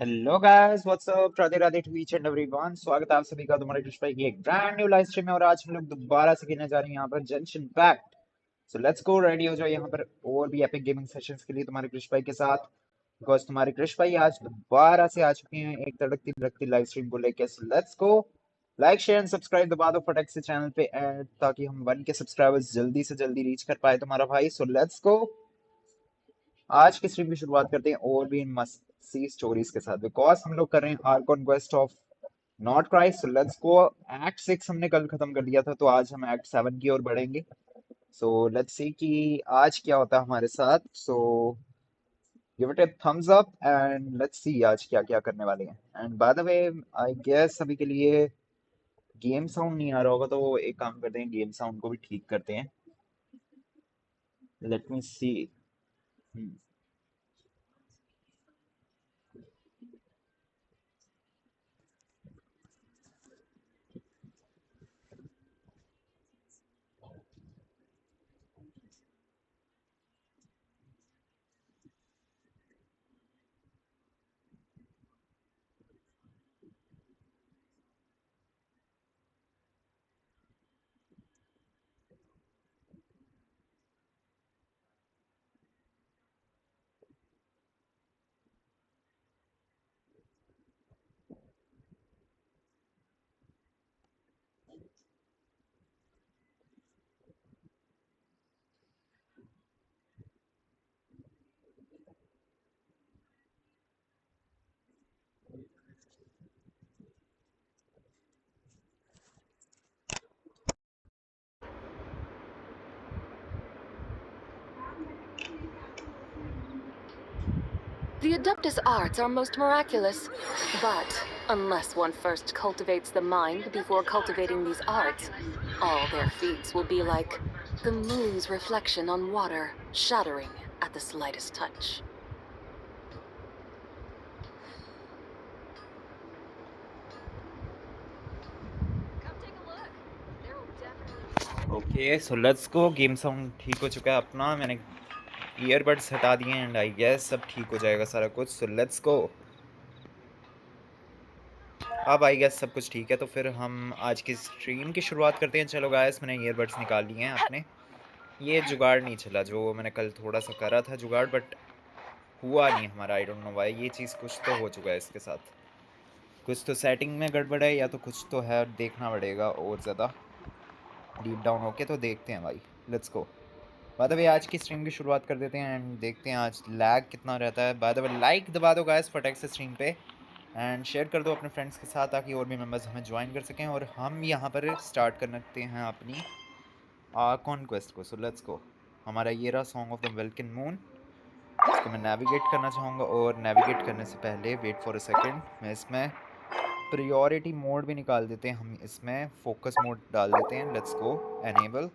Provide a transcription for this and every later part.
Hello guys what's up Radhe Radhe to each and everyone. स्वागत है आप सभी का तुम्हारे कृष्ण भाई की एक ब्रांड न्यू लाइव स्ट्रीम में। और आज हम लोग दोबारा से खेलने जा रहे हैं यहाँ पर Genshin Impact. So let's go, ready हो जाओ यहाँ पर और भी एपिक गेमिंग सेशंस के लिए तुम्हारे कृष्ण भाई के साथ। बिकॉज तुम्हारे कृष्ण भाई आज दोबारा से आ चुके हैं एक तड़कती भड़कती लाइव स्ट्रीम को लेकर। सो let's go, like share and subscribe दबा दो फटाक से चैनल पे एंड, ताकि हम 1 के सब्सक्राइबर्स जल्दी से जल्दी रीच कर पाए तुम्हारा भाई। सो लेट्स गो, आज की स्ट्रीम की शुरुआत करते हैं और भी इन मस्त सी स्टोरीज के साथ। बिकॉज हम लोग कर रहे हैं are conquest of not Christ. Let's go, act 6 हमने कल खत्म कर दिया था, तो आज हम एक्ट 7 की ओर बढ़ेंगे। सो लेट्स सी कि आज क्या होता है हमारे साथ। So give it a thumbs up and let's see आज क्या क्या करने वाले हैं। And by the way, I guess अभी के लिए गेम साउंड नहीं आ रहा होगा, तो एक काम करते हैं, गेम साउंड को भी ठीक करते हैं। Let me see. The Adeptus arts are most miraculous, but unless one first cultivates the mind before cultivating these arts, all their feats will be like the moon's reflection on water, shattering at the slightest touch. Okay so let's go. Game sound ठीक हो चुका है अपना, मैंने earbuds हटा दिए and I guess सब ठीक हो जाएगा सारा कुछ। सो लेट्स गो, अब आई गेस सब कुछ ठीक है, तो फिर हम आज की स्ट्रीम की शुरुआत करते हैं। चलो गाइस, मैंने ईयरबड्स निकाल लिए हैं अपने। ये जुगाड़ नहीं चला जो मैंने कल थोड़ा सा करा था जुगाड़, बट हुआ नहीं हमारा। I don't know why. ये चीज़ कुछ तो हो चुका है इसके साथ, कुछ तो सेटिंग में गड़बड़ है या तो कुछ तो है, देखना पड़ेगा और ज़्यादा डीप डाउन होके तो देखते हैं भाई। Let's go. बाय द वे, आज की स्ट्रीम की शुरुआत कर देते हैं एंड देखते हैं आज लैग कितना रहता है। बाय द वे, लाइक दबा दो गाइस फटाक से स्ट्रीम पे एंड शेयर कर दो अपने फ्रेंड्स के साथ, ताकि और भी मेंबर्स हमें ज्वाइन कर सकें और हम यहाँ पर स्टार्ट कर सकते हैं अपनी कॉन्क्वेस्ट को। सो लेट्स गो। हमारा ये रहा सॉन्ग ऑफ द वेल्कन मून। इसको मैं नेविगेट करना चाहूँगा, और नेविगेट करने से पहले वेट फॉर अ सेकेंड, मैं इसमें प्रायोरिटी मोड भी निकाल देते हैं, हम इसमें फोकस मोड डाल देते हैं। लेट्स गो, एनेबल,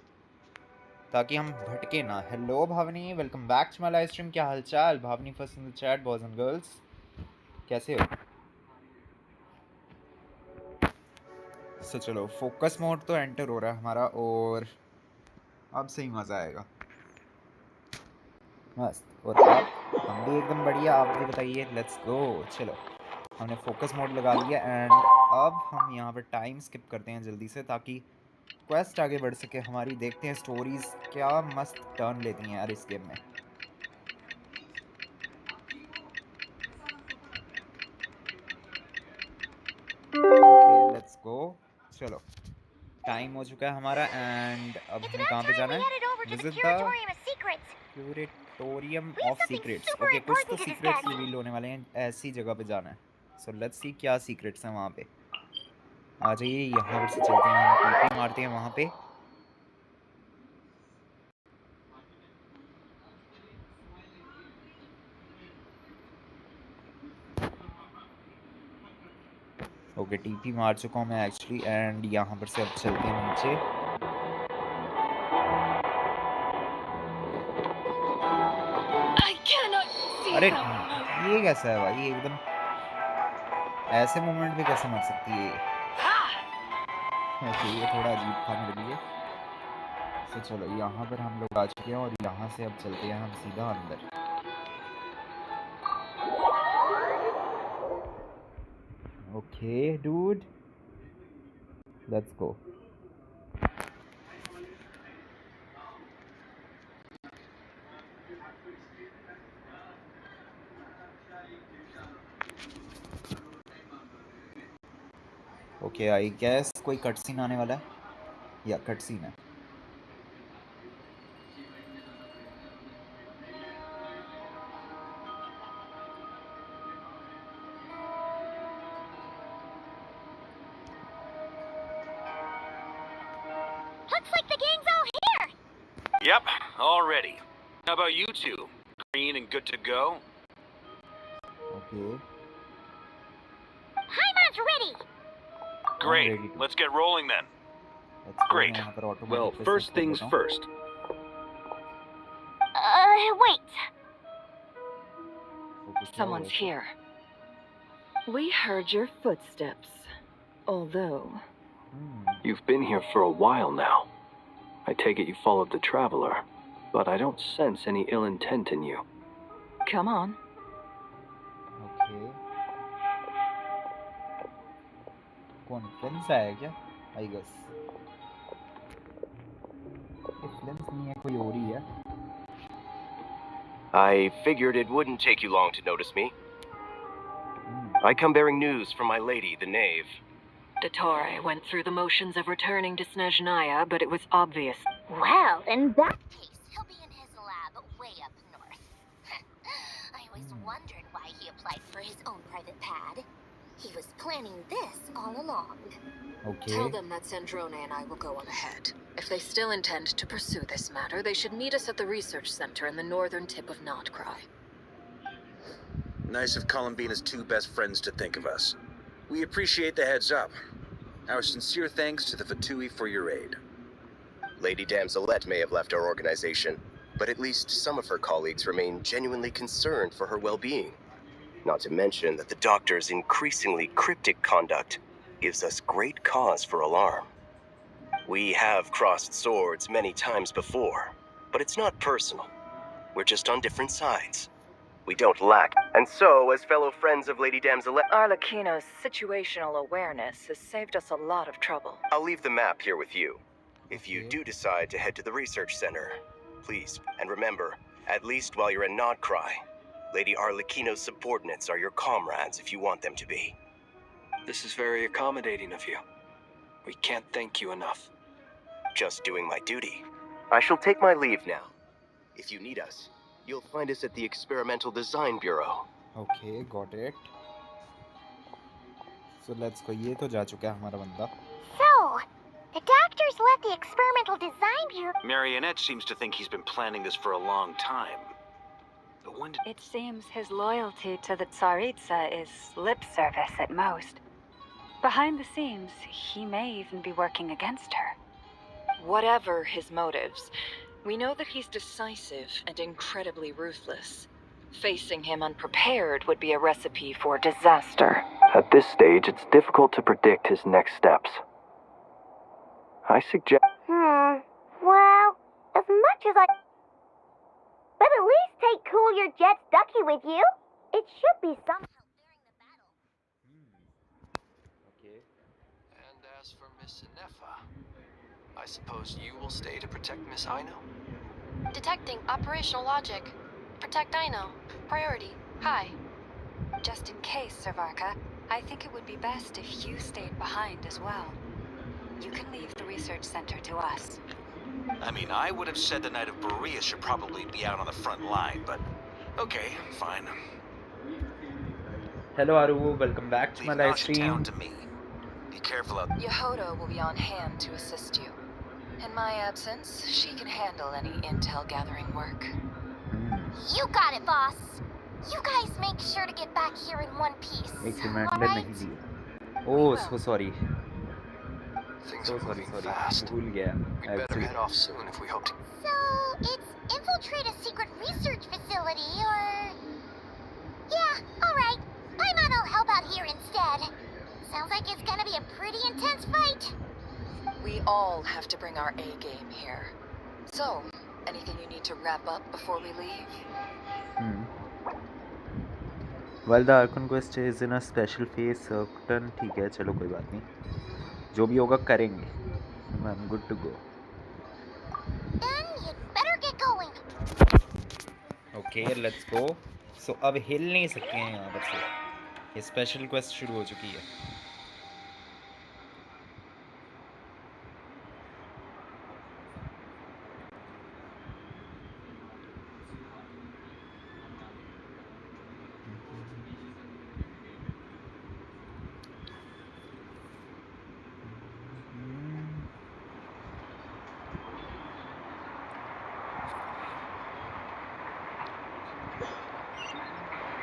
ताकि हम भटके ना। Hello Bhavani, welcome back to my live stream. क्या हालचाल Bhavani? First in the chat, boys and girls, कैसे हो? सो चलो, फोकस मोड तो एंटर हो रहा है हमारा, और अब सही मज़ा आएगा, मस्त। और आप, हम भी एकदम बढ़िया, आप भी बताइए। Let's go. चलो, हमने फोकस मोड लगा लिया एंड अब हम यहाँ पर टाइम स्किप करते हैं जल्दी से, ताकि क्वेस्ट आगे बढ़ सके हमारी। देखते हैं स्टोरीज क्या मस्त टर्न लेती हैं यार इस गेम में। Okay let's go. चलो, टाइम हो चुका है हमारा एंड अब हमें कहाँ पे जाना है? Visit the curatorium of secrets. Okay, कुछ तो सीक्रेट्स रिवील होने वाले हैं, ऐसी जगह पे जाना है। सो लेट्स सी क्या सीक्रेट्स हैं वहाँ पे। आ जाइए, यहाँ पर से चलते हैं, हम टीपी मारते हैं वहाँ पे। ओके, टीपी मार चुका हूँ मैं एक्चुअली, एंड यहाँ पर से अब चलते हैं नीचे। अरे ये कैसा है भाई, एकदम ऐसे मोमेंट पे कैसे मर सकती है ये? ओके, ये थोड़ा अजीब था मेरे लिए। तो चलो, यहाँ पर हम लोग आ चुके हैं और यहाँ से अब चलते हैं हम सीधा अंदर। Okay, dude. Let's go. Okay, I guess कोई cutscene आने वाला है? Yeah, cutscene है. Looks like the gang's all here! Yep, all ready. How about you two? Green and good to go? Okay. Paimon's ready! Great, ready to. let's get rolling then. Let's go. Great. मैं यहाँ पर automatic Well, पे first set कर things देता हूँ. first. Wait. Okay, क्या Someone's हुआ? here. We heard your footsteps. Although... You've been here for a while now. I take it you followed the Traveler, but I don't sense any ill intent in you. Come on. Okay. Conference आया क्या? I guess. ये films नहीं है कोई और ही है. I figured it wouldn't take you long to notice me. I come bearing news from my lady, the Knave. Dottore went through the motions of returning to Snezhnaya, but it was obvious. Well, in that case, he'll be in his lab way up north. I always wondered why he applied for his own private pad. He was planning this all along. Okay. Tell them that Sandrone and I will go on ahead. If they still intend to pursue this matter, they should meet us at the research center in the northern tip of Notcry. Nice of Columbina's two best friends to think of us. We appreciate the heads up. Our sincere thanks to the Fatui for your aid. Lady Damselette may have left our organization, but at least some of her colleagues remain genuinely concerned for her well-being. Not to mention that the Doctor's increasingly cryptic conduct gives us great cause for alarm. We have crossed swords many times before, but it's not personal. We're just on different sides. We don't lack. And so, as fellow friends of Lady Damselette, Arlecchino's situational awareness has saved us a lot of trouble. I'll leave the map here with you. If you Okay. do decide to head to the research center, please, and remember, at least while you're in Nodcry, Lady Arlecchino's subordinates are your comrades if you want them to be. This is very accommodating of you. We can't thank you enough. Just doing my duty. I shall take my leave now. If you need us, you'll find us at the Experimental Design Bureau. Okay, got it. So let's go. ये तो जा चुका है हमारा बंदा. So, the Doctor's left the Experimental Design Bureau. Marionette seems to think he's been planning this for a long time. But when did... It seems his loyalty to the Tsaritsa is lip service at most. Behind the scenes, he may even be working against her. Whatever his motives, we know that he's decisive and incredibly ruthless. Facing him unprepared would be a recipe for disaster. At this stage, it's difficult to predict his next steps. I suggest... Well, as much as I... But at least take Cool Your Jet's ducky with you. It should be some help during the battle. Okay. And as for Miss Inefa, I suppose you will stay to protect Miss Aino? Detecting operational logic. Protect Dino. Priority. High. Just in case, Servarka, I think it would be best if you stayed behind as well. You can leave the research center to us. I mean, I would have said the Knight of Berea should probably be out on the front line, but... Okay, fine. Hello Aru, welcome back to my Leave live Nasha Town stream. to me. Be careful out... Yehoda will be on hand to assist you. In my absence, she can handle any intel gathering work. You got it, boss. You guys make sure to get back here in one piece. एक reminder alright? नहीं दिया. Oh, so sorry. Things So are sorry, moving sorry. fast. भूल गया. We better Actually. head off soon if we hope to... So, it's infiltrate a secret research facility, or... Yeah, alright. Paimon'll help out here instead. Sounds like it's gonna be a pretty intense fight. We all have to bring our A game here. So, anything you need to wrap up before we leave? While the Archon quest is in a special phase, certain ठीक है चलो कोई बात नहीं, जो भी होगा करेंगे. I'm good to go. Then you'd better get going. Okay, let's go. So अब हिल नहीं सकते हैं यहाँ पर से, ये स्पेशल क्वेस्ट शुरू हो चुकी है.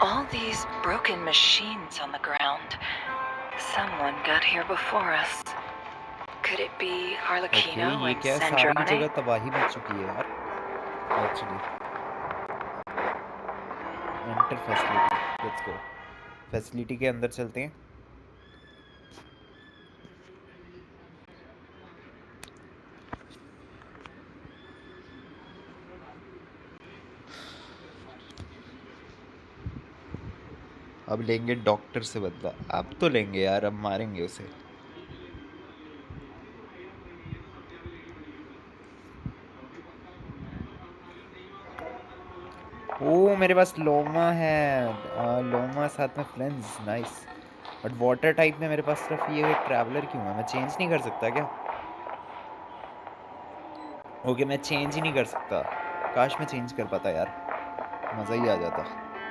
All these broken machines on the ground. Someone got here before us. Could it be Arlecchino Okay, ये and क्या सारी Sandrone? जगह तबाही मच चुकी है यार. Actually, enter facility. Let's go. Facility के अंदर चलते हैं. अब लेंगे डॉक्टर से बदला. अब तो लेंगे यार, अब मारेंगे उसे. ओ मेरे पास लोमा है. लोमा साथ में फ्लेंस. नाइस. बट वाटर टाइप में मेरे पास सिर्फ ये ट्रैवलर क्यों है? मैं चेंज नहीं कर सकता क्या? ओके, मैं चेंज ही नहीं कर सकता. काश मैं चेंज कर पाता यार, मज़ा ही आ जाता.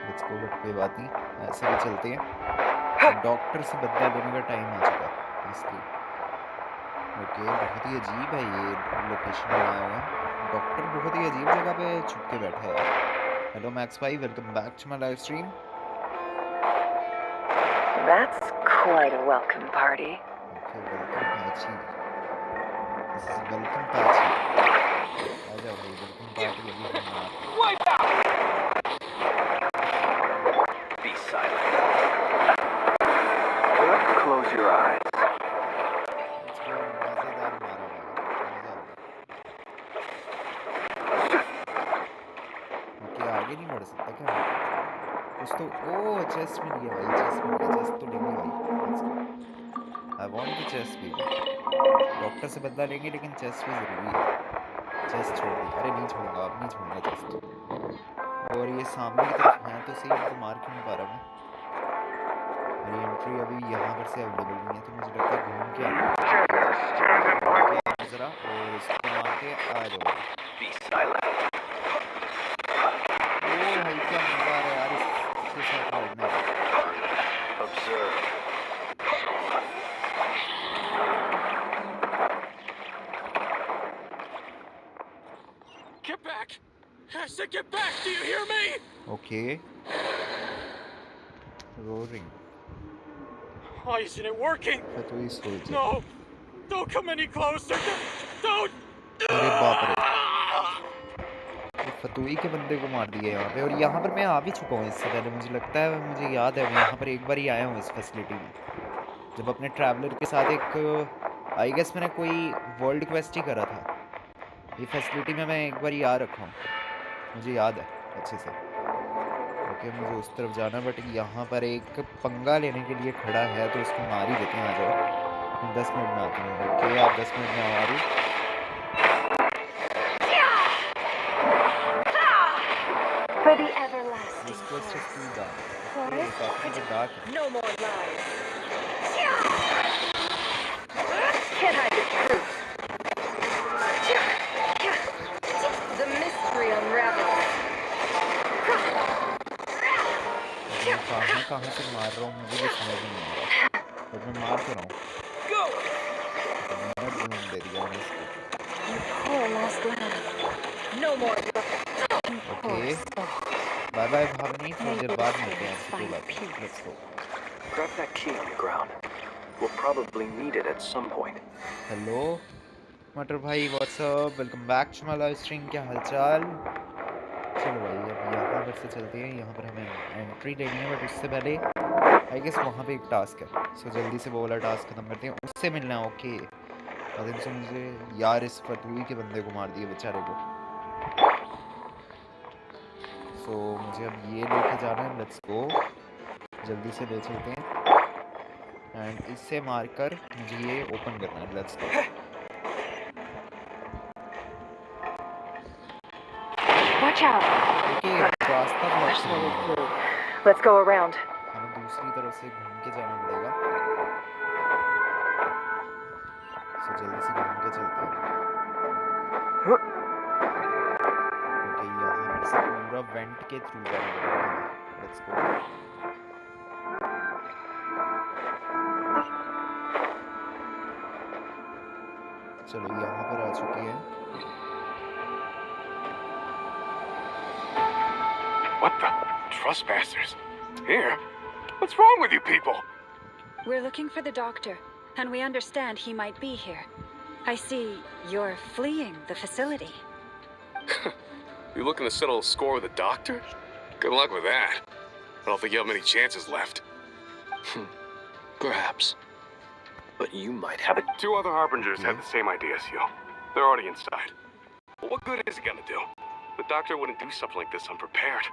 Let's go. बट कोई बात नहीं, ऐसे भी चलते हैं. डॉक्टर से बदला लेने का टाइम आ चुका है इसलिए. ओके, बहुत ही अजीब है ये लोकेशन बनाया हुआ है. डॉक्टर बहुत ही अजीब जगह पे छुप के बैठा है यार. हेलो मैक्स भाई, welcome back to my live stream. That's quite a welcome party. Okay, welcome Patchy. This is welcome Patchy. आ जाओ भाई, वेलकम पार्टी अभी हम मनाते हैं. Be silent. Close your eyes. इसको मज़ेदार मारा हुआ है, मज़ा आ गया. ओके, आगे नहीं बढ़ सकता क्या मैं? कुछ तो. ओ चेस्ट मिल गया भाई, चेस्ट मिल गया. चेस्ट तो लेंगे भाई. Let's go. I want the chest भी. डॉक्टर से बदला लेंगे लेकिन चेस्ट भी ज़रूरी है. चेस्ट छोड़ दी. अरे नहीं छोड़ूंगा, अब नहीं छोड़ूंगा चेस्ट. और ये सामने की तरफ है तो सही, तो मार क्यों नहीं पा रहा मैं? मेरी एंट्री अभी यहाँ पर से अवेलेबल नहीं है, तो मुझे लगता है घूम के आना है ज़रा. और इसको मार के आ जाओ. Be silent. ओ भाई क्या मज़ा आ रहा है यार इसके साथ लड़ने में. Observe. Get back! I said get back! Do you hear me? Okay. Roaring. Why isn't it working? तो इस सोच. No! Don't come any closer! Don't! अरे बाप रे, फतुई के बंदे को मार दिया यहाँ पे. और यहाँ पर मैं आ भी चुका हूँ इससे पहले, मुझे लगता है. मुझे याद है मैं यहाँ पर एक बार ही आया हूँ इस फैसिलिटी में, जब अपने ट्रैवलर के साथ एक आई गेस मैंने कोई वर्ल्ड क्वेस्ट ही करा था. ये फैसिलिटी में मैं एक बार ही आ रखा हूँ, मुझे याद है अच्छे से. ओके, मुझे उस तरफ जाना. बट यहाँ पर एक पंगा लेने के लिए खड़ा है, तो इसको मार ही देते हैं. आ जाओ, 10 मिनट में आती हूँ. ओके, आप 10 मिनट में आ रही. For the everlasting. This quest is too dark. Forest, काफी dark है. no more lies. Can't hide the truth. The mystery unravels. मैं कहाँ से मार रहा हूँ मुझे भी समझ नहीं आ रहा, बट मैं मार तो रहा हूँ. मैंने ढूंढ दे दिया मैंने इसको. You poor lost lamb. No more. Okay, bye bye Bhagni. थोड़ी देर बाद मिलते हैं. कोई बात नहीं. Let's go. Grab that key on the ground. We'll probably need it at some point. Hello मटर भाई, what's up. Welcome back to my live stream. क्या हालचाल? चलो भाई, अब यहाँ पर से चलते हैं. यहाँ पर हमें एंट्री लेनी है, बट उससे पहले आई गेस वहाँ पे एक टास्क है. सो जल्दी से वो वाला टास्क खत्म करते हैं, उससे मिलना है. ओके, कदम से मुझे यार इस फतुई के बंदे को मार दिए बेचारे को. सो मुझे अब ये लेके जाना है. Let's go. जल्दी से ले चलते हैं एंड इससे मारकर मुझे ये ओपन करना है। Let's go. Watch out. Okay, रास्ता ब्लॉक कर दिया है। Let's go around. हमें दूसरी तरफ से घूम के जाना पड़ेगा। सो जल्दी से घूम के चलते हैं। ओके, यहाँ मेरे से पूरा वेंट के थ्रू जाना पड़ेगा। Let's go. चलो यहाँ पर आ चुकी है। What the? Trespassers? Here? What's wrong with you people? We're looking for the doctor, and we understand he might be here. I see you're fleeing the facility. You looking to settle a score with the doctor? Good luck with that. I don't think you have many chances left. Perhaps. But you might have it. Two other harbingers had the same idea as you. They're already inside. Well, what good is it gonna do? The doctor wouldn't do something like this unprepared.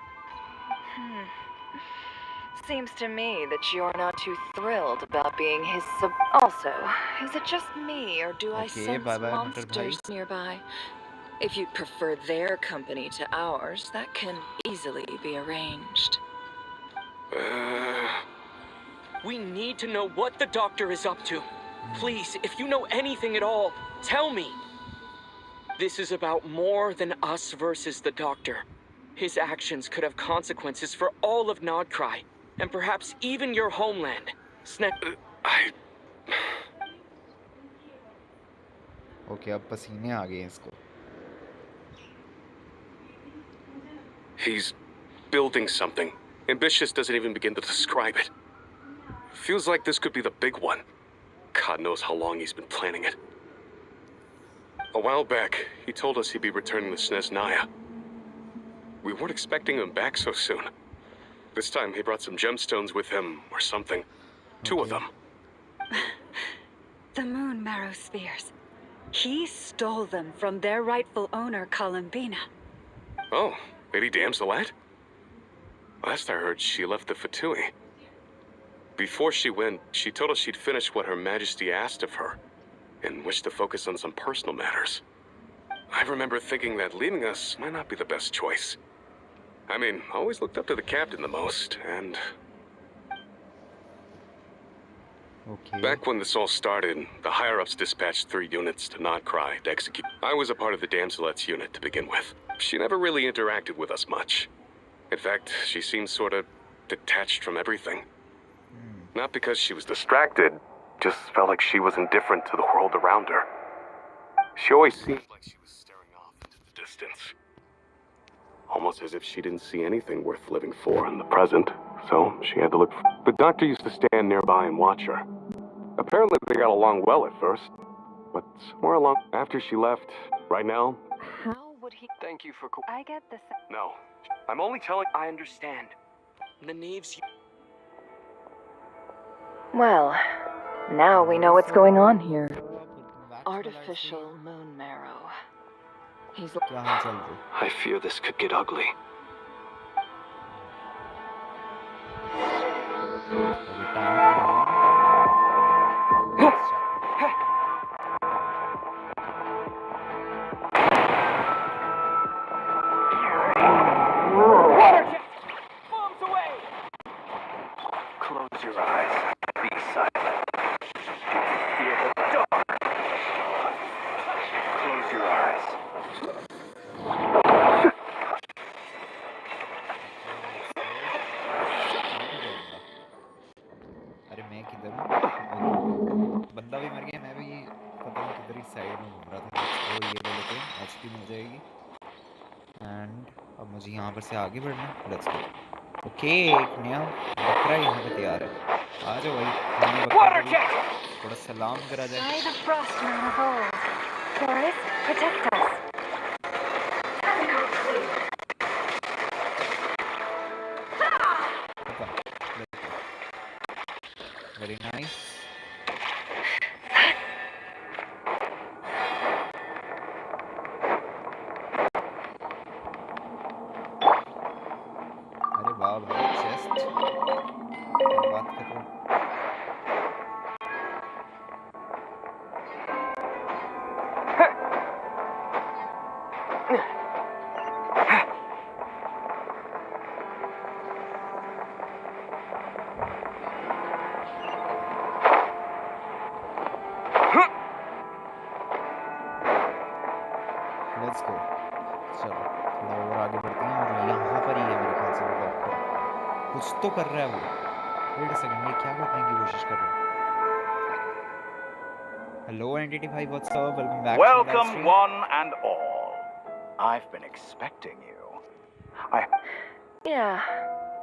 Seems to me that you're not too thrilled about being his Also, is it just me, or do I Okay, sense bye-bye, monsters nearby? If you'd prefer their company to ours, that can easily be arranged. We need to know what the doctor is up to. Please, if you know anything at all, tell me. This is about more than us versus the doctor. His actions could have consequences for all of Nodcry, and perhaps even your homeland. Okay, अब पसीने आ गए इसको। He's building something. Ambitious doesn't even begin to describe it. Feels like this could be the big one. God knows how long he's been planning it. A while back, he told us he'd be returning to Snezhnaya. We weren't expecting him back so soon. This time he brought some gemstones with him, or something. Two of them. The moon marrow spheres. He stole them from their rightful owner, Columbina. Oh, Lady Damselat? Last I heard, she left the Fatui. Before she went, she told us she'd finished what Her Majesty asked of her, and wished to focus on some personal matters. I remember thinking that leaving us might not be the best choice. I mean, I always looked up to the captain the most, and... Okay. Back when this all started, the higher-ups dispatched 3 units to Nodcry to execute. I was a part of the Damselet's unit to begin with. She never really interacted with us much. In fact, she seemed sort of detached from everything. Not because she was distracted, just felt like she was indifferent to the world around her. She always seemed like she was staring off into the distance. Almost as if she didn't see anything worth living for in the present, so she had to look. The doctor used to stand nearby and watch her. Apparently they got along well at first, but somewhere along after she left, right now... How would he... Thank you for... I get this. No. I'm only telling... I understand. The knaves... Well, now we know what's going on here. Artificial moon marrow. He's... क्या हाल चल रहा है? I fear this could get ugly. Bombs away! Close your eyes. Be silent. Fear the dark. Close your eyes. अरे मैं किधर हूँ? बंदा भी मर गया, मैं भी पता नहीं किधर ही साइड में घूम रहा था। तो ये ले लेते हैं, एचपी मिल जाएगी। एंड अब मुझे यहाँ पर से आगे बढ़ना है। Let's go. ओके, एक नया बकरा यहाँ पे तैयार है। आ जाओ भाई, नया बकरा को थोड़ा सलाम करा जाए। By the frostman of old. Taurus, protect us. Very nice. अरे वाह भाई, चेस्ट लेट्स गो। चलो थोड़ा और आगे बढ़ते हैं और यहाँ पर ही है मेरे ख्याल से वो डॉक्टर, कुछ तो कर रहा है वो। वेट अ सेकंड, ये क्या करने की कोशिश कर रहा है? Hello entity 5, what's up, welcome back to my Welcome, stream. one and all. I've been expecting you. Yeah,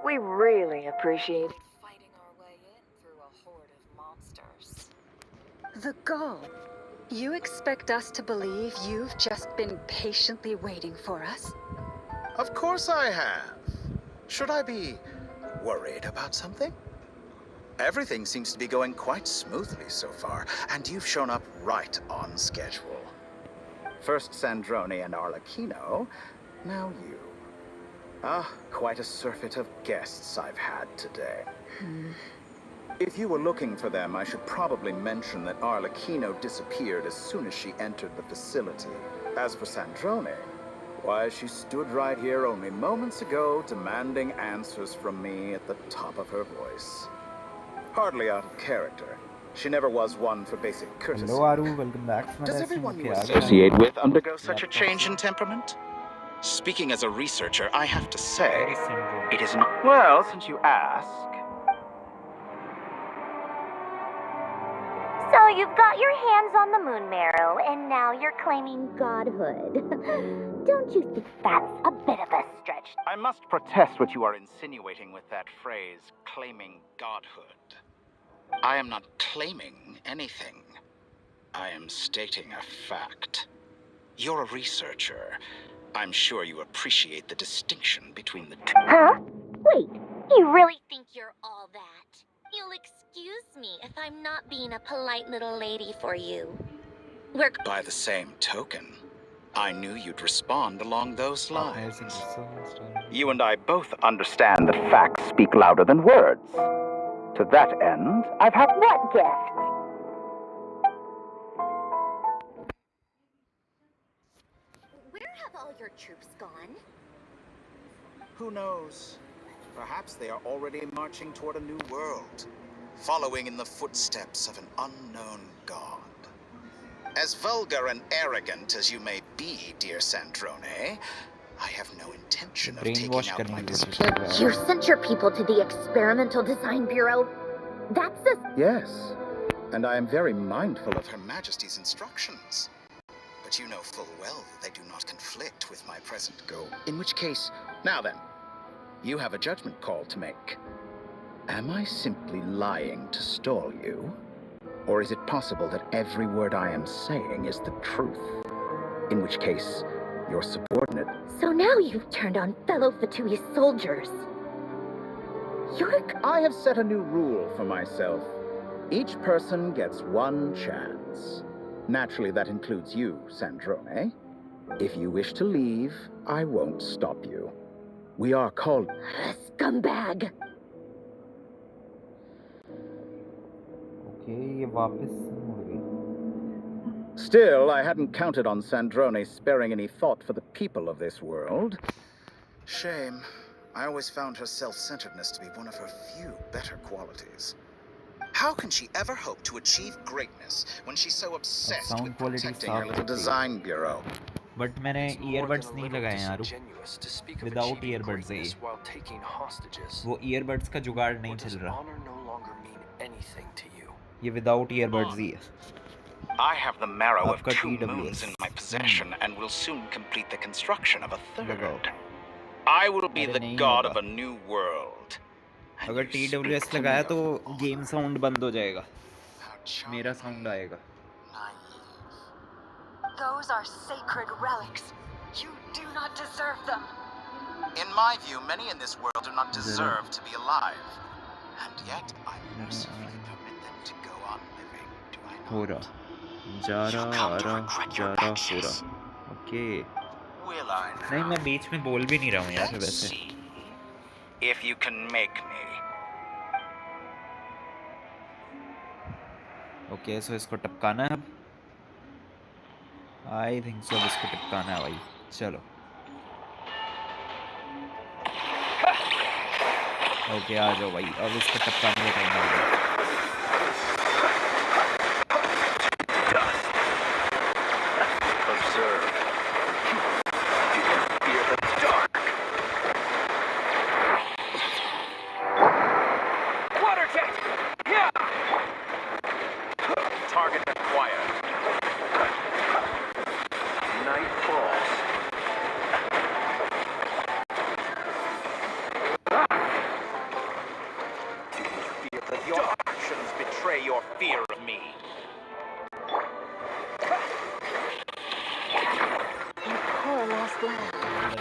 we really appreciate Fighting our way in through a horde of monsters. The gall. You expect us to believe you've just been patiently waiting for us? Of course I have. Should I be worried about something? Everything seems to be going quite smoothly so far, and you've shown up right on schedule. First Sandrone and Arlecchino, now you. Quite a surfeit of guests I've had today. If you were looking for them, I should probably mention that Arlecchino disappeared as soon as she entered the facility. As for Sandrone, why, she stood right here only moments ago demanding answers from me at the top of her voice. Hardly out of character. She never was one for basic courtesy. Hello Aaru, welcome back to my Does stream. everyone you okay, आ गया। associate with undergo such a change in temperament? Speaking as a researcher, I have to say, it isn't... Well, since you ask. So you've got your hands on the moon marrow, and now you're claiming godhood. Don't you think that's a bit of a stretch? I must protest what you are insinuating with that phrase, claiming godhood. I am not claiming anything. I am stating a fact. You're a researcher. I'm sure you appreciate the distinction between the two. Huh? Wait, you really think you're all that? You'll excuse me if I'm not being a polite little lady for you. By the same token, I knew you'd respond along those lines. You and I both understand that facts speak louder than words. To that end, I've had... What gift? Where have all your troops gone? Who knows? Perhaps they are already marching toward a new world, following in the footsteps of an unknown god. As vulgar and arrogant as you may be, dear Sandrone, I have no intention of taking out my discipline. You sent your people to the Experimental Design Bureau? That's a... Yes, and I am very mindful of Her Majesty's instructions. But you know full well that they do not conflict with my present goal. In which case, now then, you have a judgment call to make. Am I simply lying to stall you? Or is it possible that every word I am saying is the truth? In which case, your subordinate... So now you've turned on fellow Fatui soldiers. I have set a new rule for myself. Each person gets one chance. Naturally, that includes you, Sandrone. If you wish to leave, I won't stop you. We are called... Scumbag! Okay, ये वापस मुड़ गई। Still, I hadn't counted on Sandrone sparing any thought for the people of this world. Shame. I always found her self-centeredness to be one of her few better qualities. How can she ever hope to achieve greatness when she's so obsessed with protecting her little design bureau? But मैंने earbuds नहीं लगाए हैं आरू, without earbuds है ये। वो earbuds का जुगाड़ नहीं चल रहा, ये विदाउट ईयरबड्स ही है। I have the marrow of 2 moons in my possession and will soon complete the construction of a 3rd. I will be the god of a new world. अगर TWS लगाया तो गेम साउंड बंद हो जाएगा, मेरा sound आएगा। Those are sacred relics. You do not deserve them. In my view, many in this world do not deserve to be alive. And yet, I mercifully permit them to go on living, do I not? हो रहा, जा रहा, आ रहा, जा रहा, हो रहा। Okay, नहीं मैं बीच में बोल भी नहीं रहा हूँ यार वैसे। If you can make me. Okay, so इसको टपकाना है अब। आई थिंक सो इसको टपकाना है भाई, चलो। ओके, आ जाओ भाई, अब इसको टपकाने का टाइम आ गया।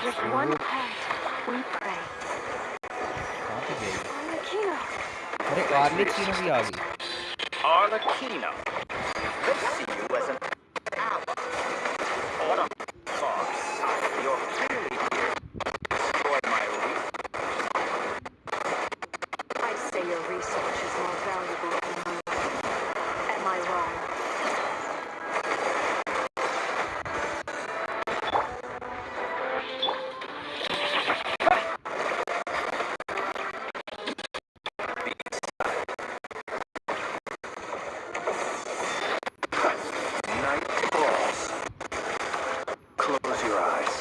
With one hand, we pray. कहाँ पे गई? Arlecchino. अरे आर्लेकिनो भी आ गई। Arlecchino. They see you as an ally. What a farce. You're clearly here to destroy my research. I say your research is more valuable than my life. Am I wrong? Night falls. Close your eyes.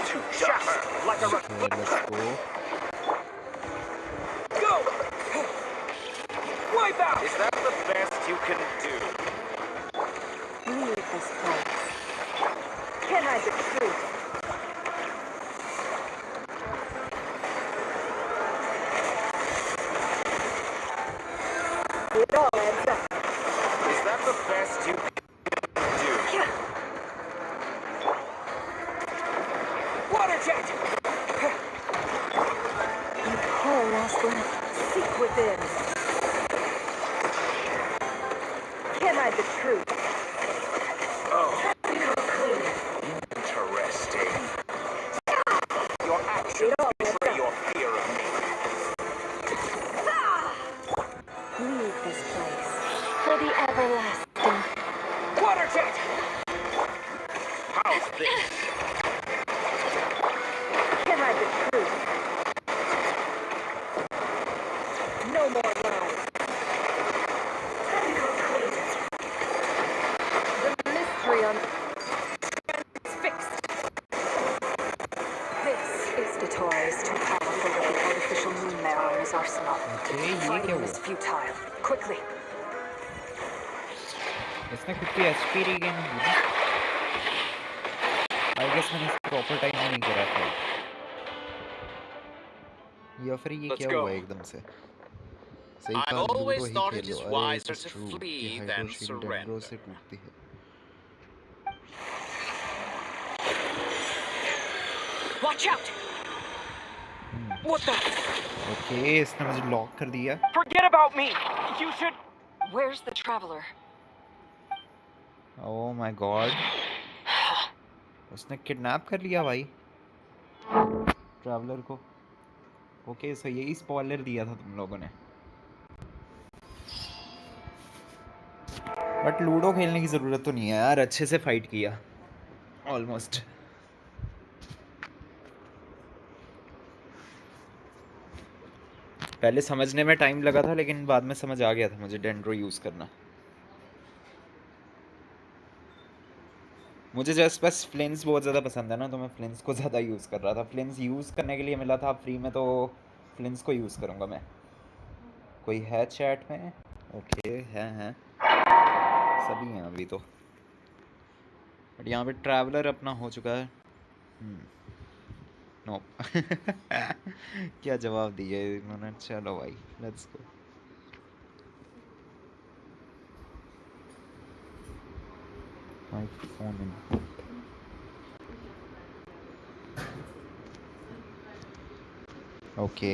To dust like a Okay, let's go. Go! Wipe out! Is that the best you can do? Leave this place. Can I the truth? It all adds up. Is that the best you can do? Water jet! You poor lost one. Seek within. Can I the truth? Oh. Interesting. Your actions betray your fear of me. Leave this place. For the everlasting. Water jet! How's this? Can I the truth? No more lies. The mystery on is fixed. This is Vittoria is too powerful with the artificial moon marrow in his arsenal. Okay, ये क्या Fighting हुआ? is futile. Quickly. इसने खुद की HP regain की ना? I guess मैंने इस प्रॉपर टाइम में नहीं करा फाइट। या फिर ये क्या हुआ एकदम से? सही I've कहा लूडो always ही thought खेल it लो। is अरे it wiser is to true कि flee than हाइड्रोशील डेंड्रो surrender. से टूटती है। Watch out! What the? Okay, इसने मुझे लॉक कर दिया। Forget about me! You should... Where's the traveler? Oh my god, उसने किडनैप कर लिया भाई ट्रैवलर को। ओके सो यही स्पॉइलर दिया था तुम लोगों ने। बट लूडो खेलने की ज़रूरत तो नहीं है यार, अच्छे से फाइट किया ऑलमोस्ट। पहले समझने में टाइम लगा था लेकिन बाद में समझ आ गया था मुझे डेंड्रो यूज़ करना। मुझे जस्ट बस फ्लिंस बहुत ज़्यादा पसंद है ना, तो मैं फ्लिंस को ज़्यादा यूज़ कर रहा था। फ्लिंस यूज़ करने के लिए मिला था फ्री में, तो फ्लिंस को यूज़ करूँगा मैं। कोई है चैट में? ओके हैं सभी हैं अभी तो। बट यहाँ पे ट्रैवलर अपना हो चुका है। नो क्या जवाब दिए इन्होंने। चलो भाई let's go. Microphone input. Okay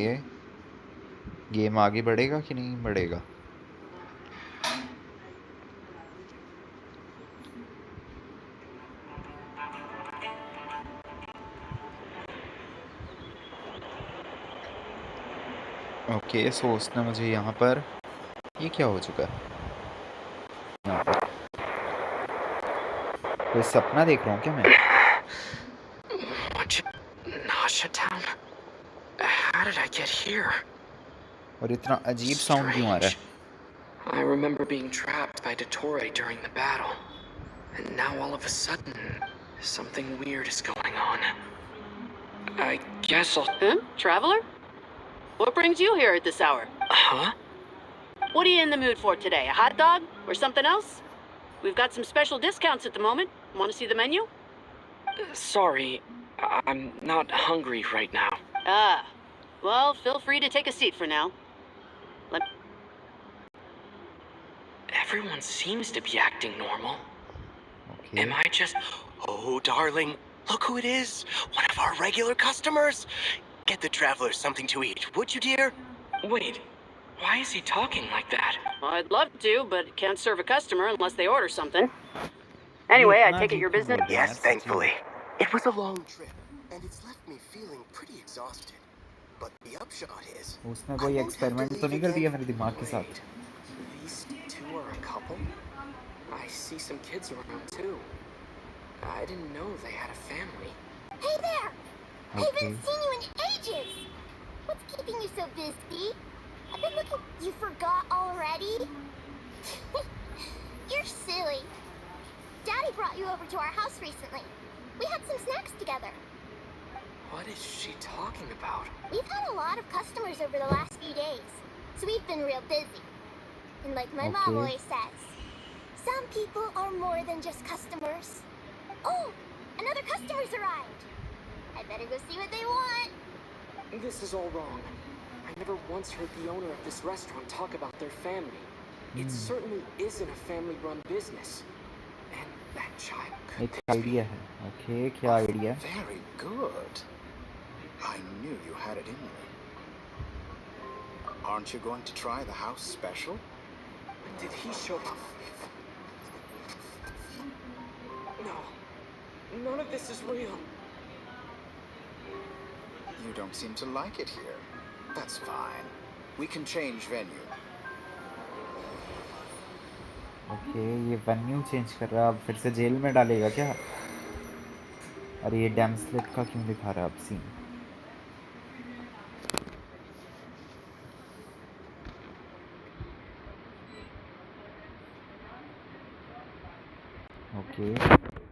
game आगे बढ़ेगा कि नहीं बढ़ेगा? ओके सो उसने मुझे यहाँ पर, ये क्या हो चुका है यहाँ पर? कोई सपना देख रहा हूँ क्या मैं? Nasha Town? How did I get here? और इतना अजीब साउंड क्यों आ रहा है? I remember being trapped by Dottore during the battle. And now all of a sudden, something weird is going on. I guess I'll... Traveler? What brings you here at this hour? Huh? What are you in the mood for today? A hot dog? Or something else? We've got some special discounts at the moment. Want to see the menu? Sorry, I'm not hungry right now. Ah. Well, feel free to take a seat for now. Everyone seems to be acting normal. Okay. Am I just... Oh, darling, Look who it is. One of our regular customers. Get the traveler something to eat, would you, dear? Wait, why is he talking like that? I'd love to, but can't serve a customer unless they order something. Anyway, I take it your business? Yes, thankfully. It was a long trip, and it's left me feeling pretty exhausted. But the upshot is, उसने I कोई won't have to experiment तो leave नहीं कर दिया again. मेरे दिमाग के साथ? Wait, these two are a couple? I see some kids around too. I didn't know they had a family. Hey there! I Okay. haven't seen you in ages! What's keeping you so busy? I've been looking... You forgot already? You're silly. Daddy brought you over to our house recently. We had some snacks together. What is she talking about? We've had a lot of customers over the last few days, so we've been real busy. And like my mom Okay. always says, some people are more than just customers. Oh, another customer's arrived. I better go see what they want. This is all wrong. I never once heard the owner of this restaurant talk about their family. It certainly isn't a family-run business. And that child could एक idea है. Okay, क्या idea? Very good. I knew you had it in you. Aren't you going to try the house special? Did he show up? No. None of this is real. You don't seem to like it here. That's fine. We can change venue. Okay, ये venue change कर रहा है. अब फिर से jail में डालेगा क्या? अरे ये डैम स्लिप का क्यों दिखा रहा है अब सीन? ओके,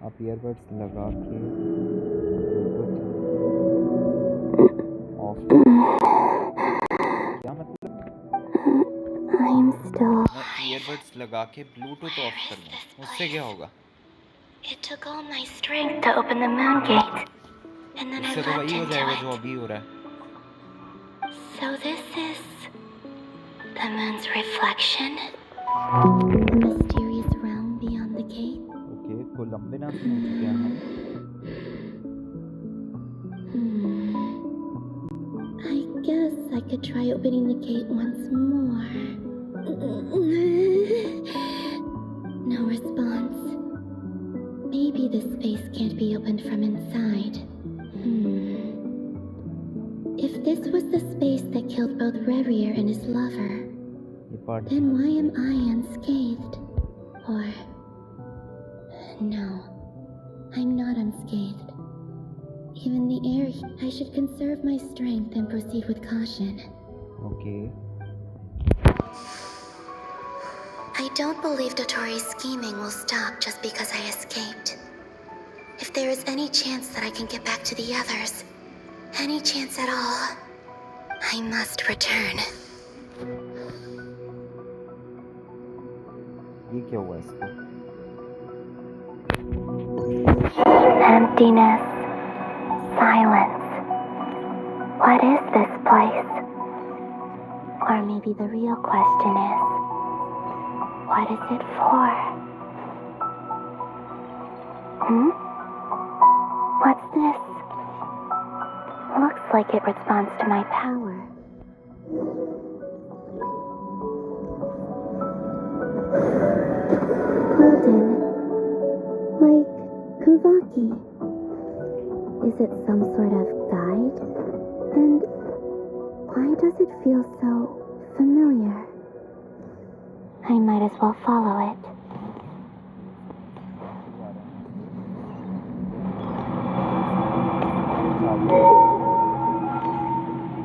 आप ईयरबड्स लगा के ऑफ. क्या मतलब? I'm still... मैं ईयरबड्स लगा के ब्लूटूथ ऑफ कर लूँ, उससे क्या होगा? It took all my strength to open the moon gate, and then I इससे तो leapt वही हो into जाएगा it. जो अभी हो रहा है. So this is the moon's reflection? The mysterious realm beyond the gate? Okay, Columbina से हो चुके हैं हम. I guess I could try opening the gate once more. No response. Maybe this space can't be opened from inside. If this was the space that killed both Revier and his lover, then why am I unscathed? Or... No, I'm not unscathed. Even the air... I should conserve my strength and proceed with caution. Okay. I don't believe Dotori's scheming will stop just because I escaped. If there is any chance that I can get back to the others, any chance at all, I must return. ये क्या हुआ इसको? Emptiness. Silence. What is this place? Or maybe the real question is, what is it for? What's this? Looks like it responds to my power. Golden. Like Kuvaki. Is it some sort of guide? And why does it feel so familiar? I might as well follow it.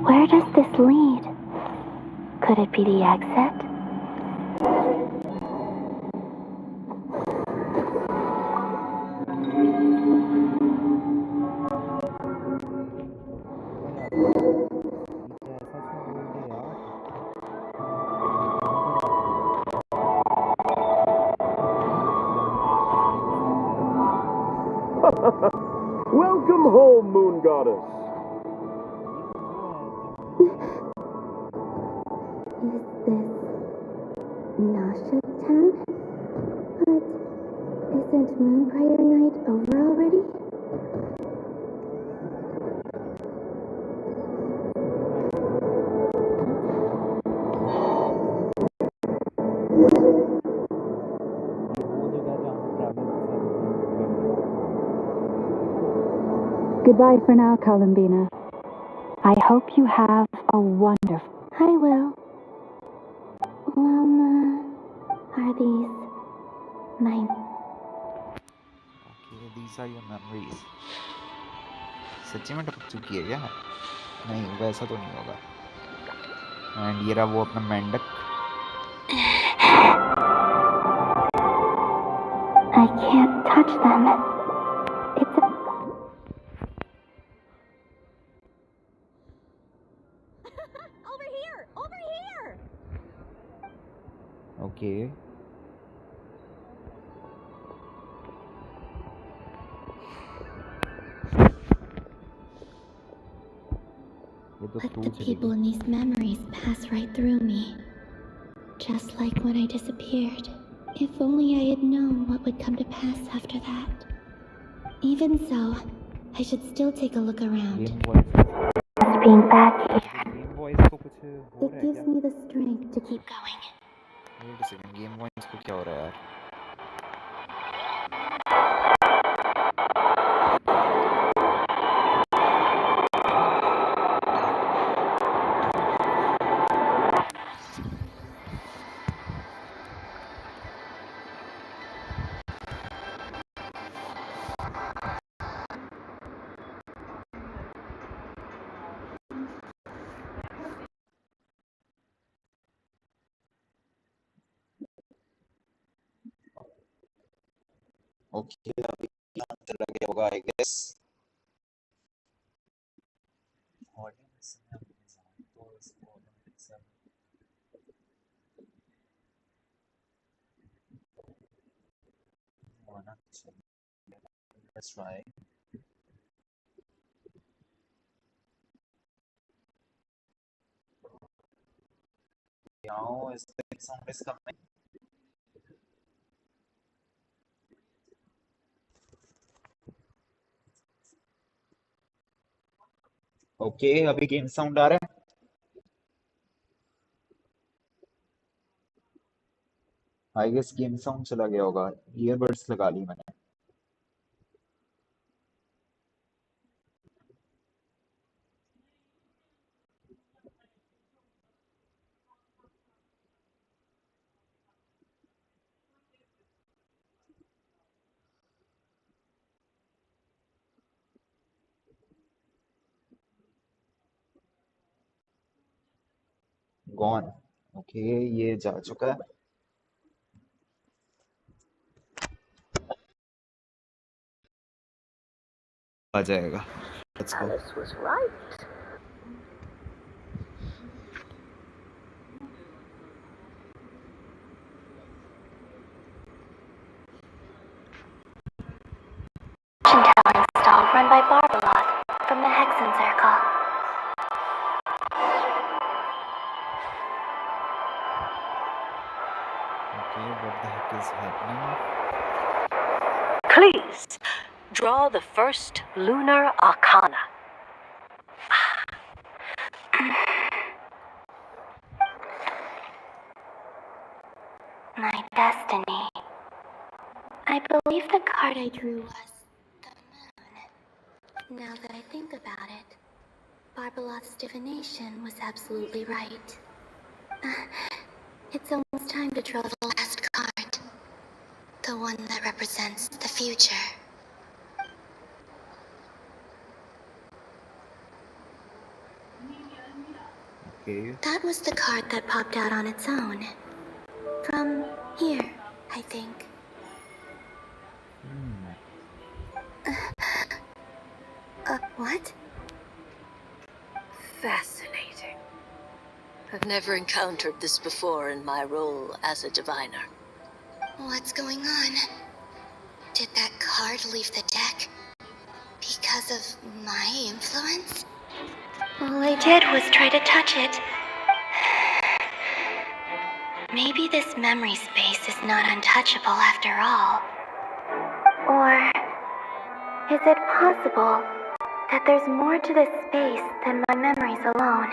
Where does this lead? Could it be the exit? Welcome home, Moon Goddess. Is this Nasha Town? But isn't Moonbriar Night over already? Goodbye for now, Columbina. I hope you have a wonderful... I will. Are these my... Okay, these are your memories. सच्ची में टपक चुकी है क्या? नहीं, वैसा तो नहीं होगा. एंड ये रहा वो अपना मेंढक. I can't touch them. It's a... Over here! Over here! Okay. But the people in these memories pass right through me. Just like when I disappeared. If only I had known what would come to pass after that. Even so, I should still take a look around. Just being back here, it gives me the strength to keep going. Wait a second, Game Boy इसको क्या हो रहा है यार? Okay, अभी क्या चला गया होगा I guess. Let's try. Now is the sound is coming. Okay, अभी गेम साउंड आ रहा है. आई गेस गेम साउंड चला गया होगा. ईयरबड्स लगा ली मैंने. Gone. Okay, ये जा चुका है. आ जाएगा. Let's go. Alice was right. Tower installed run by Barbalot from the Hexen Circle. Okay, what the heck is happening? Please, draw the first lunar arcana. My destiny. I believe the card I drew was the moon. Now that I think about it, Barbalot's divination was absolutely right. It's almost time to draw the last card. The one that represents the future. Okay. That was the card that popped out on its own. From here, I think. What? Fascinating. I've never encountered this before in my role as a diviner. What's going on? Did that card leave the deck? Because of my influence? All I did was try to touch it. Maybe this memory space is not untouchable after all. Or is it possible that there's more to this space than my memories alone?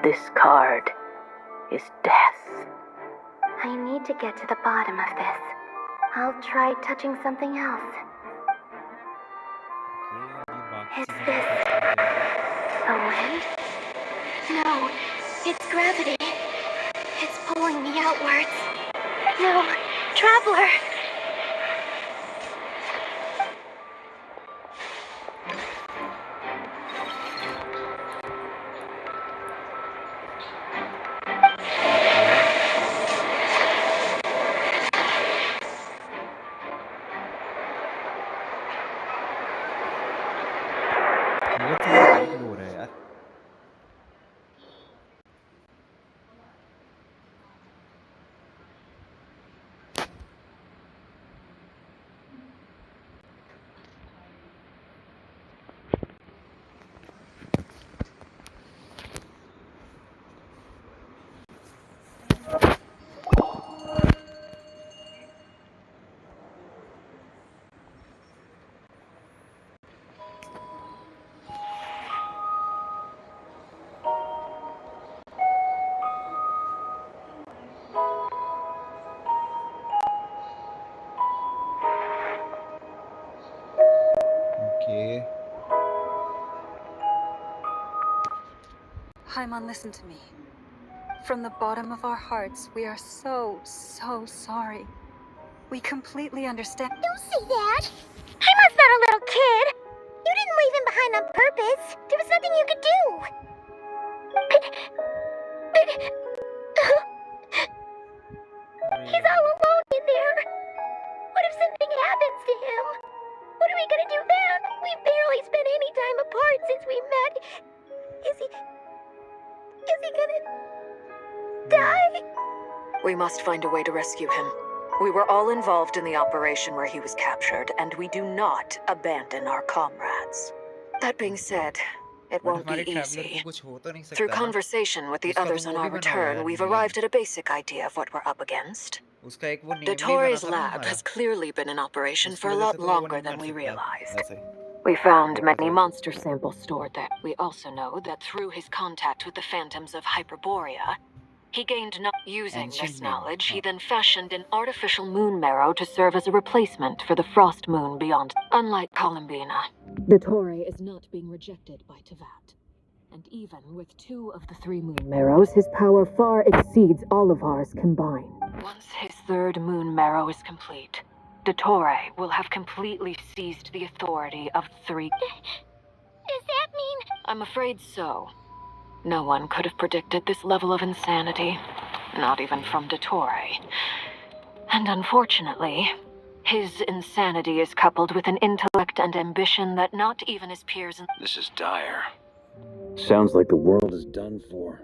This card is death. I need to get to the bottom of this. I'll try touching something else. It's this. The wind? No, it's gravity. It's pulling me outwards. No, Traveler! बहुत ज़्यादा vibe लो हो रहा है यार। Okay. Paimon, listen to me. From the bottom of our hearts, we are so sorry. We completely understand. Don't say that! Paimon's not a little kid! You didn't leave him behind on purpose. There was nothing you could do. He's all alone in there. What if something happens to him? What are we gonna do then? We've barely spent any time apart since we met. Is he gonna die? We must find a way to rescue him. We were all involved in the operation where he was captured, and we do not abandon our comrades. That being said, it won't be easy. Through conversation with the others on our return, we've arrived at a basic idea of what we're up against. Dottore's lab has clearly been in operation for a lot longer than we realized. We found many monster samples stored there. We also know that through his contact with the phantoms of Hyperborea, he gained using this knowledge, he then fashioned an artificial moon marrow to serve as a replacement for the frost moon beyond. Unlike Columbina, Dottore is not being rejected by Teyvat. And even with 2 of the 3 moon marrows, his power far exceeds all of ours combined. Once his 3rd moon marrow is complete, Dottore will have completely seized the authority of 3. Does that mean... I'm afraid so. No one could have predicted this level of insanity, not even from Dottore. And unfortunately, his insanity is coupled with an intellect and ambition that not even his peers in— This is dire. Sounds like the world is done for.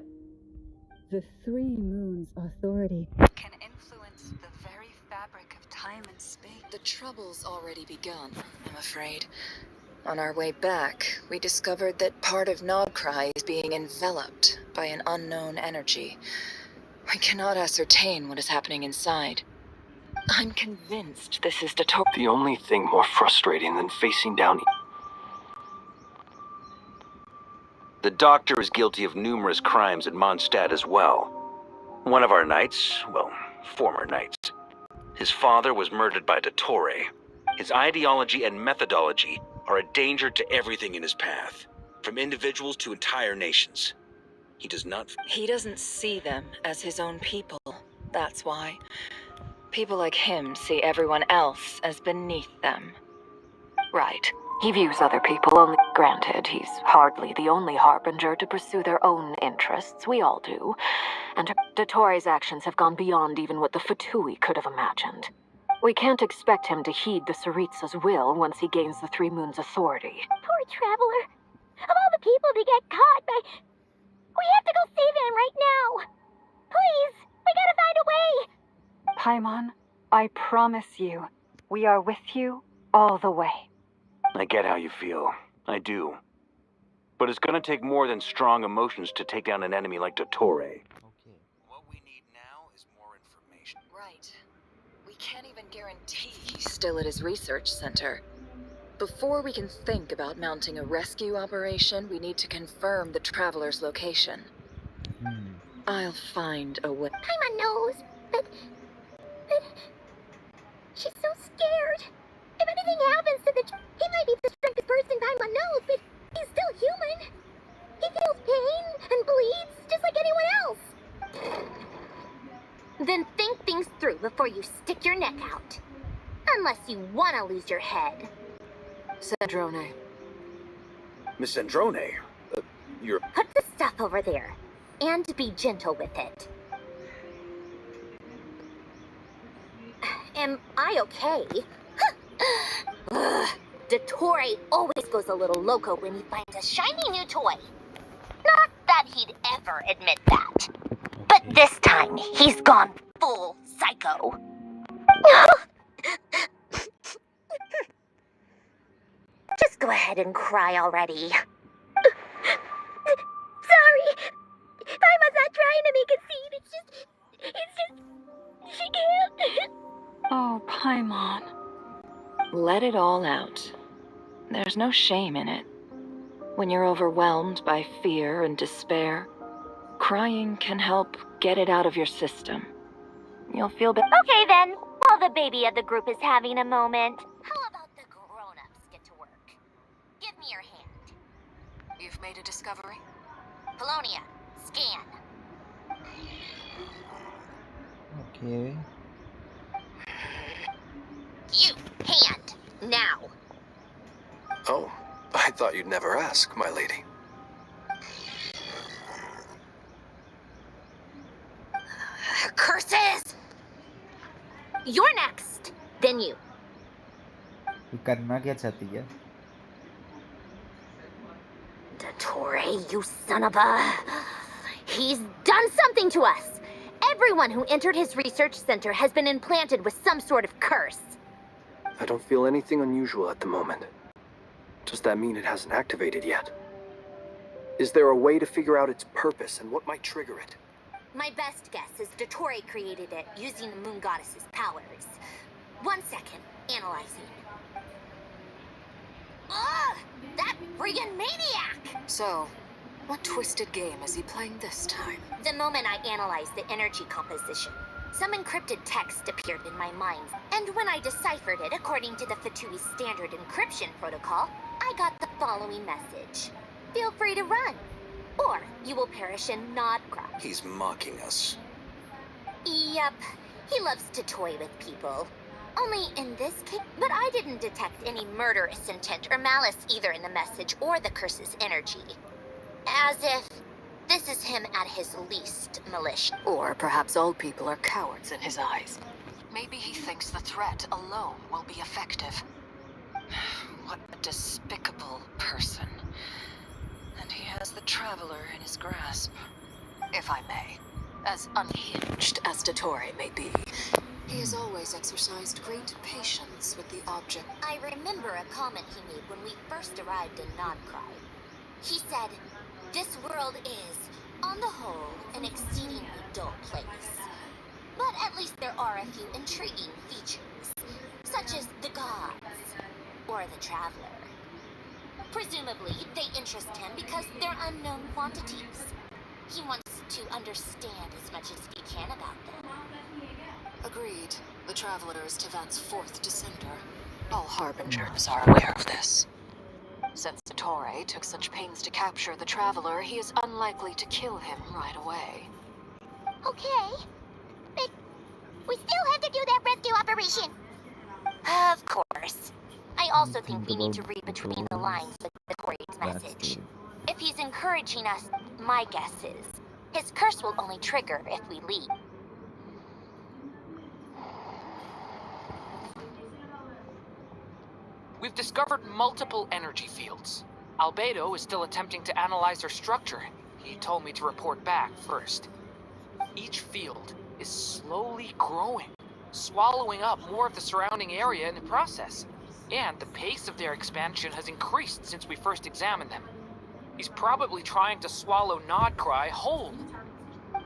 The 3 moons' authority can influence the very fabric of time and space. The trouble's already begun, I'm afraid. On our way back, we discovered that part of Nogcry is being enveloped by an unknown energy. We cannot ascertain what is happening inside. I'm convinced this is Dottore. The only thing more frustrating than facing down... The doctor is guilty of numerous crimes at Mondstadt as well. One of our knights, well, former knights. His father was murdered by Dottore. His ideology and methodology are a danger to everything in his path, from individuals to entire nations. He doesn't see them as his own people. That's why. People like him see everyone else as beneath them. Right. He views other people only. Granted, he's hardly the only harbinger to pursue their own interests. We all do. And Dottore's actions have gone beyond even what the Fatui could have imagined. We can't expect him to heed the Tsaritsa's will once he gains the 3 moons' authority. Poor Traveler. Of all the people to get caught by... We have to go save him right now. Please, we gotta find a way. Paimon, I promise you, we are with you all the way. I get how you feel. I do. But it's gonna take more than strong emotions to take down an enemy like Dottore. What we need now is more information. Right. We can't even guarantee he's still at his research center. Before we can think about mounting a rescue operation, we need to confirm the Traveler's location. I'll find a way. Paimon knows, but... She's so scared. If anything happens to the... He might be the strongest person Paimon knows, but... out. Unless you want to lose your head. Sandrone. Miss Androne, you're... Put the stuff over there. And be gentle with it. Am I okay? Ugh, Dottore always goes a little loco when he finds a shiny new toy. Not that he'd ever admit that. But this time, he's gone full psycho. Just go ahead and cry already. Sorry. Paimon's not trying to make a scene. It's just, she can't. Oh, Paimon. Let it all out. There's no shame in it. When you're overwhelmed by fear and despair, crying can help get it out of your system. You'll feel better. Okay then, while the baby of the group is having a moment, how about the grown-ups get to work? Give me your hand. You've made a discovery? Polonia, scan. Okay. You, hand, now. Oh, I thought you'd never ask, my lady. Curses! You're next, then you. ये करना क्या चाहती है? Dottore, you son of a... He's done something to us! Everyone who entered his research center has been implanted with some sort of curse. I don't feel anything unusual at the moment. Does that mean it hasn't activated yet? Is there a way to figure out its purpose and what might trigger it? My best guess is Dottore created it using the Moon Goddess's powers. 1 second, analyzing. Ugh! That friggin' maniac! So, what twisted game is he playing this time? The moment I analyzed the energy composition, some encrypted text appeared in my mind, and when I deciphered it according to the Fatui standard encryption protocol, I got the following message. Feel free to run, or you will perish in Nodcry. He's mocking us. Yep, he loves to toy with people. Only in this case, but I didn't detect any murderous intent or malice either in the message or the curse's energy. As if this is him at his least malicious. Or perhaps all people are cowards in his eyes. Maybe he thinks the threat alone will be effective. What a despicable person. And he has the Traveler in his grasp. If I may. As unhinged as Dottore may be, he has always exercised great patience with the object. I remember a comment he made when we first arrived in Nodcry. He said, "This world is, on the whole, an exceedingly dull place. But at least there are a few intriguing features, such as the gods, or the Traveler. Presumably, they interest him because they're unknown quantities. He wants to understand as much as he can about them." Agreed. The Traveler is Teyvat's fourth descender. All Harbingers are aware of this. Since Dottore took such pains to capture the Traveler, he is unlikely to kill him right away. Okay, but we still have to do that rescue operation. Of course. I also think we need to read between the lines of Dottore's message. If he's encouraging us, my guess is, his curse will only trigger if we leave. We've discovered multiple energy fields. Albedo is still attempting to analyze their structure. He told me to report back first. Each field is slowly growing, swallowing up more of the surrounding area in the process. And the pace of their expansion has increased since we first examined them. He's probably trying to swallow Nodcry whole.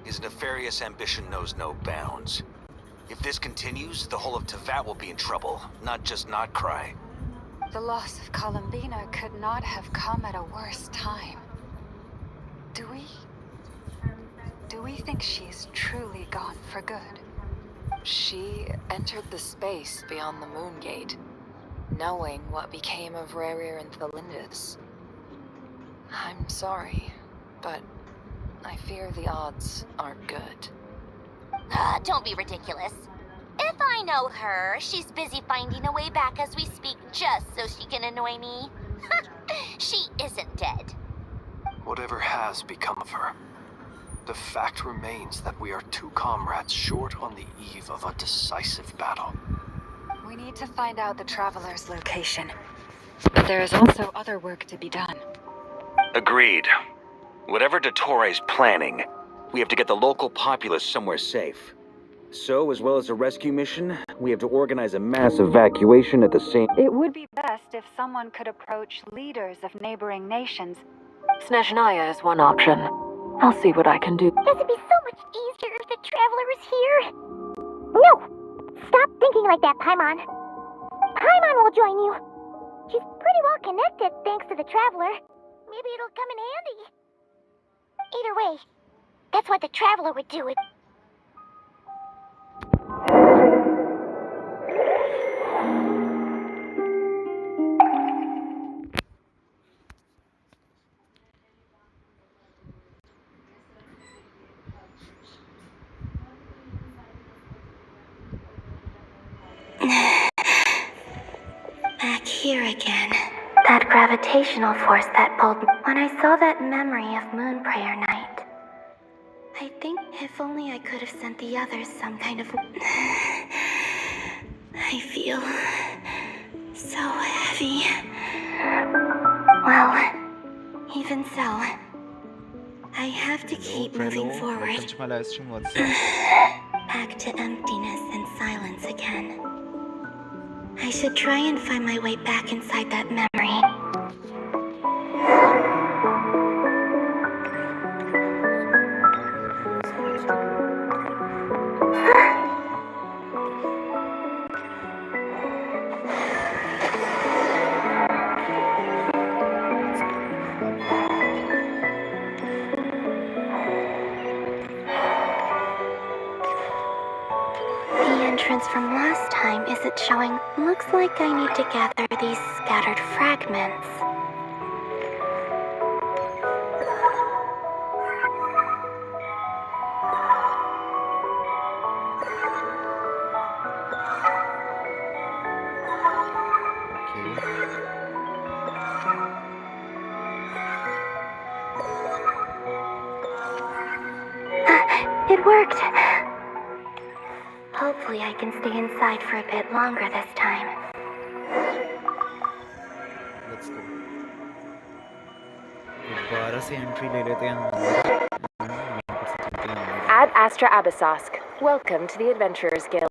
His nefarious ambition knows no bounds. If this continues, the whole of Teyvat will be in trouble, not just Nodcry. The loss of Columbina could not have come at a worse time. Do we think she's truly gone for good? She entered the space beyond the Moon Gate, knowing what became of Rerir and Thelindis. I'm sorry, but I fear the odds aren't good. Don't be ridiculous. If I know her, she's busy finding a way back as we speak just so she can annoy me. She isn't dead. Whatever has become of her, the fact remains that we are two comrades short on the eve of a decisive battle. We need to find out the Traveler's location. But there is also other work to be done. Agreed. Whatever Dottore planning, we have to get the local populace somewhere safe. So, as well as a rescue mission, we have to organize a mass evacuation at the same... It would be best if someone could approach leaders of neighboring nations. Snezhnaya is one option. I'll see what I can do. It'd be so much easier if the Traveler was here. No! Stop thinking like that, Paimon. Paimon will join you. She's pretty well connected thanks to the Traveler. Maybe it'll come in handy. Either way, that's what the Traveler would do. Back here again. That gravitational force that pulled me. When I saw that memory of Moon Prayer Night, I think if only I could have sent the others some kind of... I feel so heavy. Well, even so, I have to keep moving forward. Welcome to my live stream. What's up? Back to emptiness and silence again. I should try and find my way back inside that memory. The entrance from last time isn't showing. Looks like I need to gather these scattered fragments. It worked. Hopefully I can stay inside for a bit longer this time. Let's go. दोबारा से entry ले लेते हैं हम Ad Astra Abyssosque. Welcome to the Adventurers Guild.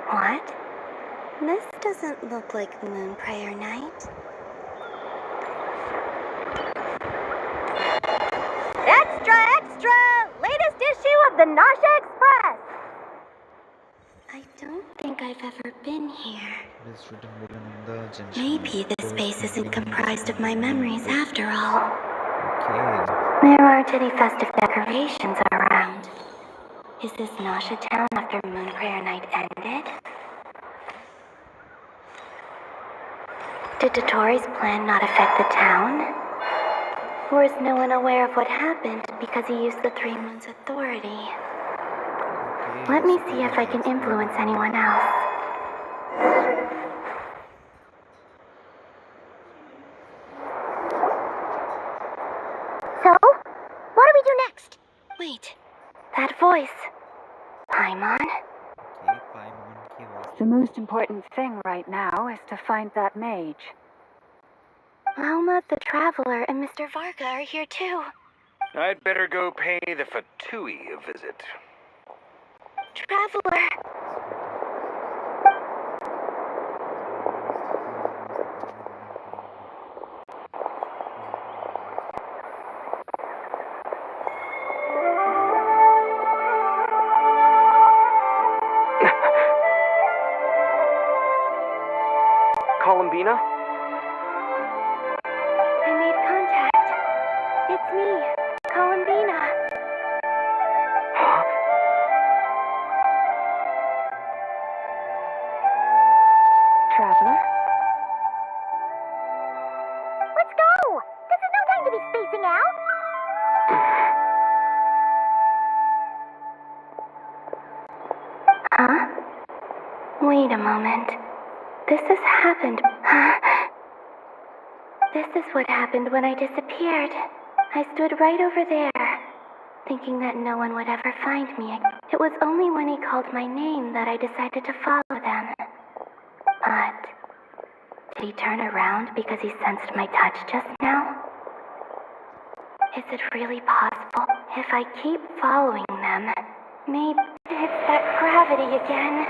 What? This doesn't look like Moon Prayer Night. Extra, extra! Latest issue of the Nasha Express! I don't think I've ever been here. This written within the Genshin. Maybe this space isn't comprised of my memories after all. Okay. There aren't any festive decorations around. Is this Nasha Town after Moon Prayer Night ended? Did Dottore's plan not affect the town? Or is no one aware of what happened because he used the Three Moons' authority? Let me see if I can influence anyone else. So, what do we do next? Wait, that voice. Paimon? The most important thing right now is to find that mage. Alma, the Traveler, and Mr. Varga are here too. I'd better go pay the Fatui a visit. Traveler! Columbina? I made contact. It's me, Columbina. Traveler? Let's go! This is no time to be spacing out! moment. This has happened. This is what happened when I disappeared. I stood right over there, thinking that no one would ever find me. It was only when he called my name that I decided to follow them. But did he turn around because he sensed my touch just now? Is it really possible? If I keep following them, maybe it's that gravity again.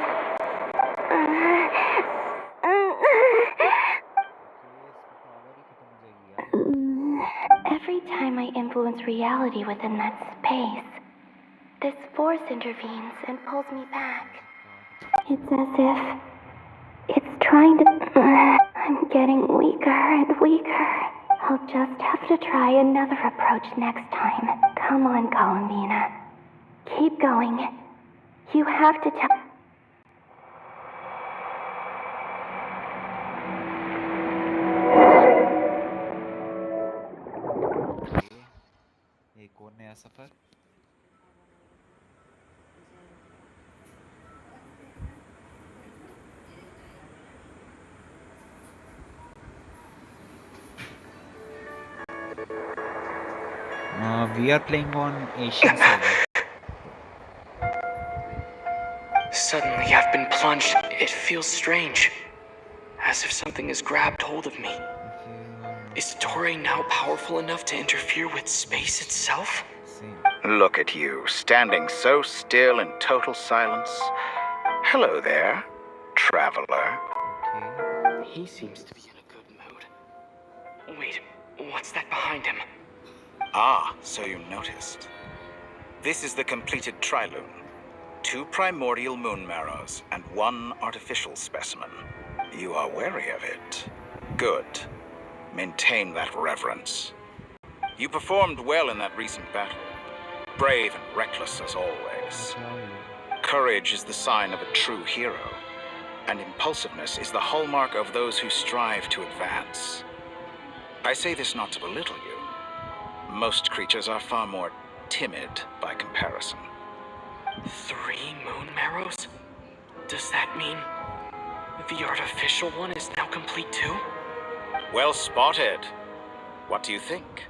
Every time I influence reality within that space, this force intervenes and pulls me back. It's as if it's trying to... I'm getting weaker and weaker. I'll just have to try another approach next time. Come on, Columbina. Keep going. You have to tell... एक और नया सफर। We are playing on Asian server. Suddenly, I've been plunged. It feels strange. As if something has grabbed hold of me. Is Torre now powerful enough to interfere with space itself? Look at you, standing so still in total silence. Hello there, traveler. He seems to be in a good mood. Wait, what's that behind him? Ah, so you noticed. This is the completed trilune. 2 primordial moon marrows and 1 artificial specimen. You are wary of it. Good. Maintain that reverence. You performed well in that recent battle. Brave and reckless as always. Courage is the sign of a true hero, and impulsiveness is the hallmark of those who strive to advance. I say this not to belittle you. Most creatures are far more timid by comparison. 3 moon marrows? Does that mean the artificial one is now complete too? Well spotted. What do you think?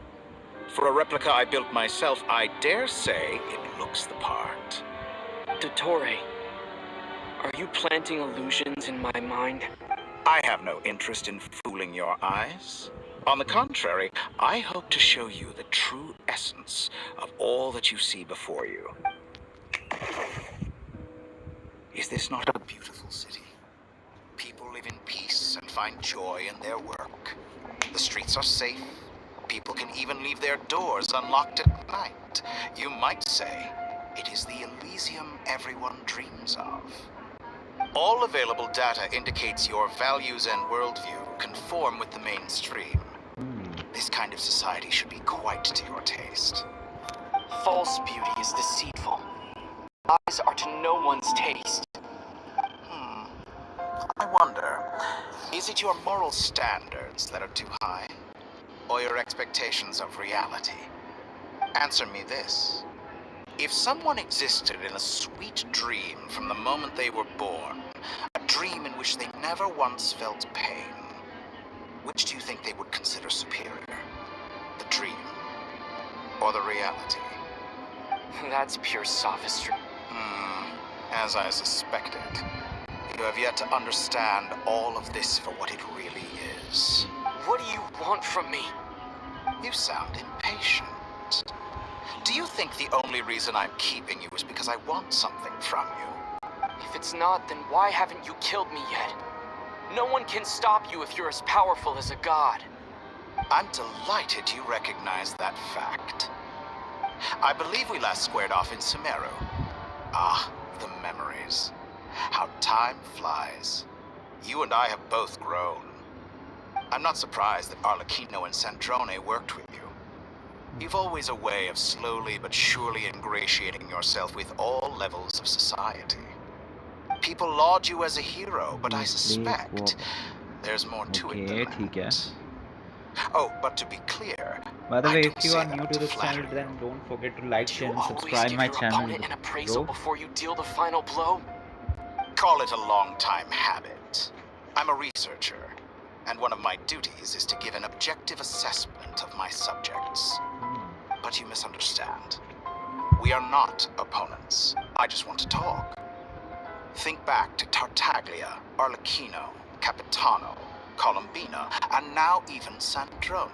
For a replica I built myself, I dare say it looks the part. Dottore, are you planting illusions in my mind? I have no interest in fooling your eyes. On the contrary, I hope to show you the true essence of all that you see before you. Is this not a beautiful city? People live in peace and find joy in their work. The streets are safe. People can even leave their doors unlocked at night. You might say it is the Elysium everyone dreams of. All available data indicates your values and worldview conform with the mainstream. This kind of society should be quite to your taste. False beauty is deceitful. Eyes are to no one's taste. I wonder, is it your moral standards that are too high? Or your expectations of reality? Answer me this. If someone existed in a sweet dream from the moment they were born, a dream in which they never once felt pain, which do you think they would consider superior? The dream or the reality? That's pure sophistry. As I suspected. You have yet to understand all of this for what it really is. What do you want from me? You sound impatient. Do you think the only reason I'm keeping you is because I want something from you? If it's not, then why haven't you killed me yet? No one can stop you if you're as powerful as a god. I'm delighted you recognize that fact. I believe we last squared off in Sumeru. Ah, the memories. How time flies. You and I have both grown. I'm not surprised that Arlecchino and Sandrone worked with you. You've always a way of slowly but surely ingratiating yourself with all levels of society. People laud you as a hero, but I suspect there's more to it than that. Oh, but to be clear, by the way, if you are new to this channel, then don't forget to like, share, and subscribe my channel. An appraisal before you deal the final blow? Call it a long-time habit. I'm a researcher, and one of my duties is to give an objective assessment of my subjects. But you misunderstand. We are not opponents. I just want to talk. Think back to Tartaglia, Arlecchino, Capitano, Colombina, and now even Sandrone.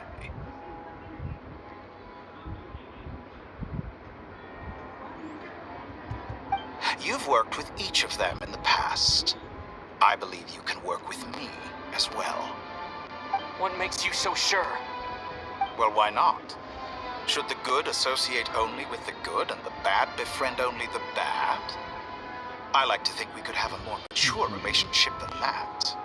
You've worked with each of them in the past. I believe you can work with me as well. What makes you so sure? Well, why not? Should the good associate only with the good and the bad befriend only the bad? I like to think we could have a more mature relationship than that.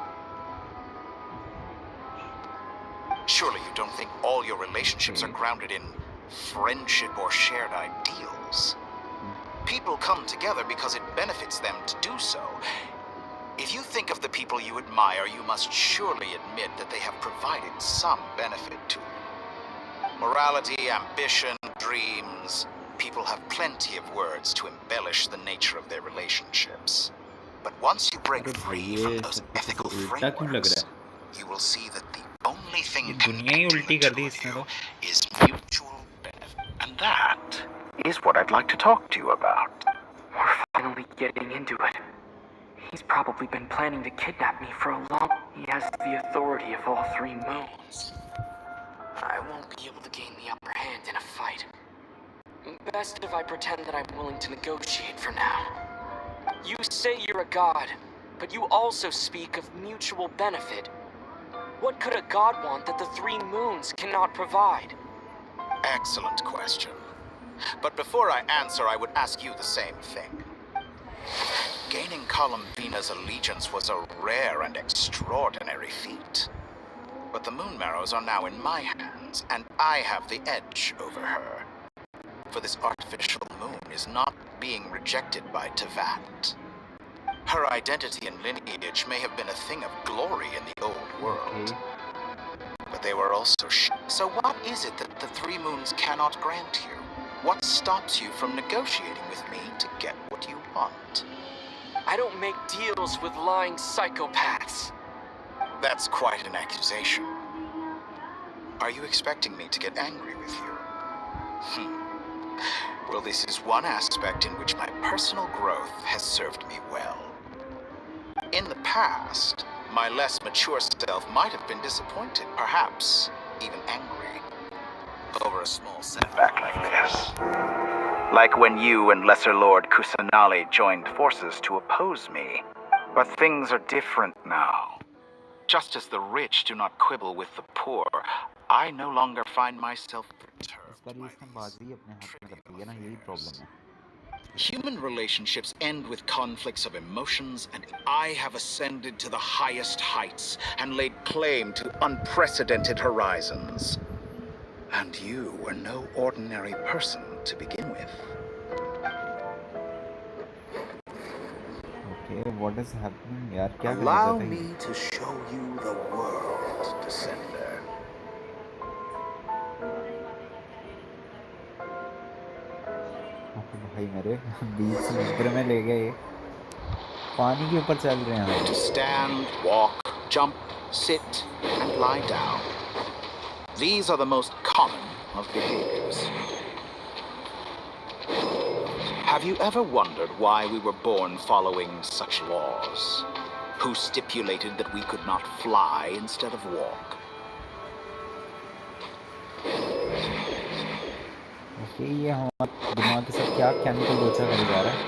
Surely you don't think all your relationships are grounded in friendship or shared ideals? People come together because it benefits them to do so. If you think of the people you admire, you must surely admit that they have provided some benefit to you. Morality, ambition, dreams. People have plenty of words to embellish the nature of their relationships. But once you break free from those ethical frameworks, you will see that the only thing connecting the two of you is mutual benefit. And that is what I'd like to talk to you about. We're finally getting into it. He's probably been planning to kidnap me for a long... He has the authority of all three moons. I won't be able to gain the upper hand in a fight. Best if I pretend that I'm willing to negotiate for now. You say you're a god, but you also speak of mutual benefit. What could a god want that the three moons cannot provide? Excellent question. But before I answer, I would ask you the same thing. Gaining Colombina's allegiance was a rare and extraordinary feat. But the Moon Marrows are now in my hands, and I have the edge over her. For this artificial moon is not being rejected by Teyvat. Her identity and lineage may have been a thing of glory in the old world. But they were also So what is it that the three moons cannot grant you? What stops you from negotiating with me to get what you want? I don't make deals with lying psychopaths. That's quite an accusation. Are you expecting me to get angry with you? Well, this is one aspect in which my personal growth has served me well. In the past, my less mature self might have been disappointed, perhaps even angry, over a small setback like this. Like when you and Lesser Lord Kusanali joined forces to oppose me. But things are different now. Just as the rich do not quibble with the poor, I no longer find myself perturbed by these. Human relationships end with conflicts of emotions, and I have ascended to the highest heights and laid claim to unprecedented horizons. And you were no ordinary person to begin with. Okay, what is happening यार क्या करना Allow चाहते me हैं to show you the world, Descender. भाई मेरे बीच समुद्र में ले गए पानी के ऊपर चल रहे हैं To stand, walk, jump, sit, and lie down. These are the most common of behaviors. Have you ever wondered why we were born following such laws? Who stipulated that we could not fly instead of walk? Okay ये हमारे दिमाग के साथ क्या chemical लोचा करे जा रहा है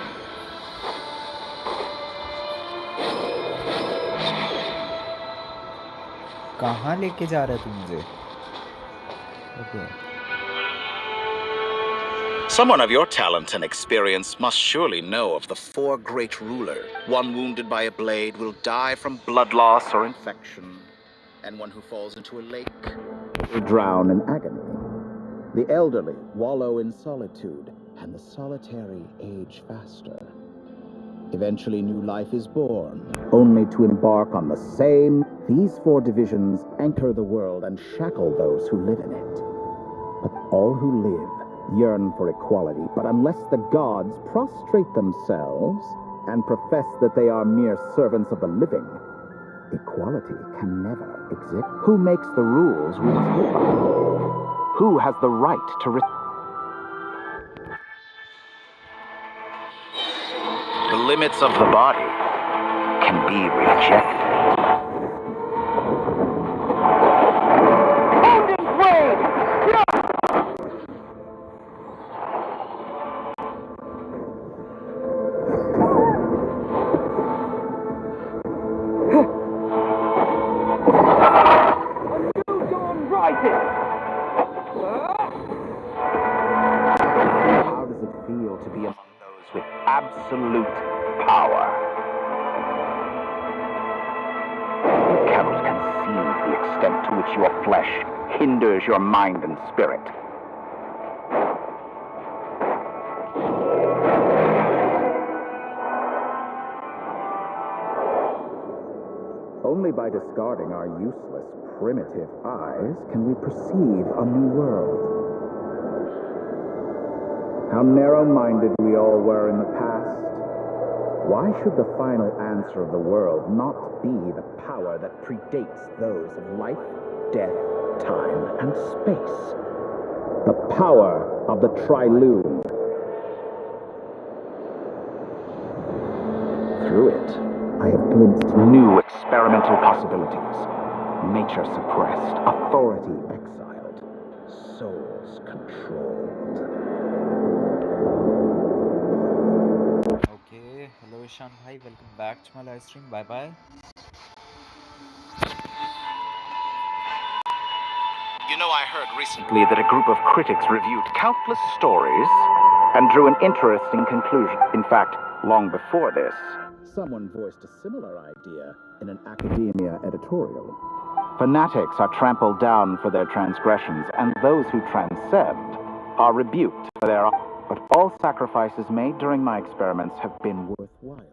कहाँ लेके जा रहा है तू मुझे okay Someone of your talent and experience must surely know of the four great rulers. One wounded by a blade will die from blood loss or infection, and one who falls into a lake will drown in agony. The elderly wallow in solitude, and the solitary age faster. Eventually new life is born, only to embark on the same. These four divisions anchor the world and shackle those who live in it. But all who live yearn for equality, but unless the gods prostrate themselves, and profess that they are mere servants of the living, equality can never exist. Who makes the rules we must live by? Who has the right to The limits of the body can be rejected. How does it feel to be among those with absolute power? You cannot conceive the extent to which your flesh hinders your mind and spirit. Only by discarding our useless, primitive eyes can we perceive a new world. How narrow-minded we all were in the past. Why should the final answer of the world not be the power that predates those of life, death, time, and space? The power of the Trilune. Through it, I have glimpsed new experimental possibilities. Nature suppressed, authority exiled, souls controlled. Okay, hello Ishan bhai, welcome back to my live stream. Bye bye. You know, I heard recently that a group of critics reviewed countless stories and drew an interesting conclusion. In fact, long before this, someone voiced a similar idea in an academia editorial. Fanatics are trampled down for their transgressions, and those who transcend are rebuked for their... But all sacrifices made during my experiments have been worthwhile,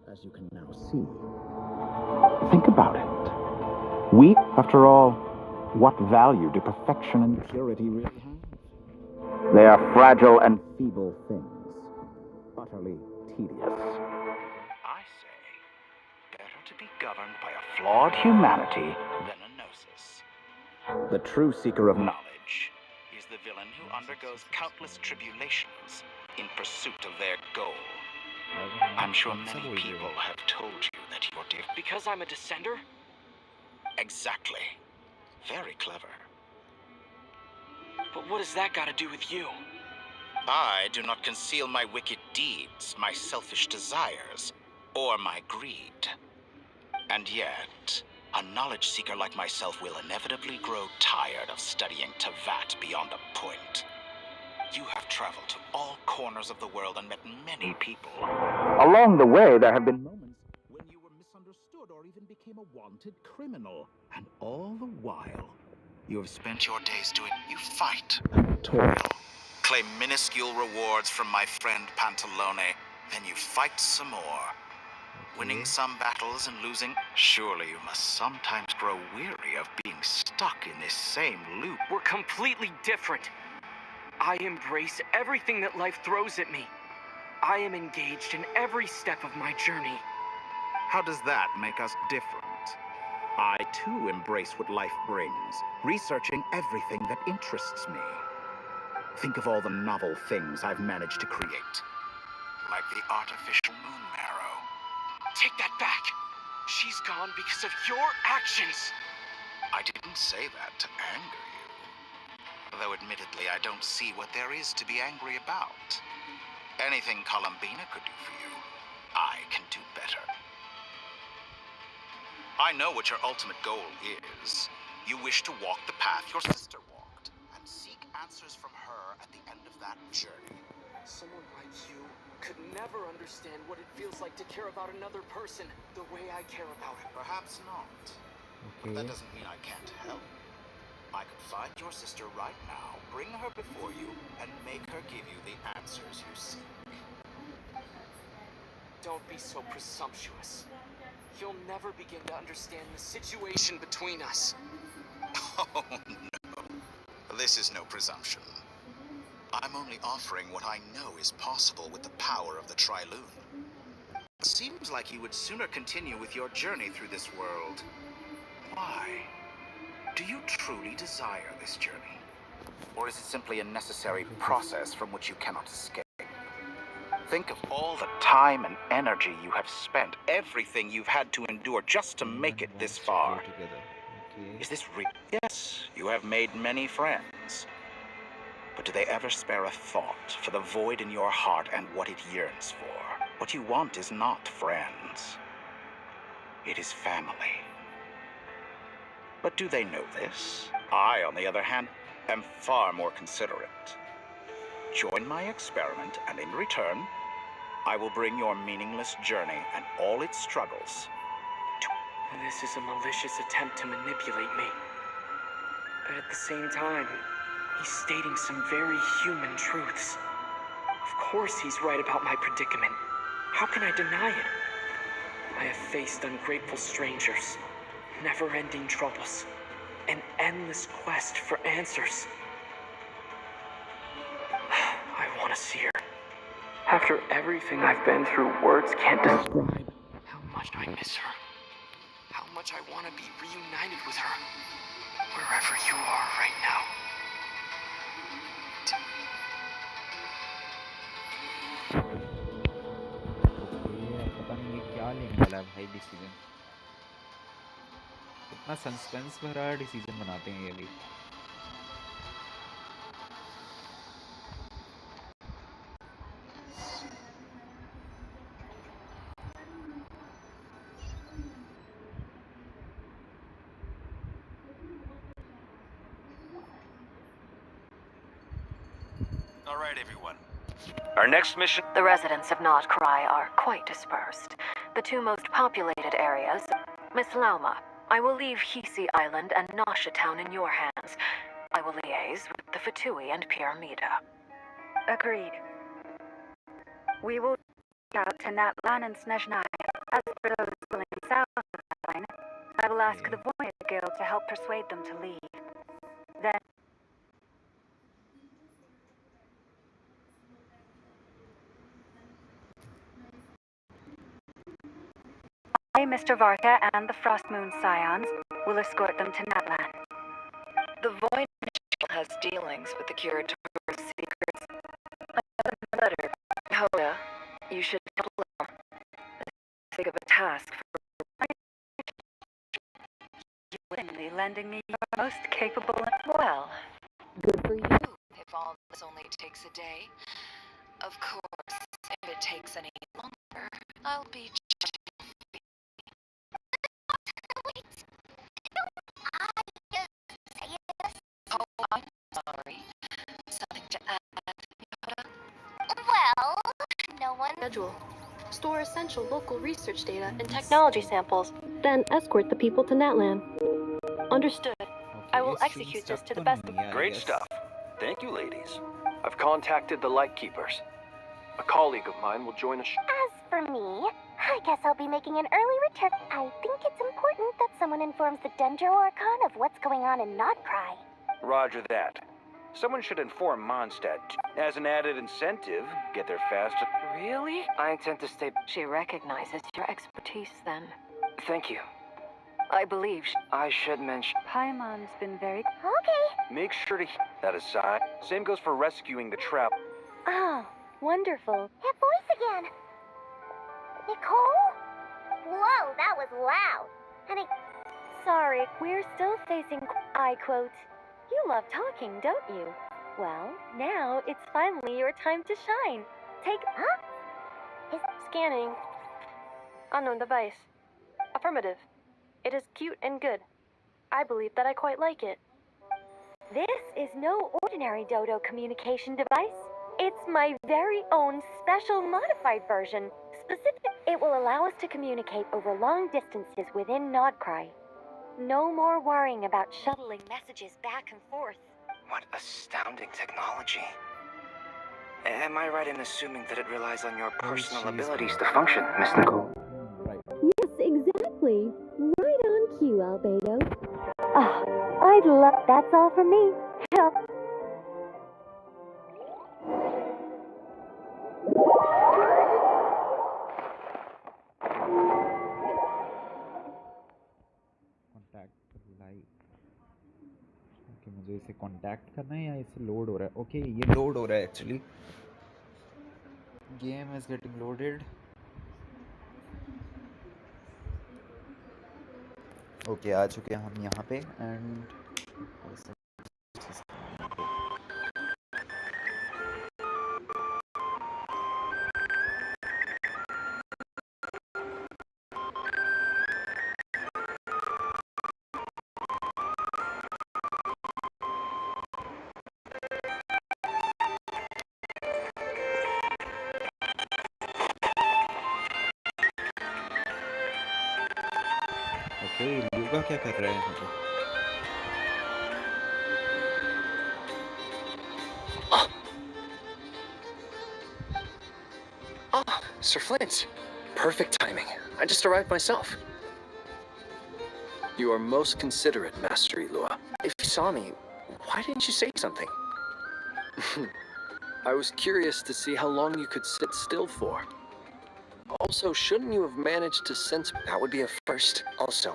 as you can now see. Think about it. We, after all, what value do perfection and purity really have? They are fragile and feeble things, utterly tedious. I say, better to be governed by a flawed humanity than a gnosis. The true seeker of knowledge is the villain who undergoes countless tribulations in pursuit of their goal. I'm sure many people have told you that you're different. Because I'm a descender? Exactly. Very clever. But what has that got to do with you? I do not conceal my wicked deeds, my selfish desires, or my greed. And yet, a knowledge seeker like myself will inevitably grow tired of studying Teyvat beyond a point. You have traveled to all corners of the world and met many people. Along the way, there have been moments when you were misunderstood or even became a wanted criminal. And all the while, you have spent your days doing... You fight, toil, claim minuscule rewards from my friend Pantalone, then you fight some more. Winning some battles and losing... Surely you must sometimes grow weary of being stuck in this same loop. We're completely different. I embrace everything that life throws at me. I am engaged in every step of my journey. How does that make us different? I, too, embrace what life brings, researching everything that interests me. Think of all the novel things I've managed to create. Like the artificial moon marrow. Take that back. She's gone because of your actions. I didn't say that to anger you. Though admittedly, I don't see what there is to be angry about. Anything Columbina could do for you, I can do better. I know what your ultimate goal is. You wish to walk the path your sister walked, and seek answers from her at the end of that journey. Someone like you could never understand what it feels like to care about another person the way I care about it. Perhaps not. But that doesn't mean I can't help. I could find your sister right now, bring her before you, and make her give you the answers you seek. Don't be so presumptuous. You'll never begin to understand the situation between us. Oh, no. This is no presumption. I'm only offering what I know is possible with the power of the Trilune. seems like you would sooner continue with your journey through this world. Why? Do you truly desire this journey? Or is it simply a necessary process from which you cannot escape? Think of all the time and energy you have spent, everything you've had to endure just to make it this far. Is this real? Yes, you have made many friends. But do they ever spare a thought for the void in your heart and what it yearns for? What you want is not friends. It is family. But do they know this? I, on the other hand, am far more considerate. Join my experiment, and in return, I will bring your meaningless journey and all its struggles to... This is a malicious attempt to manipulate me. But at the same time, he's stating some very human truths. Of course he's right about my predicament. How can I deny it? I have faced ungrateful strangers, never-ending troubles, an endless quest for answers. I want to see her. After everything I've been through, words can't describe how much I miss her. How much I want to be reunited with her. Wherever you are right now. पता नहीं ये क्या लेने वाला है भाई decision. इतना suspense भरा डिसीजन बनाते हैं ये भी। All right, everyone. Our next mission... The residents of Not Cry are quite dispersed. The two most populated areas... Miss Lauma, I will leave Hisi Island and Nasha Town in your hands. I will liaise with the Fatui and Pyramida. Agreed. We will reach out to Natlan and Snezhnaya. As for those going south of the line, I will ask the Voyage Guild to help persuade them to leave. Then... I, Mr. Varka, and the Frost Moon Scions will escort them to Natlan. The Void has dealings with the Curator's secrets. A letter. Hoda, you should help them. Think of a task for... You willingly lending me your most capable... Well, good for you, if all this only takes a day. Of course, if it takes any longer, I'll be... Oh, I'm sorry. Something to add, Well, no one... Schedule. Store essential local research data and technology samples, then escort the people to Natlan. Understood. I will execute this to the best of... Great stuff. Thank you, ladies. I've contacted the Lightkeepers. A colleague of mine will join us. As for me, I guess I'll be making an early return. I think it's important that someone informs the Dendro Archon of what's going on in Notcry. Roger that. Someone should inform Mondstadt. As an added incentive, get there faster. Really? I intend to stay... She recognizes your expertise, then. Thank you. I believe I should mention... Paimon's been very... Okay. Make sure to... That aside, same goes for rescuing the trap. Oh, wonderful. That voice again. Nicole? Whoa, that was loud. And sorry, we're still facing... I quote... You love talking, don't you? Well, now it's finally your time to shine. Take... Huh? Scanning. Unknown device. Affirmative. It is cute and good. I believe that I quite like it. This is no ordinary Dodo communication device. It's my very own special modified version. It will allow us to communicate over long distances within Nodcry. No more worrying about shuttling messages back and forth. What astounding technology. Am I right in assuming that it relies on your personal abilities to function, Miss Nicole? Yes, exactly. Right on cue, Albedo. I'd love... That's all from me. Help. कि मुझे इसे contact करना है या इसे load हो रहा है? ओके ये लोड हो रहा है actually. Game is getting loaded. Okay आ चुके हैं हम यहाँ पे एंड ओके ल्यूगा क्या कर रहा है यहाँ पे? Ah, Sir Flint. Perfect timing. I just arrived myself. You are most considerate, Master Elua. If you saw me, why didn't you say something? I was curious to see how long you could sit still for. Also, shouldn't you have managed to sense... That would be a first. Also,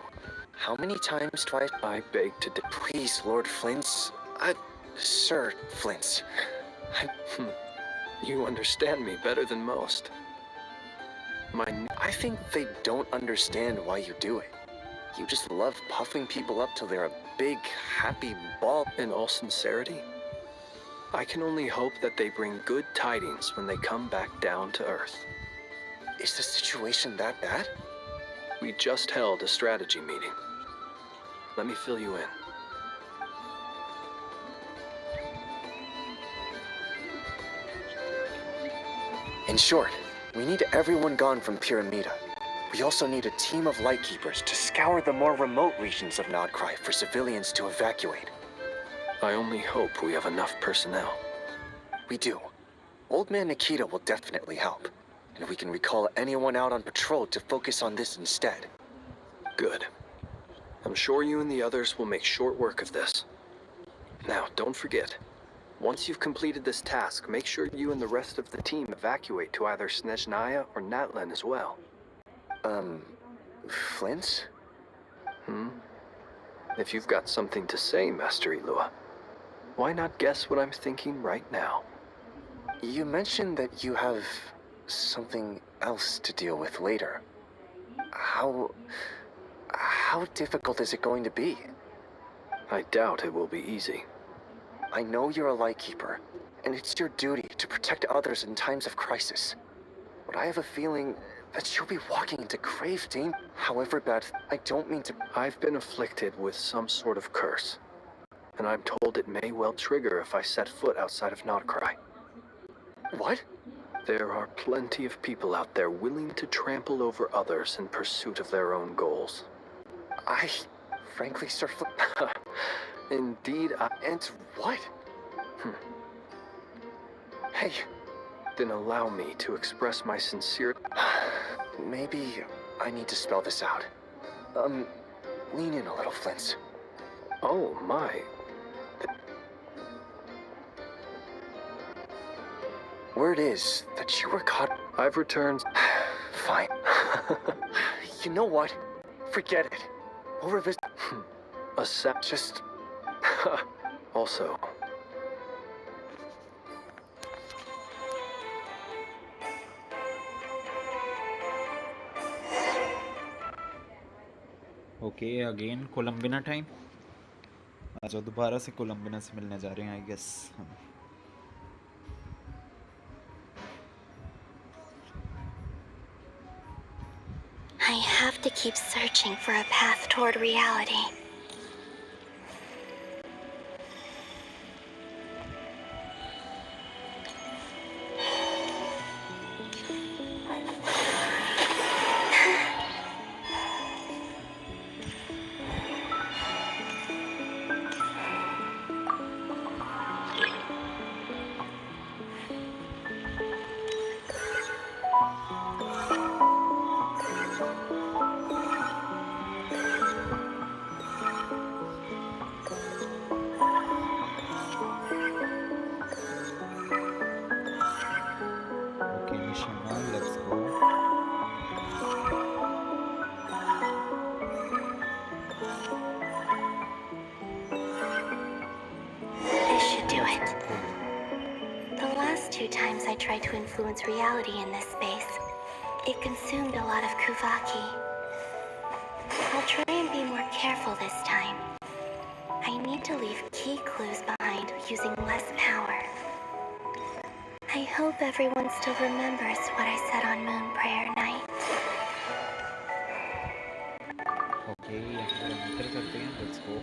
how many times do I beg to... Please, Lord Flint's... Sir Flint's... You understand me better than most. I think they don't understand why you do it. You just love puffing people up till they're a big, happy ball. In all sincerity, I can only hope that they bring good tidings when they come back down to Earth. Is the situation that bad? We just held a strategy meeting. Let me fill you in. In short, we need everyone gone from Pyramida. We also need a team of Lightkeepers to scour the more remote regions of Nodcry for civilians to evacuate. I only hope we have enough personnel. We do. Old Man Nikita will definitely help. And we can recall anyone out on patrol to focus on this instead. Good. I'm sure you and the others will make short work of this. Now, don't forget. Once you've completed this task, make sure you and the rest of the team evacuate to either Snezhnaya or Natlan as well. Flint? If you've got something to say, Master Elua, why not guess what I'm thinking right now? You mentioned that you have something else to deal with later. How difficult is it going to be? I doubt it will be easy. I know you're a Lightkeeper, and it's your duty to protect others in times of crisis. But I have a feeling that you'll be walking into grave danger. However bad, I don't mean to... I've been afflicted with some sort of curse, and I'm told it may well trigger if I set foot outside of Nodcry. What? There are plenty of people out there willing to trample over others in pursuit of their own goals. Frankly, Sir Indeed, And what? Hey. Then allow me to express my sincere... Maybe I need to spell this out. Lean in a little, Flint. Oh, my. Word is that you were caught... I've returned... Fine. You know what? Forget it. We'll revisit... Just... Also... okay again Columbina time. अच्छा दोबारा से Columbina से मिलने जा रहे हैं I guess हम. I have to keep searching for a path toward reality. what? The last 2 times I tried to influence reality in this space, it consumed a lot of Kuvaki. I'll try and be more careful this time. I need to leave key clues behind using less power. I hope everyone still remembers what I said on Moon Prayer Night. Okay यहाँ पर enter करते हैं, let's go.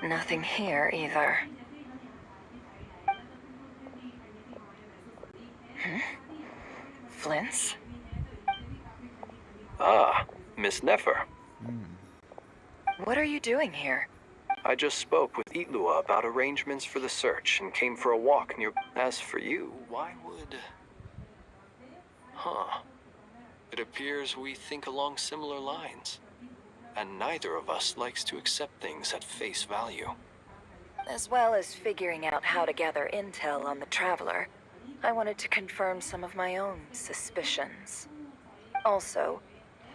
Nothing here either. Flints? Ah, Miss Nefer. What are you doing here? I just spoke with Itlua about arrangements for the search and came for a walk near... As for you, why would... Huh. It appears we think along similar lines. And neither of us likes to accept things at face value. As well as figuring out how to gather intel on the Traveler, I wanted to confirm some of my own suspicions. Also,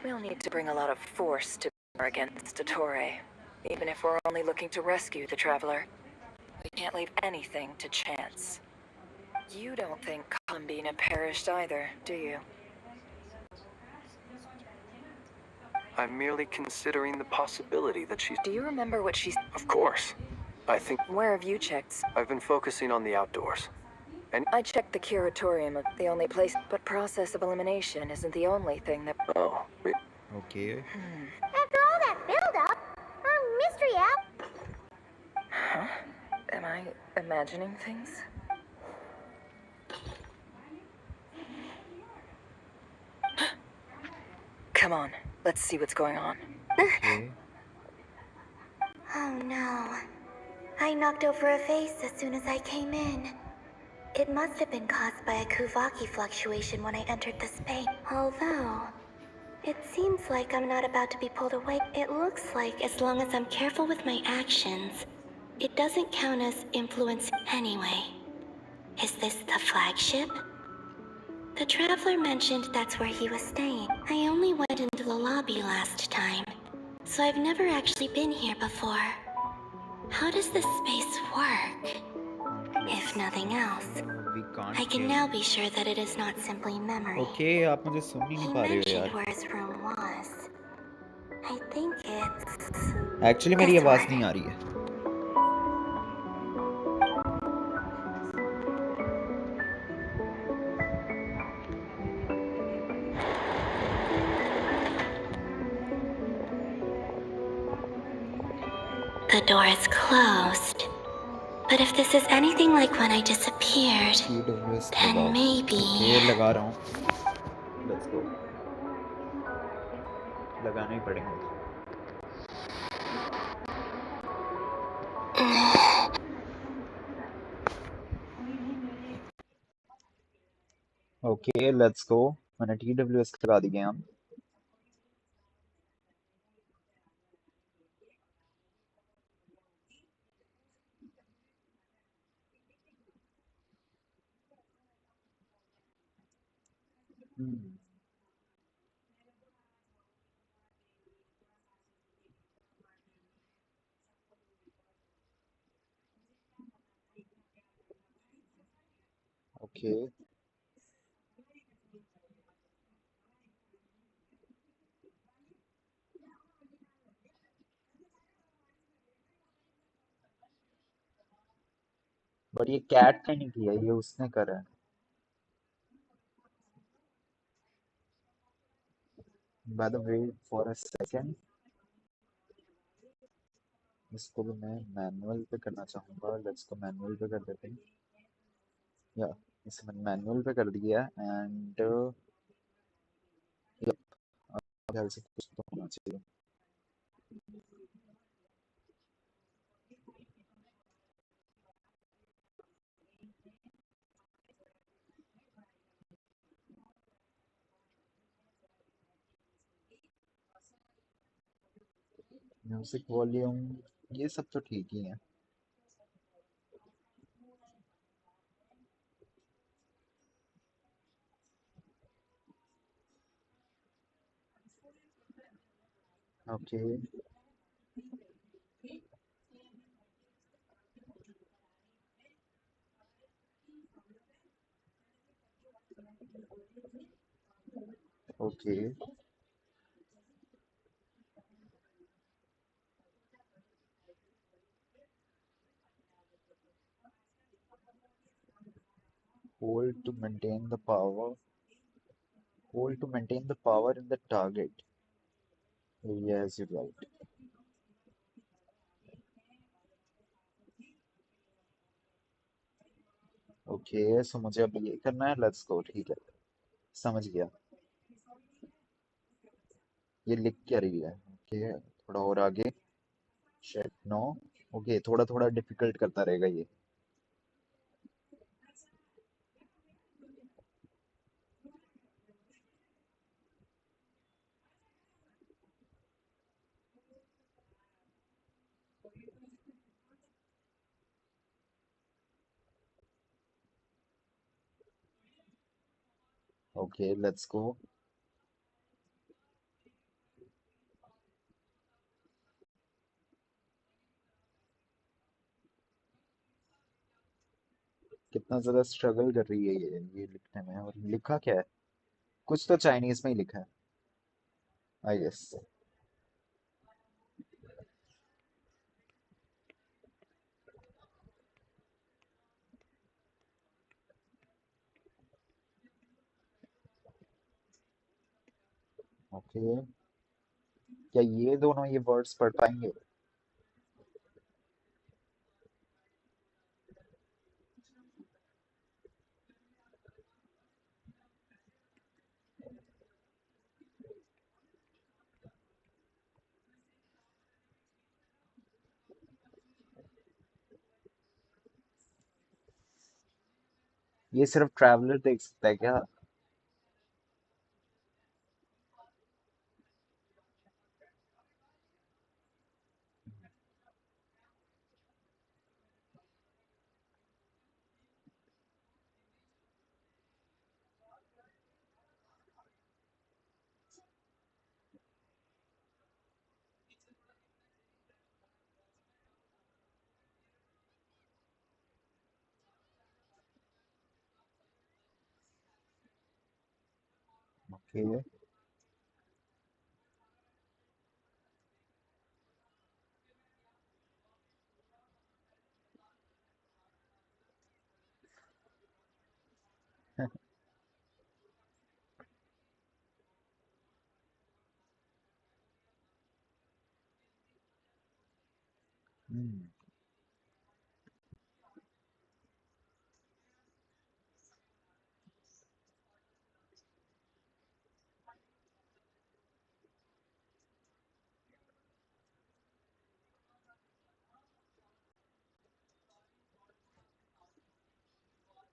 we'll need to bring a lot of force to bear against Dottore, even if we're only looking to rescue the Traveler. We can't leave anything to chance. You don't think Columbina perished either, do you? I'm merely considering the possibility that she's... Do you remember what she... Of course. I think... Where have you checked? I've been focusing on the outdoors. And... I checked the curatorium, the only place... But process of elimination isn't the only thing that... Oh, okay. After all that build-up, mystery out. Huh? Am I imagining things? Come on, let's see what's going on. Okay. Oh no. I knocked over a vase as soon as I came in. It must have been caused by a Kuvaki fluctuation when I entered the space. Although, it seems like I'm not about to be pulled away. It looks like as long as I'm careful with my actions, it doesn't count as influence anyway. Is this the flagship? The Traveler mentioned that's where he was staying. I only went into the lobby last time, so I've never actually been here before. How does this space work? If nothing else, I can now be sure that it is not simply memory. Okay, आप मुझे सुन ही नहीं पा रहे हो He यार। mentioned where his room was. I think it's... Actually मेरी आवाज़ नहीं आ रही है। The door is closed. But if this is anything like when I disappeared, then maybe... Okay, लगा रहा हूँ। Let's go. लगाना ही पड़ेगा। Okay, let's go. मैंने TWS लगा दिए हम। Okay. But ये कैट ने नहीं किया, ये उसने करा है। By the way, for a second, इसको भी मैं मैनुअल पे करना चाहूँगा। लेट्स को मैनुअल पे कर देते हैं। या इसे मैंने मैनुअल पे कर दिया एंड ख्याल से कुछ तो होना चाहिए। म्यूजिक वॉल्यूम ये सब तो ठीक ही है। Okay okay hold to maintain the power hold to maintain the power in the target. Yes, you're right. Okay so मुझे अब ये करना है, लेट्स गो। ठीक है, समझ गया। ये लिख क्या रही है? ओके थोड़ा और आगे। शेट नो। ओके थोड़ा थोड़ा डिफिकल्ट करता रहेगा ये। Okay let's go. कितना ज्यादा स्ट्रगल कर रही है ये लिखने में। और लिखा क्या है? कुछ तो चाइनीज में ही लिखा है आई गेस। ओके क्या ये दोनों ये वर्ड्स पढ़ पाएंगे? ये सिर्फ ट्रैवलर देख सकता है क्या? Okay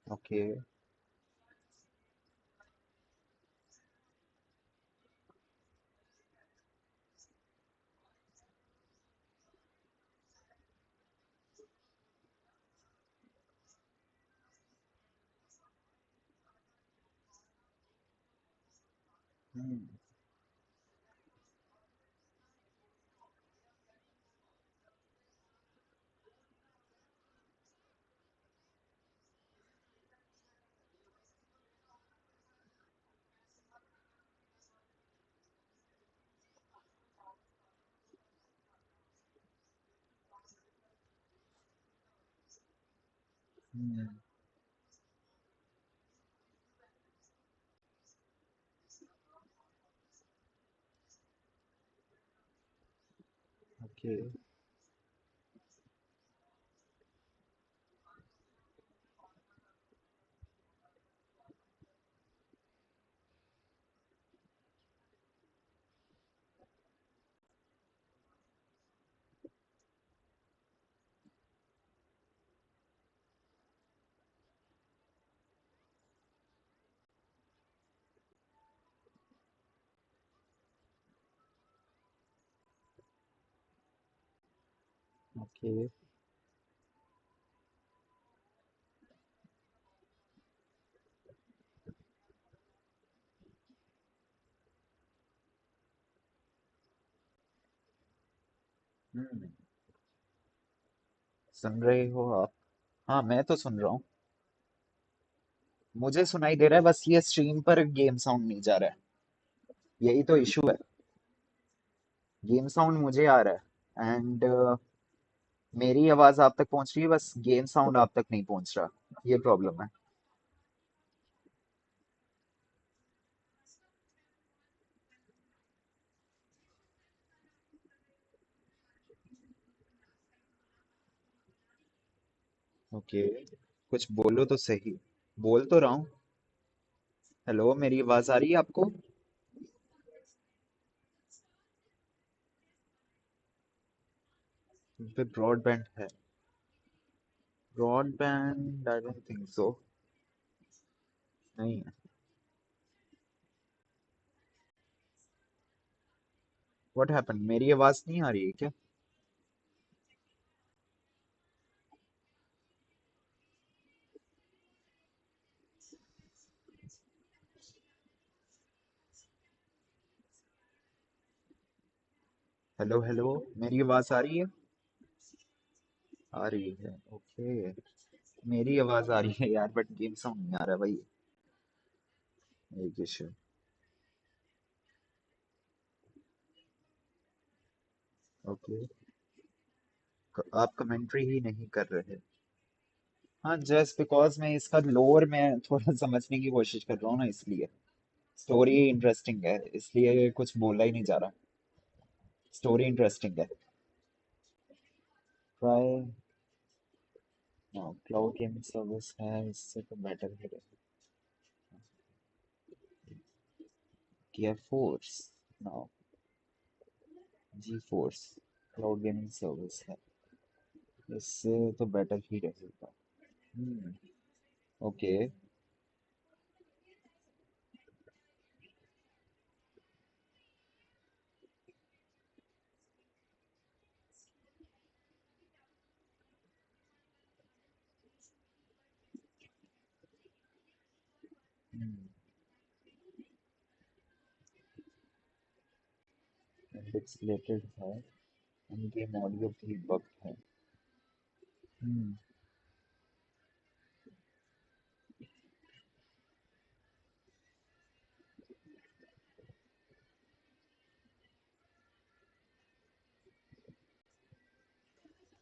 okay okay okay. सुन रहे हो आप? हाँ, मैं तो सुन रहा हूँ। मुझे सुनाई दे रहा है, बस ये स्ट्रीम पर गेम साउंड नहीं जा रहा है। यही तो इशू है। गेम साउंड मुझे आ रहा है एंड मेरी आवाज आप तक पहुंच रही है, बस गेम साउंड आप तक नहीं पहुंच रहा। ये प्रॉब्लम है। ओके, कुछ बोलो तो सही। बोल तो रहा हूँ। हेलो, मेरी आवाज आ रही है आपको? पे ब्रॉडबैंड है? Broadband I don't think so. नहीं है। What happened? मेरी आवाज नहीं आ रही है क्या? हेलो हेलो, मेरी आवाज आ रही है? आ रही है, ओके। मेरी आवाज आ रही है यार, बट गेम साउंड नहीं आ रहा भाई। एक इशू। ओके। आप कमेंट्री ही नहीं कर रहे? हाँ, जस्ट बिकॉज मैं इसका लोअर में थोड़ा समझने की कोशिश कर रहा हूँ ना, इसलिए। स्टोरी इंटरेस्टिंग है, इसलिए कुछ बोला ही नहीं जा रहा। स्टोरी इंटरेस्टिंग है। ट्राई। क्लाउड गेमिंग सर्विस है, इससे तो बेटर ही रहेगा। किया फोर्स। नाउ जी फोर्स क्लाउड गेमिंग सर्विस है, इससे तो बेटर ही रहेगा। हम्म। ओके। इंडेक्स रिलेटेड है, गेम ऑडियो भी बग है। हम्म।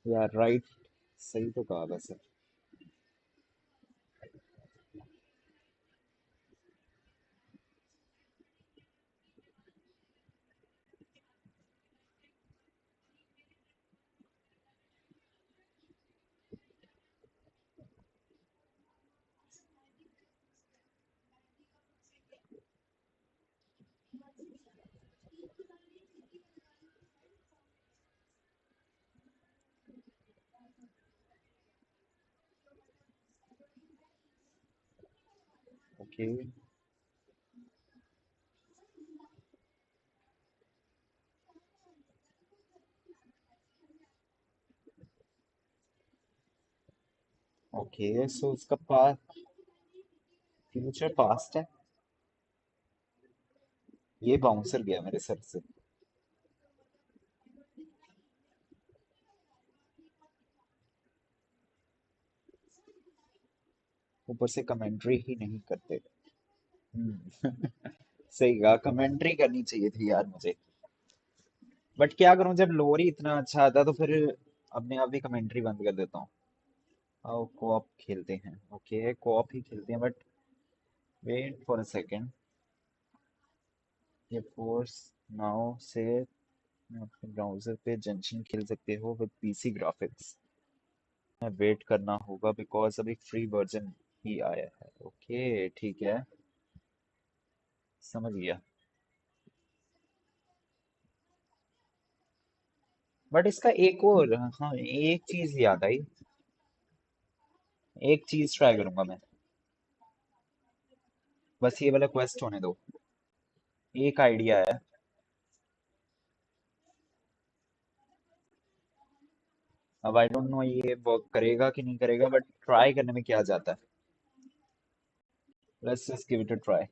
यार राइट, सही तो कहा वैसे। ओके। ओके, सो उसका पास फ्यूचर पास्ट है। ये बाउंसर गया मेरे सर से। ऊपर से कमेंट्री ही नहीं करते। सही कहा, कमेंट्री करनी चाहिए थी यार मुझे। बट क्या करूं, जब लोरी इतना अच्छा आता है तो फिर अपने आप ही कमेंट्री बंद कर देता हूँ। आओ कोऑप खेलते हैं। ओके, कोऑप ही खेलते हैं, but wait for a second. ये फोर्स नाउ से अपने ब्राउजर पे जेंशिन खेल सकते हो विद पीसी ग्राफिक्स। वेट करना होगा बिकॉज अभी फ्री वर्जन ही आया है। ओके ठीक है, समझ गया। बट इसका एक और, हाँ एक चीज याद आई। एक चीज ट्राई करूंगा मैं। बस ये वाला क्वेस्ट होने दो। एक आइडिया है। अब आई डोंट नो ये वर्क करेगा कि नहीं करेगा, बट ट्राई करने में क्या जाता है। Let's just give it a try.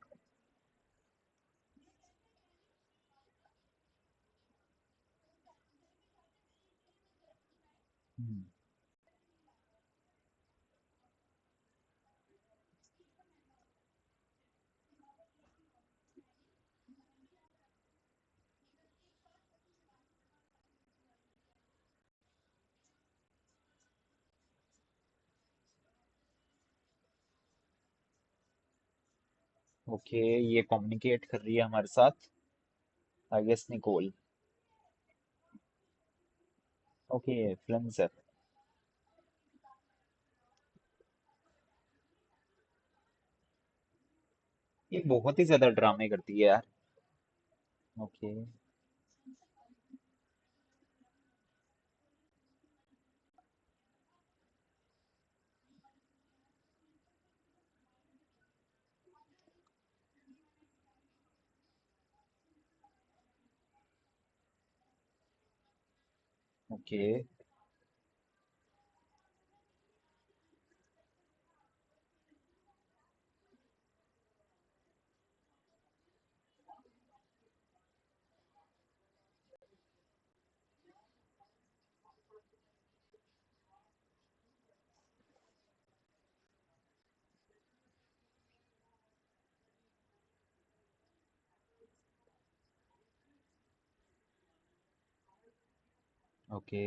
Okay, ये कम्युनिकेट कर रही है हमारे साथ, I guess Nicole. Okay, film है। ये बहुत ही ज्यादा ड्रामे करती है यार। ओके। ओके। ओके,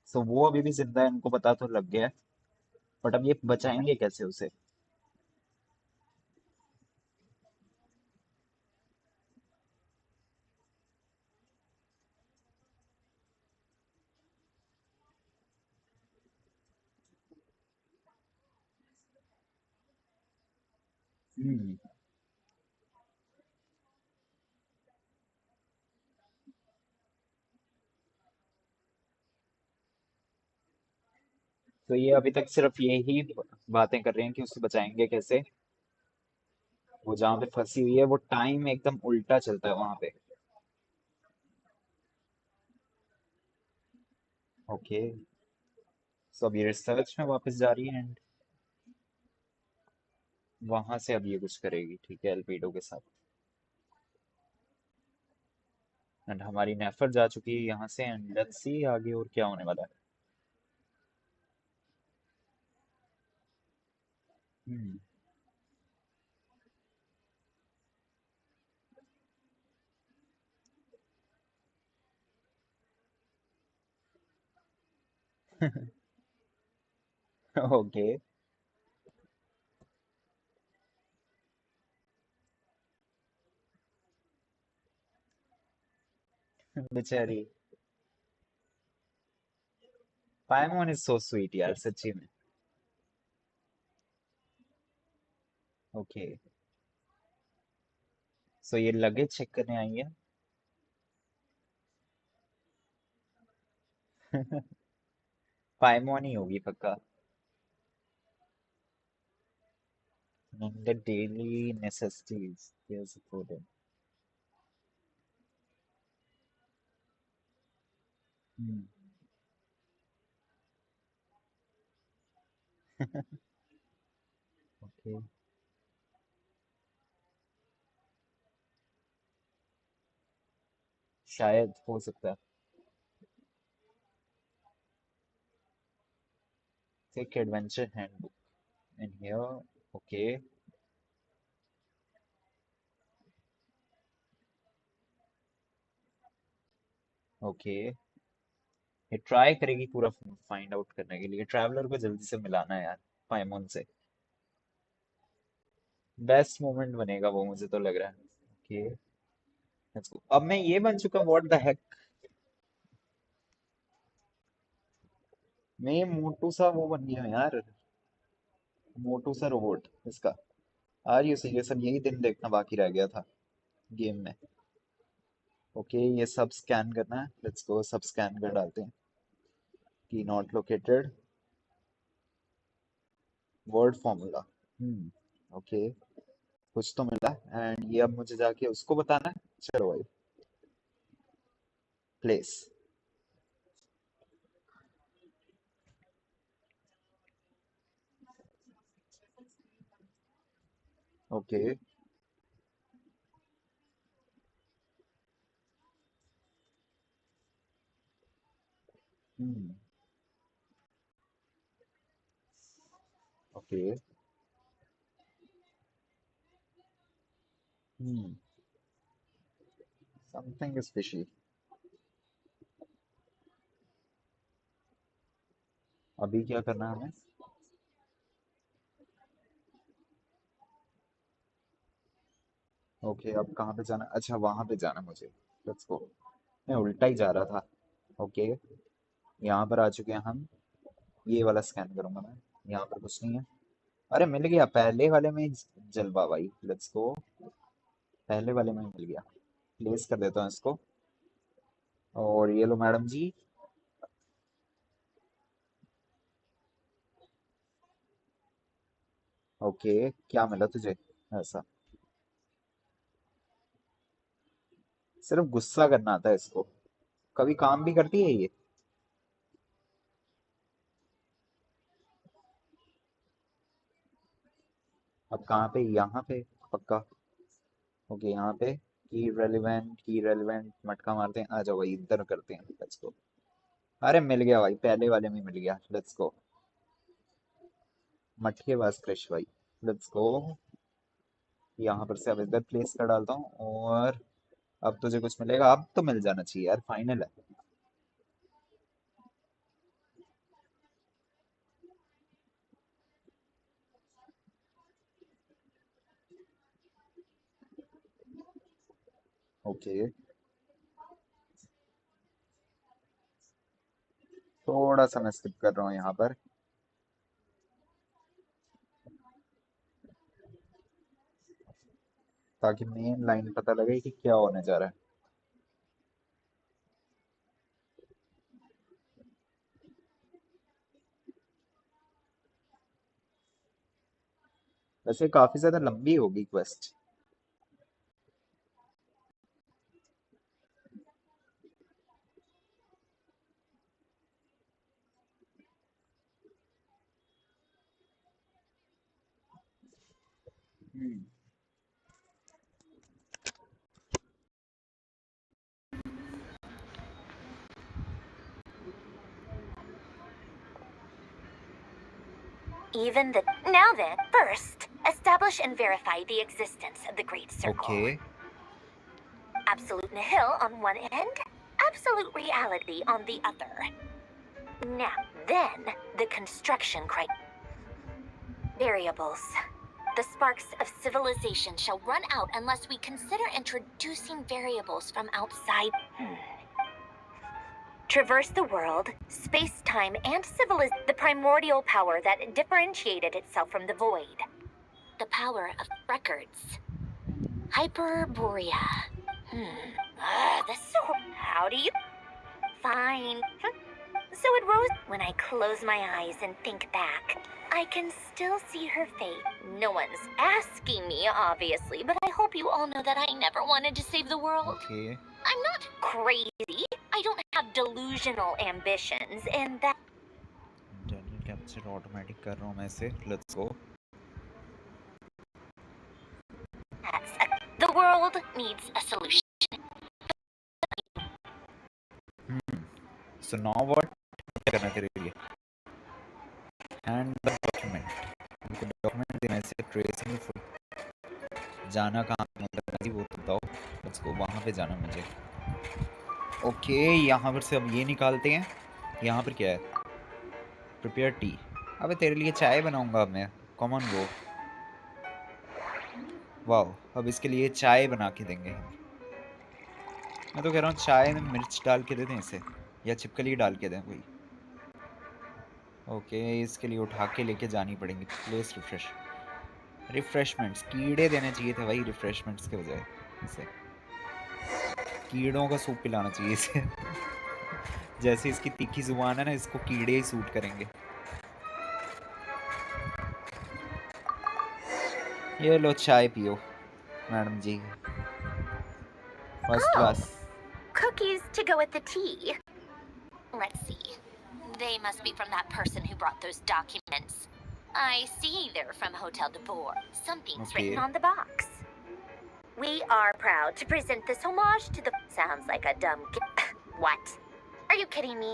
सो वो अभी भी जिंदा है, इनको पता तो लग गया है, बट अब ये बचाएंगे कैसे उसे? हम्म। तो ये अभी तक सिर्फ ये ही बातें कर रहे हैं कि उसे बचाएंगे कैसे। वो जहाँ पे फंसी हुई है वो टाइम एकदम उल्टा चलता है वहां पे। ओके, सो अब ये रिसर्च में वापस जा रही है, एंड वहां से अब ये कुछ करेगी, ठीक है, एल्पिडो के साथ। एंड हमारी नेफर जा चुकी है यहाँ से, एंड लेट्स सी आगे और क्या होने वाला है। ओके। बेचारी। पाइमोन इज सो स्वीट यार, सच्ची में। ओके, सो ये लगेज चेक करने आई है। पाइमोन ही होगी पक्का। And the daily necessities is important. Hmm. Okay, शायद हो सकता है। Take adventure handbook in here. Okay, okay. ये ट्राई करेगी पूरा फाइंड आउट करने के लिए, ट्रैवलर को जल्दी से मिलाना है यार पाइमोन से। बेस्ट मोमेंट बनेगा वो, मुझे तो लग रहा है। Okay, let's go. अब मैं ये बन चुका, व्हाट द हेक। मैं ये मोटू सा वो बन गया यार, मोटू सा रोबोट इसका। Are you serious? अब यही दिन देखना बाकी रह गया था गेम में। ओके, ये सब स्कैन करना है, लेट्स गो, सब स्कैन कर डालते हैं। की not located, word formula. Okay, कुछ तो मिला एंड ये अब मुझे जाके उसको बताना है। चलो भाई place. Okay. Hmm. Okay. Hmm. Something is fishy. अभी क्या करना है हमें? ओके अब कहाँ पे जाना? अच्छा वहां पे जाना है मुझे। Let's go. मैं उल्टा ही जा रहा था। ओके यहाँ पर आ चुके हैं हम। ये वाला स्कैन करूंगा मैं। यहाँ पर कुछ नहीं है। अरे मिल गया पहले वाले में ही। जलवा भाई लेट्स गो। पहले वाले में ही मिल गया। प्लेस कर देता हूँ इसको। और ये लो मैडम जी। ओके क्या मिला तुझे ऐसा? सिर्फ गुस्सा करना आता है इसको। कभी काम भी करती है ये? अब कहाँ पे? यहाँ पे पक्का। ओके यहाँ पे की रेलिवेंट मटका मारते हैं। आ जाओ भाई इधर करते हैं लेट्स गो। अरे मिल गया भाई पहले वाले में मिल गया लेट्स गो। मटके बाज क्रश भाई। Let's go. यहाँ पर से अब इधर प्लेस कर डालता हूँ और अब तुझे कुछ मिलेगा। अब तो मिल जाना चाहिए यार फाइनल है। ओके थोड़ा सा मैं स्किप कर रहा हूँ यहाँ पर ताकि मेन लाइन पता लगे कि क्या होने जा रहा है। वैसे काफी ज्यादा लंबी होगी quest. Even the. Now then, first, establish and verify the existence of the Great Circle. Okay Absolute nihil on one end, absolute reality on the other. Now, then, the construction variables. The sparks of civilization shall run out unless we consider introducing variables from outside. Traverse the world, space-time, and civilization. The primordial power that differentiated itself from the void. The power of records. Hyperborea. How do you... Fine. So it rose... When I close my eyes and think back, I can still see her face. No one's asking me, obviously, but I hope you all know that I never wanted to save the world. Okay I'm not crazy. I don't have delusional ambitions, and that... internal capture automatic कर रहा हूँ मैं इसे। Let's go. The world needs a solution. So now what करना तेरे लिए? And the document. उनको document देना है ट्रेसिंग फुल। जाना कहाँ मतलब है वो तो बताओ। लेट्स गो वहाँ पे जाना मुझे। ओके यहाँ पर से अब ये निकालते हैं। यहाँ पर क्या है? Prepare T. अबे तेरे लिए चाय बनाऊंगा अब मैं। कॉमन वो। वाह अब इसके लिए चाय बना के देंगे हम। मैं तो कह रहा हूँ चाय में मिर्च डाल के दे दें इसे या छिपकली डाल के दें कोई। ओके इसके लिए उठा के लेके जानी पड़ेगी। Place refreshments. कीड़े देने चाहिए थे भाई रिफ्रेशमेंट्स के बजाय। इसे कीड़ों का सूप पिलाना चाहिए इसे। जैसे इसकी तीखी जुबान है ना इसको कीड़े ही सूट करेंगे। ये लो चाय पियो madam ji first class Cookies to go with the tea. Let's see. They must be from that person who brought those documents. I see they're from Hotel de Boer. Something's written on the box. We are proud to present this homage to the... Sounds like a dumb... What? Are you kidding me?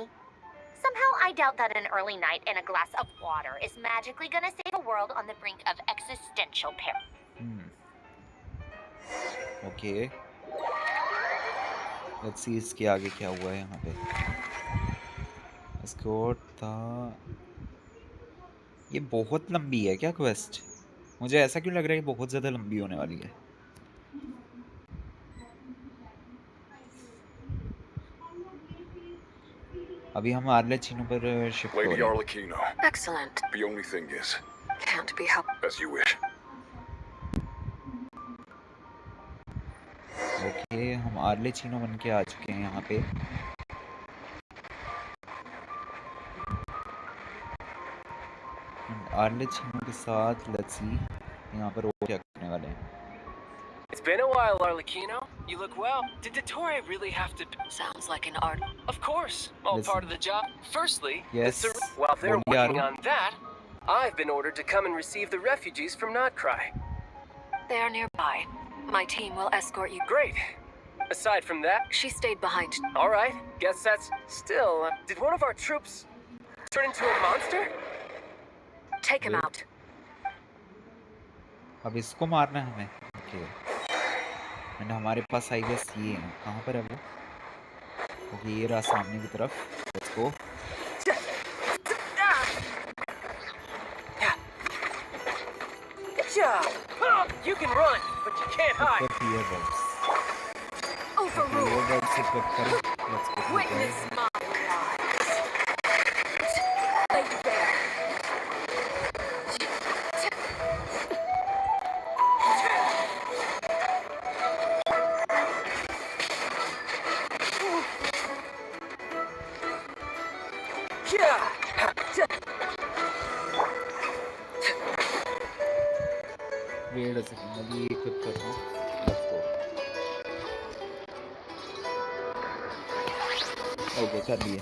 Somehow I doubt that an early night and a glass of water is magically gonna save a world on the brink of existential peril. Okay. Let's see इसके आगे क्या हुआ है यहाँ पे escort था ये बहुत लंबी है क्या क्वेस्ट मुझे ऐसा क्यों लग रहा है ये बहुत ज़्यादा लंबी होने वाली है अभी हम आर्ले चीनों पर शिफ्ट हो Lady रहे हैं Arlecchino. Excellent. The only thing is, Can't be helped. as you wish. Okay हम आर्ले चीनो बन के आ चुके हैं यहाँ पे आर्ले चीनो के साथ लेट्स सी यहाँ पर वो क्या करने वाले हैं It's been a while, Arlecchino. You look well. Did Dottore really have to... Sounds like an art. Of course. All Listen. part of the job. Firstly, Yes. while they're Bollier. working on that, I've been ordered to come and receive the refugees from Notcry. They are nearby. My team will escort you. Great. Aside from that... She stayed behind. All right. Guess that's... Still, did one of our troops turn into a monster? Take him out. अब इसको मारना है हमें okay and हमारे पास I guess ये है कहाँ पर है वो ओके ये रहा सामने की तरफ let's go You can run, but you can't hide. Overruled. Witness my lies. Lay bare. Wait a second अभी ये खुद कर रहा हूँ लेट्स गो ओके कर लिए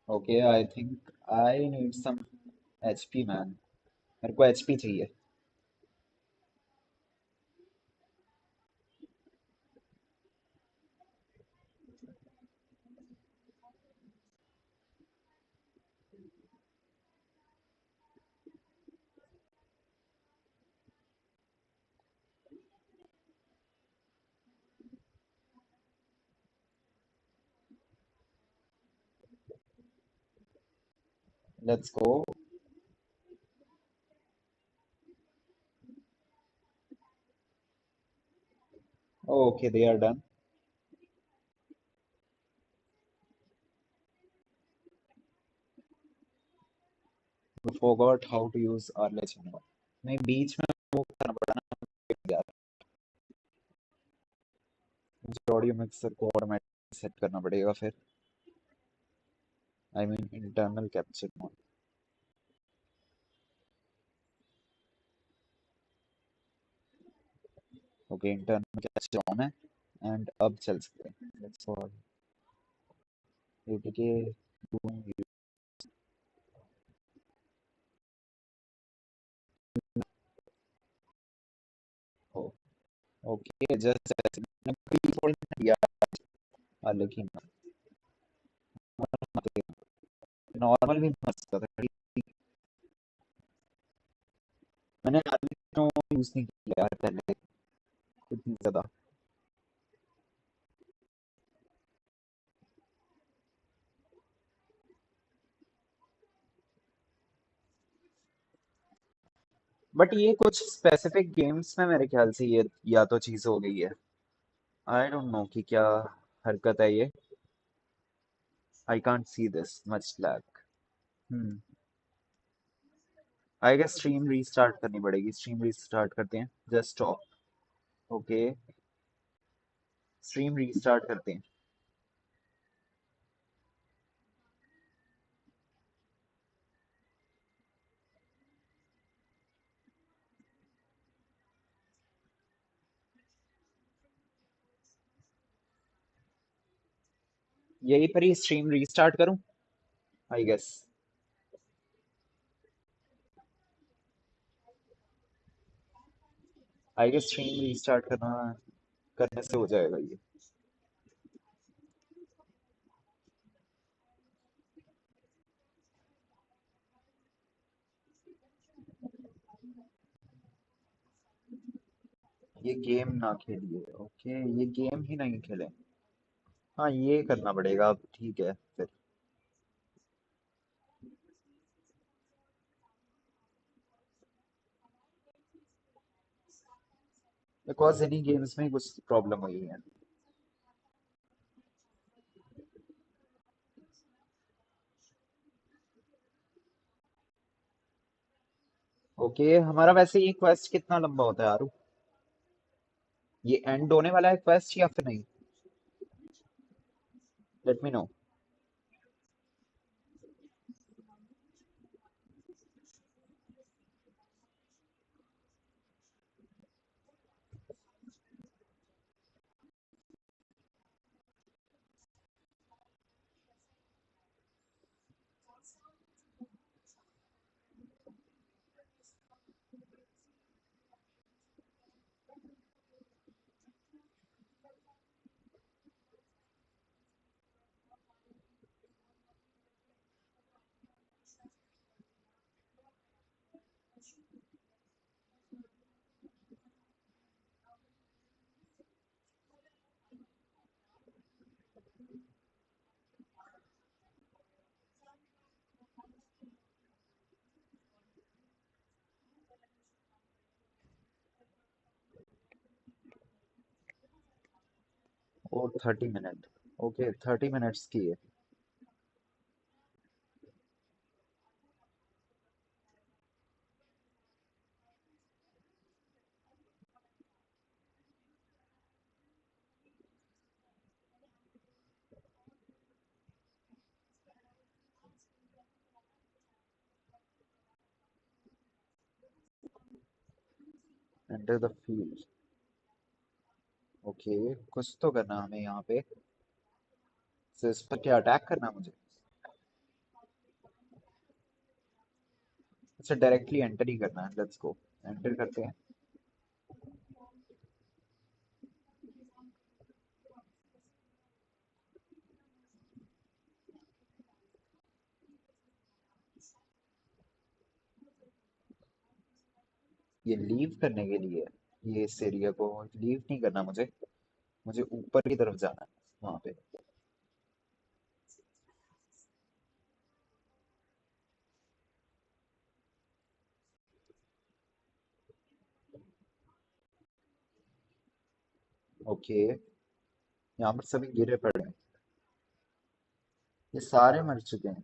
okay I think I need some HP man मेरे को एचपी चाहिए let's go okay they are done forgot how to use Arlecchino नहीं बीच में वो करना पड़ा ना यार मुझे ऑडियो मिक्सर को ऑटोमेटिक सेट करना पड़ेगा फिर I mean internal capture mode okay internal capture on है एंड अब चल सकते हैं let's all ATK okay just दिया लेकिन नॉर्मल भी मस्त था मैंने यूज नहीं किया यार पहले इतनी ज्यादा बट ये कुछ स्पेसिफिक गेम्स में मेरे ख्याल से ये या तो चीज हो गई है। आई डोंट नो कि क्या हरकत है ये। I can't see this much lag. Hmm. I guess stream restart करनी पड़ेगी। स्ट्रीम रीस्टार्ट करते हैं। Just stop. Okay. Stream restart करते हैं। यहीं पर ही स्ट्रीम रीस्टार्ट करूं? I guess. I guess stream restart करने से हो जाएगा ये। ये गेम ना खेलिए। ओके, ये गेम ही नहीं खेले। हाँ, ये करना पड़ेगा अब। ठीक है फिर। बिकॉज इन्हीं गेम्स में ही कुछ प्रॉब्लम हुई है। ओके, हमारा वैसे ये क्वेस्ट कितना लंबा होता है यार? ये एंड होने वाला है क्वेस्ट या फिर नहीं? Let me know. और 30 मिनट। ओके, 30 मिनट्स की है। Enter the field. ओके, कुछ तो करना हमें यहाँ पे। तो इस पर क्या अटैक करना मुझे? अच्छा, डायरेक्टली एंटर ही करना है। Let's go. एंटर करते हैं। ये लीव करने के लिए। ये इस एरिया को लीव नहीं करना मुझे। मुझे ऊपर की तरफ जाना है वहां पे। ओके, यहाँ पर सभी गिरे पड़े हैं। ये सारे मर चुके हैं।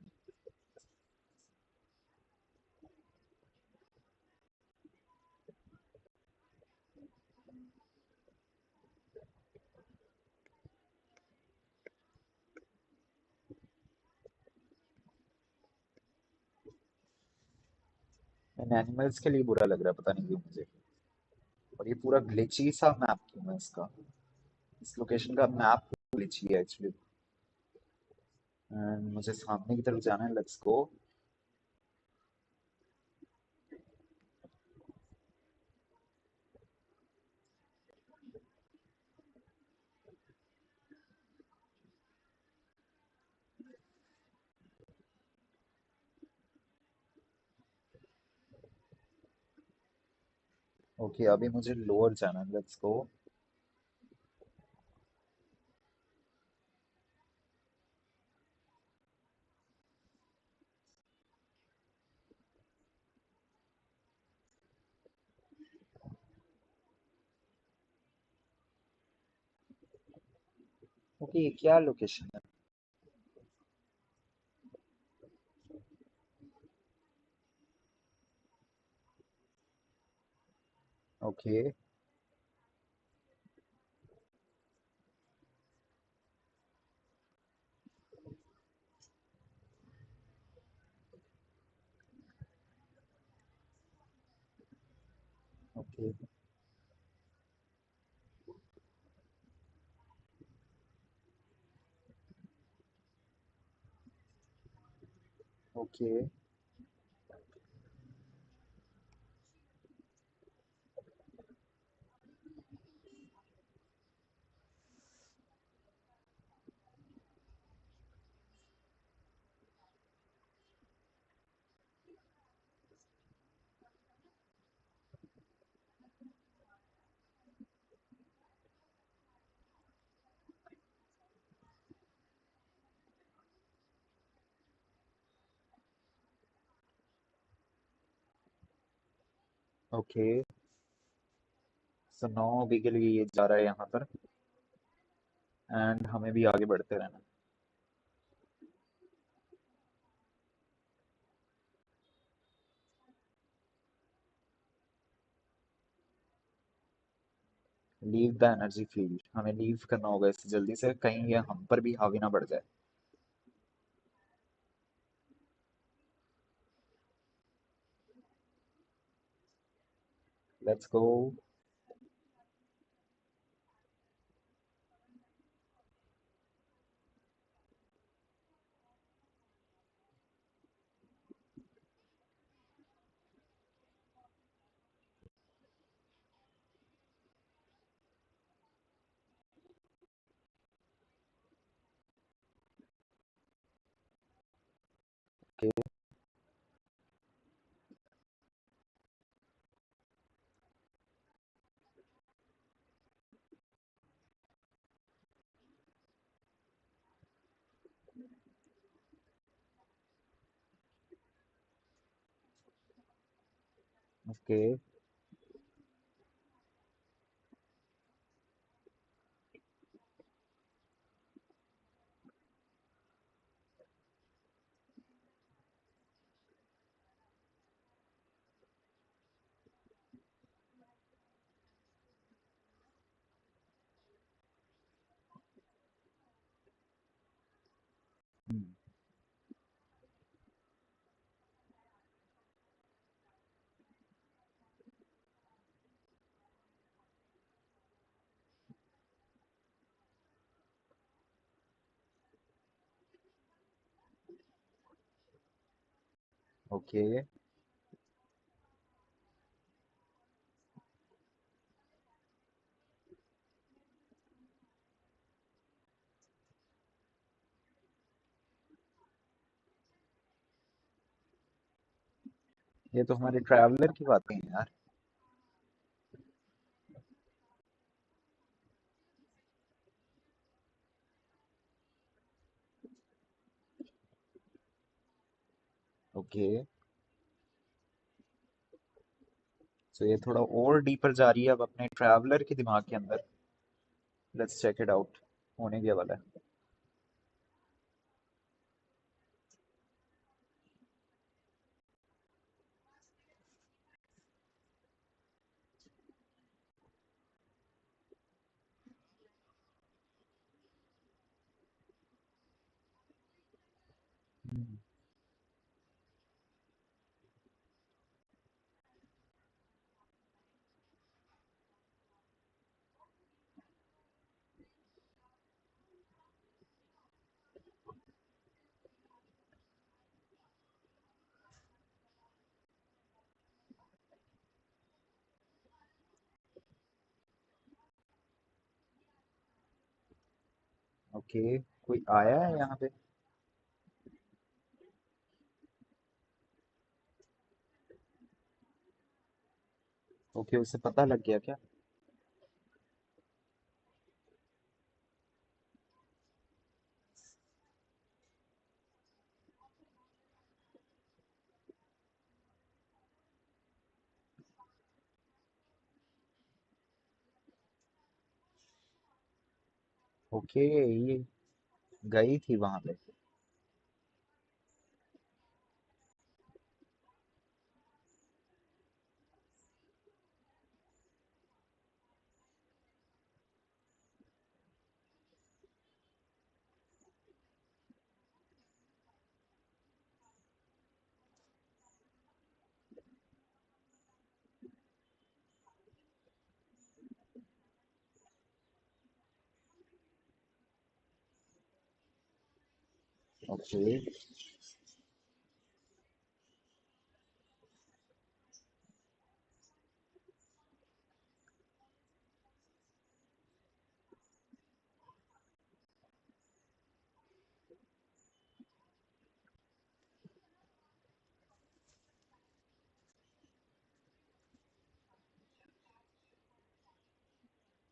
इन एनिमल्स के लिए बुरा लग रहा है, पता नहीं क्यों मुझे। और ये पूरा ग्लिची सा मैप क्यों है इसका? इस लोकेशन का मैप ग्लिची है एक्चुअली। एंड मुझे सामने की तरफ जाना है। Let's go. ओके, अभी मुझे लोअर जाना है। Let's go. ओके, ये क्या लोकेशन है? Okay okay okay okay. So 9 अभी के लिए ये जा रहा है यहाँ पर, एंड हमें भी आगे बढ़ते रहना। लीव द एनर्जी फील्ड, हमें लीव करना होगा इससे जल्दी से, कहीं ये हम पर भी हावी ना बढ़ जाए। Let's go. Okay okay. Okay ये तो हमारे ट्रैवलर की बातें हैं यार। ओके सो ये थोड़ा और डीपर जा रही है अब अपने ट्रैवलर के दिमाग के अंदर। लेट्स चेक इट आउट, होने के वाला है। ओके कोई आया है यहाँ पे? ओके उसे पता लग गया क्या? ओके, ये गई थी वहां पे। Okay.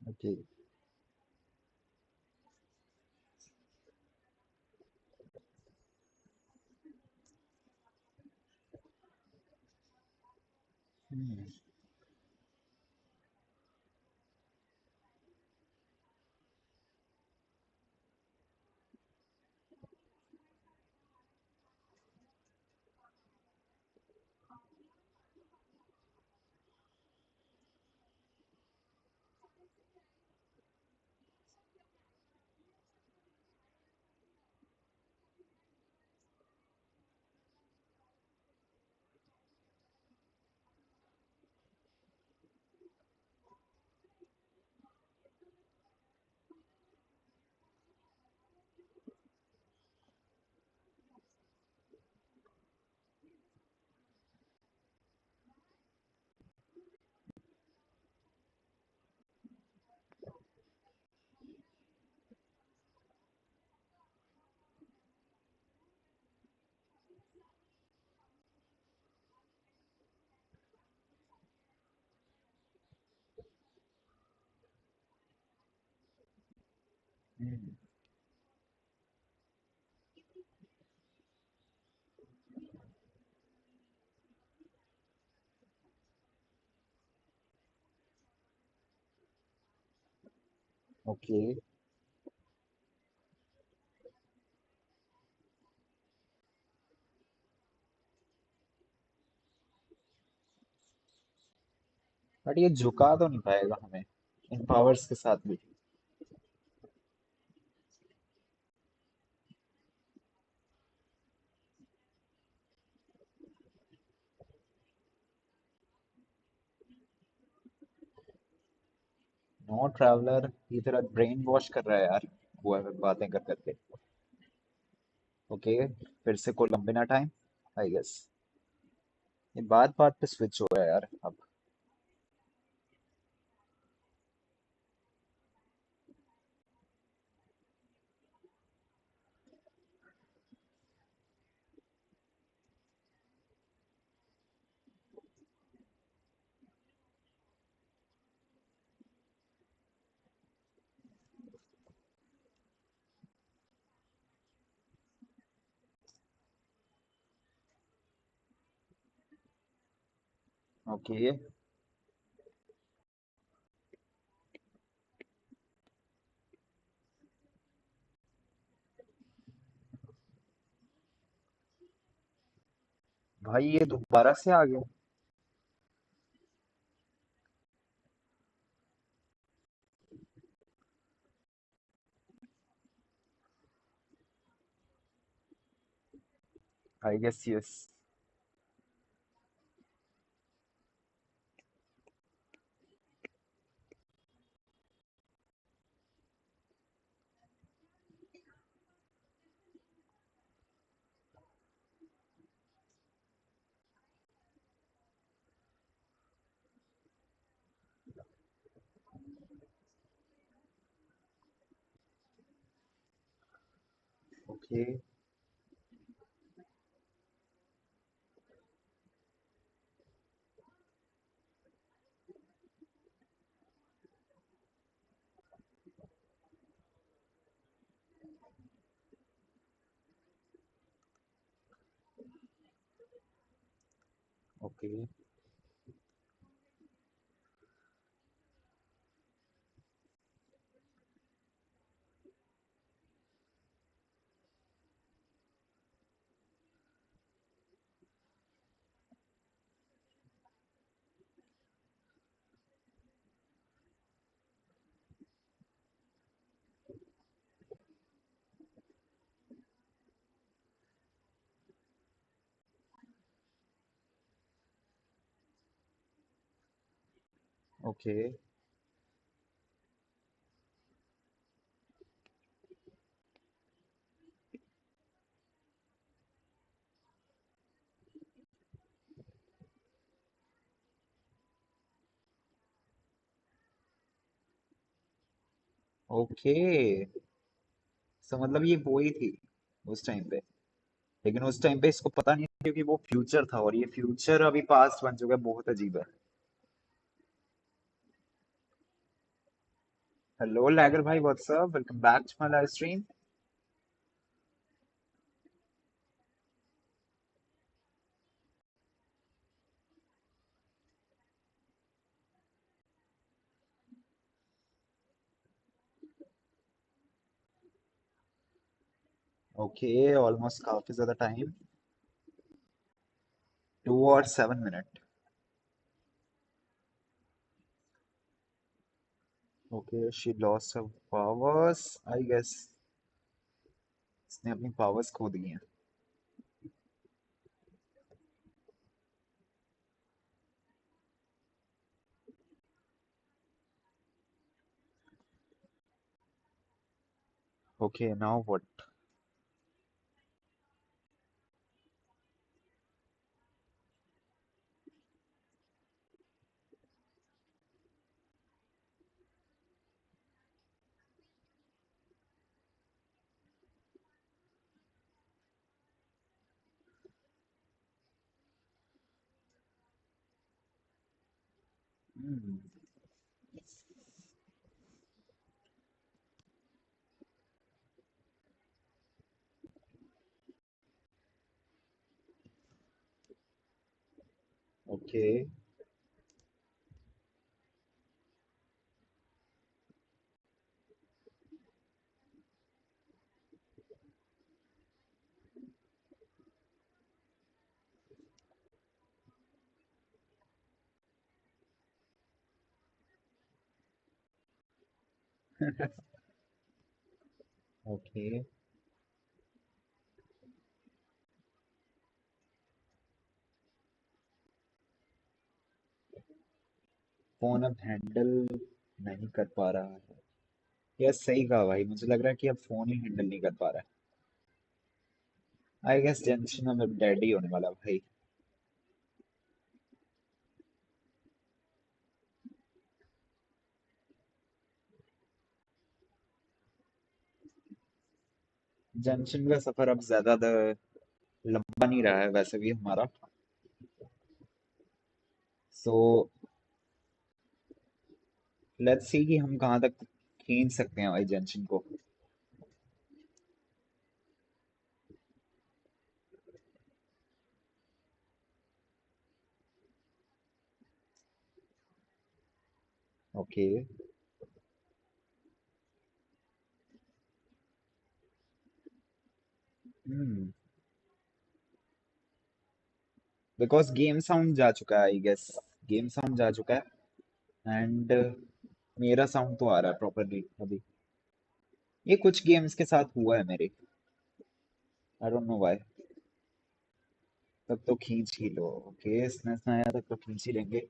Okay. Hmm, hmm, okay. But ये झुका तो नहीं पाएगा हमें इन पावर्स के साथ भी। नो ट्रैवलर ये तेरा ब्रेन वॉश कर रहा है यार, वो बातें कर करके। ओके, फिर से कोलंबिना टाइम, आई गेस। ये बात बात पे स्विच हो रहा है यार अब। ओके। भाई ये दोबारा से आ गया। I guess yes. Okay. Okay. Okay okay. So मतलब ये वो ही थी उस टाइम पे, लेकिन उस टाइम पे इसको पता नहीं था क्योंकि वो फ्यूचर था और ये फ्यूचर अभी पास्ट बन चुका है। बहुत अजीब है। हेलो लैगर भाई, what's up, welcome back to my live stream. Okay, almost काफी ज्यादा टाइम, 2 और 7 minute. Okay, she lost her powers I guess. इसने अपनी पावर्स खो दी हैं। Okay, now what? Okay okay, phone अब हैंडल नहीं कर पा रहा है। यस, सही कहा भाई, मुझे लग रहा है कि अब फोन ही हैंडल नहीं कर पा रहा है। आई गेस जंक्शन में डेड ही होने वाला है भाई। जंक्शन का सफर अब ज्यादा लंबा नहीं रहा है वैसे भी हमारा। सो लेट्स सी कि हम कहाँ तक खींच सकते हैं भाई जंक्शन को। Okay. Hmm, because game sound जा चुका है आई गेस। गेम साउंड जा चुका है एंड मेरा साउंड तो आ रहा है प्रॉपरली अभी। ये कुछ गेम्स के साथ हुआ है मेरे, आई डोंट नो व्हाई। तब तो खींच ही लो। ओके, स्नेस में आया तब तो खींच ही लेंगे।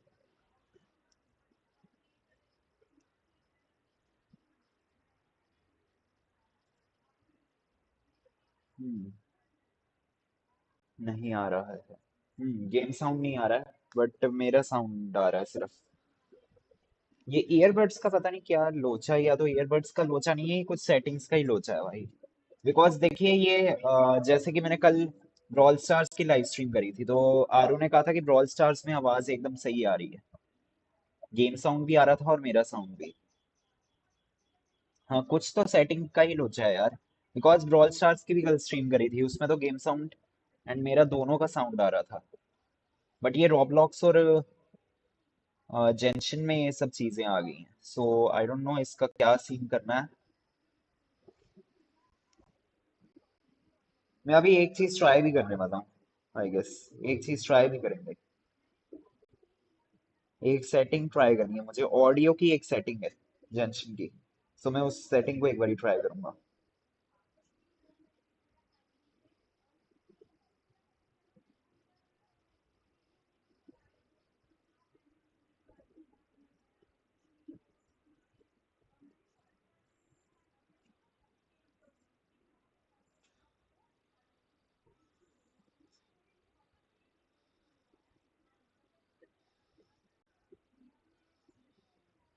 हम्म, नहीं आ रहा है। गेम साउंड नहीं आ रहा है बट मेरा साउंड आ रहा है सिर्फ। ये ईयरबड्स का पता नहीं क्या लोचा है, या तो ईयरबड्स का लोचा नहीं है, ये कुछ सेटिंग्स का ही लोचा है भाई। बिकॉज देखिए ये जैसे कि मैंने कल ब्रॉल स्टार्स की लाइव स्ट्रीम करी थी तो आरू ने कहा था कि ब्रॉल स्टार्स में आवाज एकदम सही आ रही है। गेम साउंड भी आ रहा था और मेरा साउंड भी। हाँ, कुछ तो सेटिंग का ही लोचा है यार। बिकॉज ब्रॉल स्टार्स की भी कल स्ट्रीम करी थी, उसमें तो गेम साउंड एंड मेरा दोनों का साउंड आ रहा था। बट ये रॉब्लॉक्स और जेंशन में ये सब चीजें आ गई हैं। सो आई डोंट नो इसका क्या सीन करना है। मैं अभी एक चीज ट्राई भी करने वाला हूँ आई गेस। एक चीज ट्राई भी करेंगे। एक सेटिंग ट्राई करनी है मुझे, ऑडियो की एक सेटिंग है जंक्शन की। सो मैं उस सेटिंग को एक बार ट्राई करूंगा।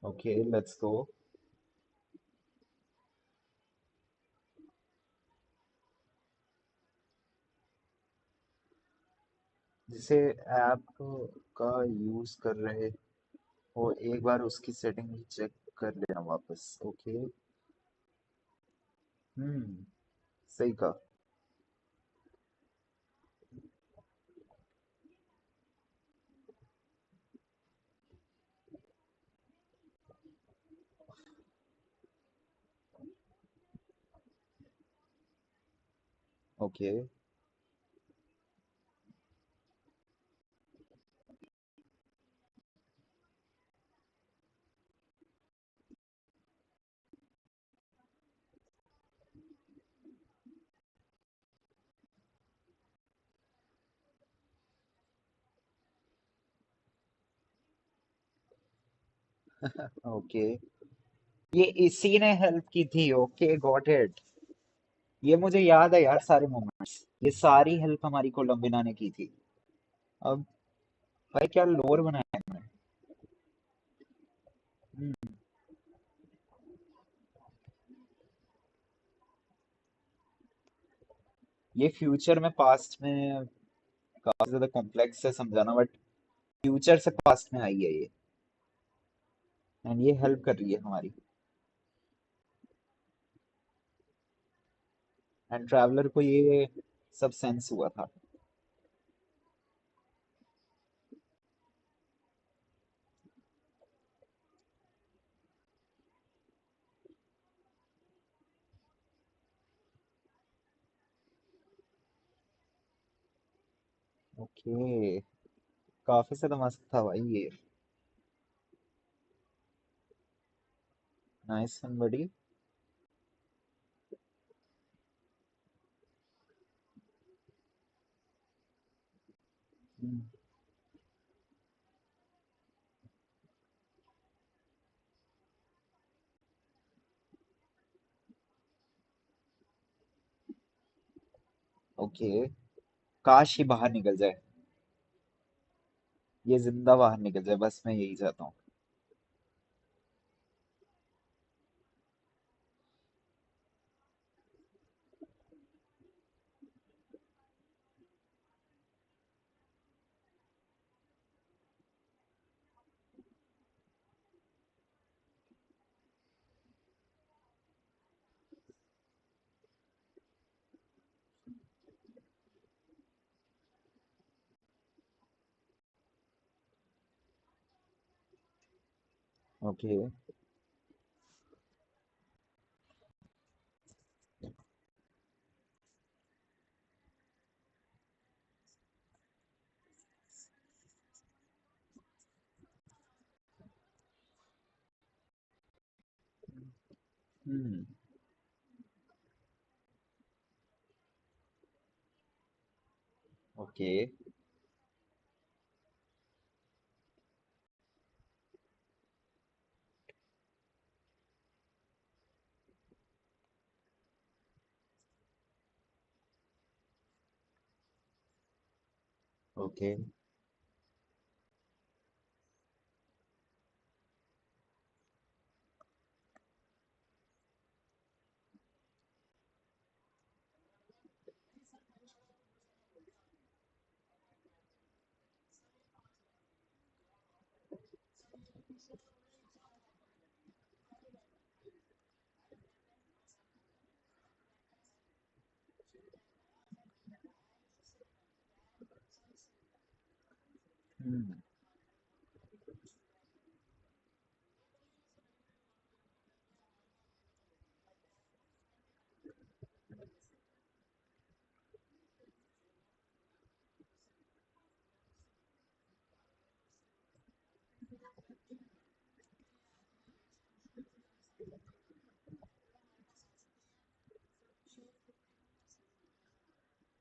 Okay, let's go. जिसे ऐप का यूज कर रहे हो एक बार उसकी सेटिंग चेक कर लेना वापस। ओके। सही कहा। ओके। ओके, ये इसी ने हेल्प की थी। Okay, got it. ये मुझे याद है यार, सारे मोमेंट्स। ये सारी हेल्प हमारी कोलंबिना ने की थी। अब भाई क्या लोर बनाया है इन्होंने। हम्म, ये फ्यूचर में पास्ट में काफी ज्यादा कॉम्प्लेक्स है समझाना, बट फ्यूचर से पास्ट में आई है ये। एंड ये हेल्प कर रही है हमारी। एंड ट्रैवलर को ये सब सेंस हुआ था। ओके, काफी ज्यादा मस्त था भाई ये। नाइस वन बडी। ओके, काश ये बाहर निकल जाए। ये जिंदा बाहर निकल जाए, बस मैं यही चाहता हूँ। Okay. Hmm. Okay. Okay. Hmm.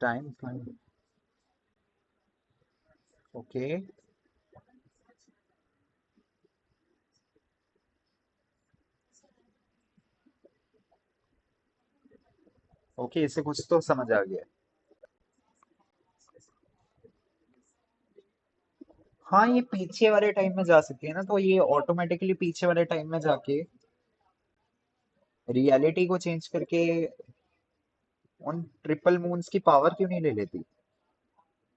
Time time. Okay. Okay, इससे कुछ तो समझ आ गया। हाँ ये पीछे वाले टाइम में जा सकती है ना, तो ये ऑटोमेटिकली पीछे वाले टाइम में जाके रियलिटी को चेंज करके उन ट्रिपल मून्स की पावर क्यों नहीं ले लेती?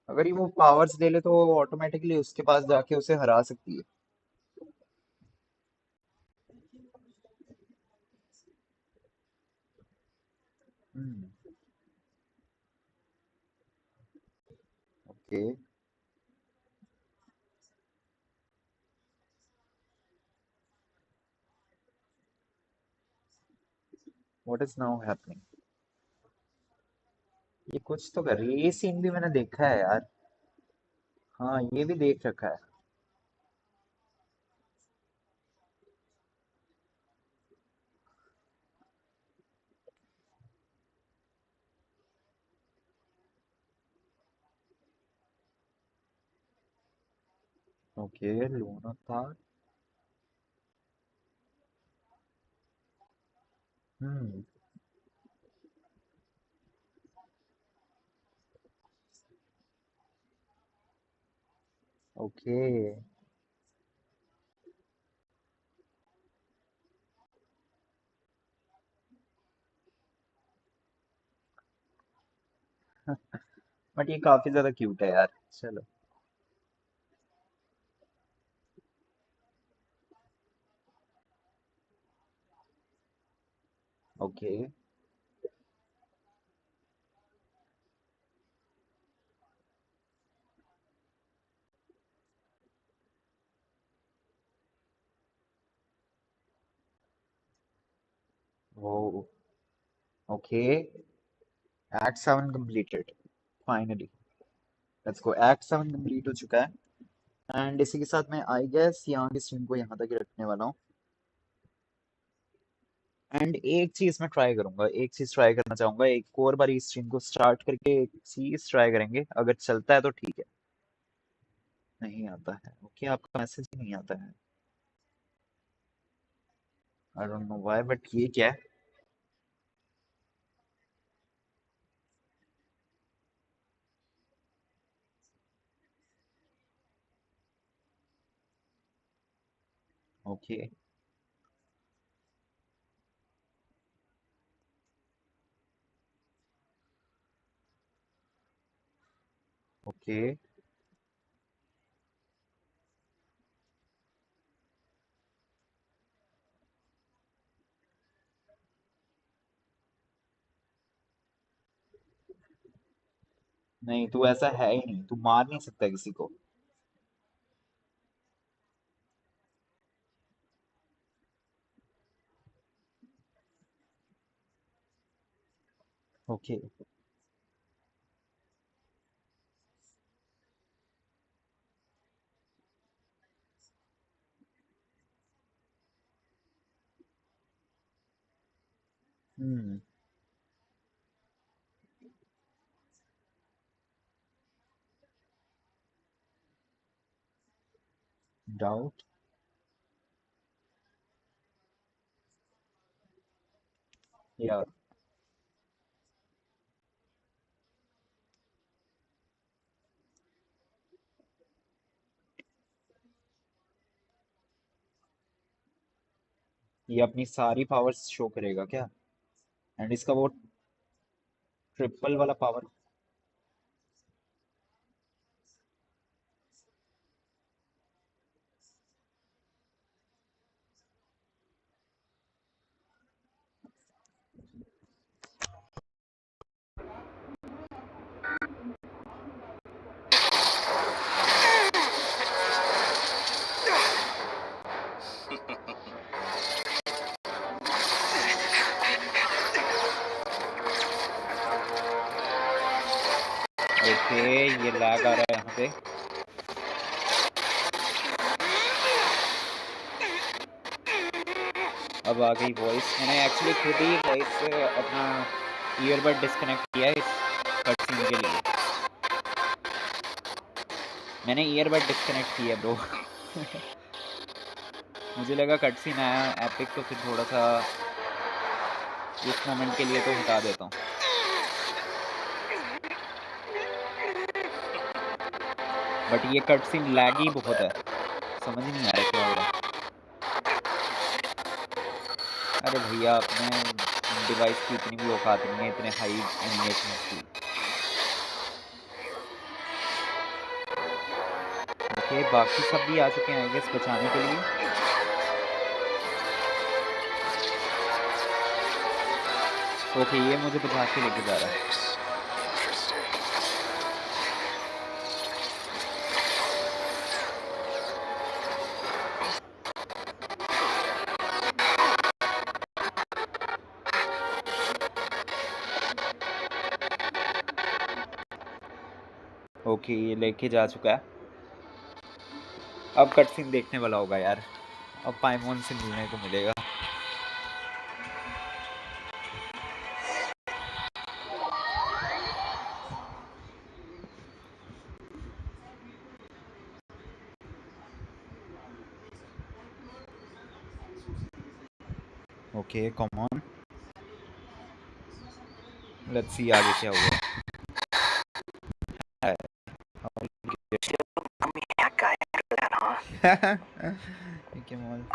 अगर ये वो पावर्स ले ले तो ऑटोमेटिकली उसके पास जाके उसे हरा सकती है। Okay, what is now happening? ये कुछ तो कर रही है, ये सीन भी मैंने देखा है यार। हाँ ये भी देख रखा है। ओके, लूना था। हम्म। ओके। बट ये काफी ज्यादा क्यूट है यार। चलो। ओके। वो okay. Act 7 completed finally. Let's go, act 7 complete हो चुका है। एंड इसी के साथ मैं आई गेस यहाँ की स्ट्रीम को यहाँ तक ही रखने वाला हूँ। एंड एक चीज मैं ट्राई करूंगा, एक चीज ट्राई करना चाहूंगा, एक और बार इस स्ट्रीम को स्टार्ट करके एक चीज ट्राई करेंगे, अगर चलता है तो ठीक है। नहीं आता है? ओके, आपका मैसेज ही नहीं आता है। I don't know why, but ये क्या है? ओके। ओके। नहीं, तू ऐसा है ही नहीं, तू मार नहीं सकता किसी को। ओके। हम्म। डाउट। या। ये अपनी सारी पावर्स शो करेगा क्या? एंड इसका वो ट्रिपल वाला पावर। ओके, ये लैग आ रहा है यहाँ पे। अब आ गई वॉइस। मैंने एक्चुअली खुद ही वॉइस अपना ईयरबड डिस्कनेक्ट किया है इस कटसीन के लिए। मैंने ईयरबड डिस्कनेक्ट किया ब्रो। मुझे लगा कटसीन आया एपिक, तो फिर थोड़ा सा इस मोमेंट के लिए तो हटा देता हूँ। बट ये कट सीन लैगी बहुत है, समझ ही नहीं आ रहा क्या हो रहा है। अरे भैया अपने डिवाइस की इतनी भी औकात नहीं है इतने हाई एनिमेशन की। ओके बाकी सब भी आ चुके हैं आई गेस बचाने के लिए। ओके ये मुझे बचा के लेके जा रहा है। ओके ये लेके जा चुका है। अब कट सीन देखने वाला होगा यार, अब पाइमोन से मिलने को मिलेगा। Okay come on, let's see आगे क्या हुआ।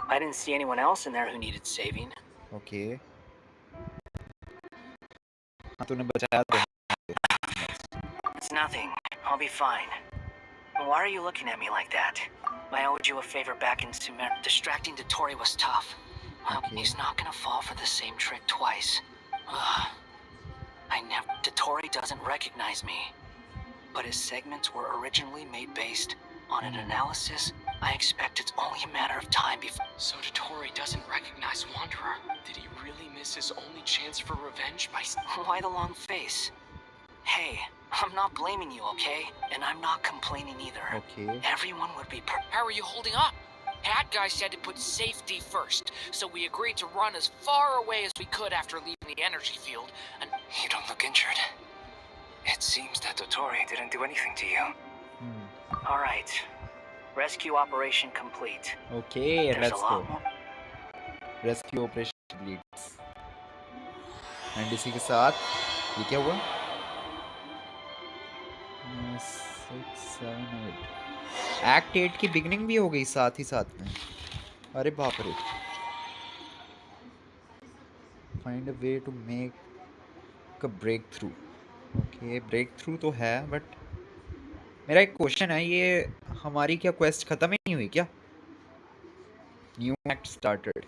I didn't see anyone else in there who needed saving. Okay. It's nothing. I'll be fine. Why are you looking at me like that? I owed you a favor back in Sumer. Distracting Dottore was tough. Okay. He's not gonna fall for the same trick twice. Dottore doesn't recognize me. But his segments were originally made based on an analysis. I expect it's only a matter of time before. So Dottore doesn't recognize Wanderer. Did he really miss his only chance for revenge by... Why the long face? Hey, I'm not blaming you, okay? And I'm not complaining either. Okay. Everyone would be... How are you holding up? Hat guy said to put safety first, so we agreed to run as far away as we could after leaving the energy field, and... You don't look injured. It seems that Dottore didn't do anything to you. All right. Rescue operation complete. Okay, There's let's go. Rescue operation complete. And इसी के साथ ये क्या हुआ? 6, 7, 8. Act 8 की beginning भी हो गई साथ ही साथ में। अरे बाप रे। Find a way to make a breakthrough. Okay, breakthrough तो है, but मेरा एक क्वेश्चन है, ये हमारी क्या क्वेस्ट खत्म ही नहीं हुई क्या? New act started.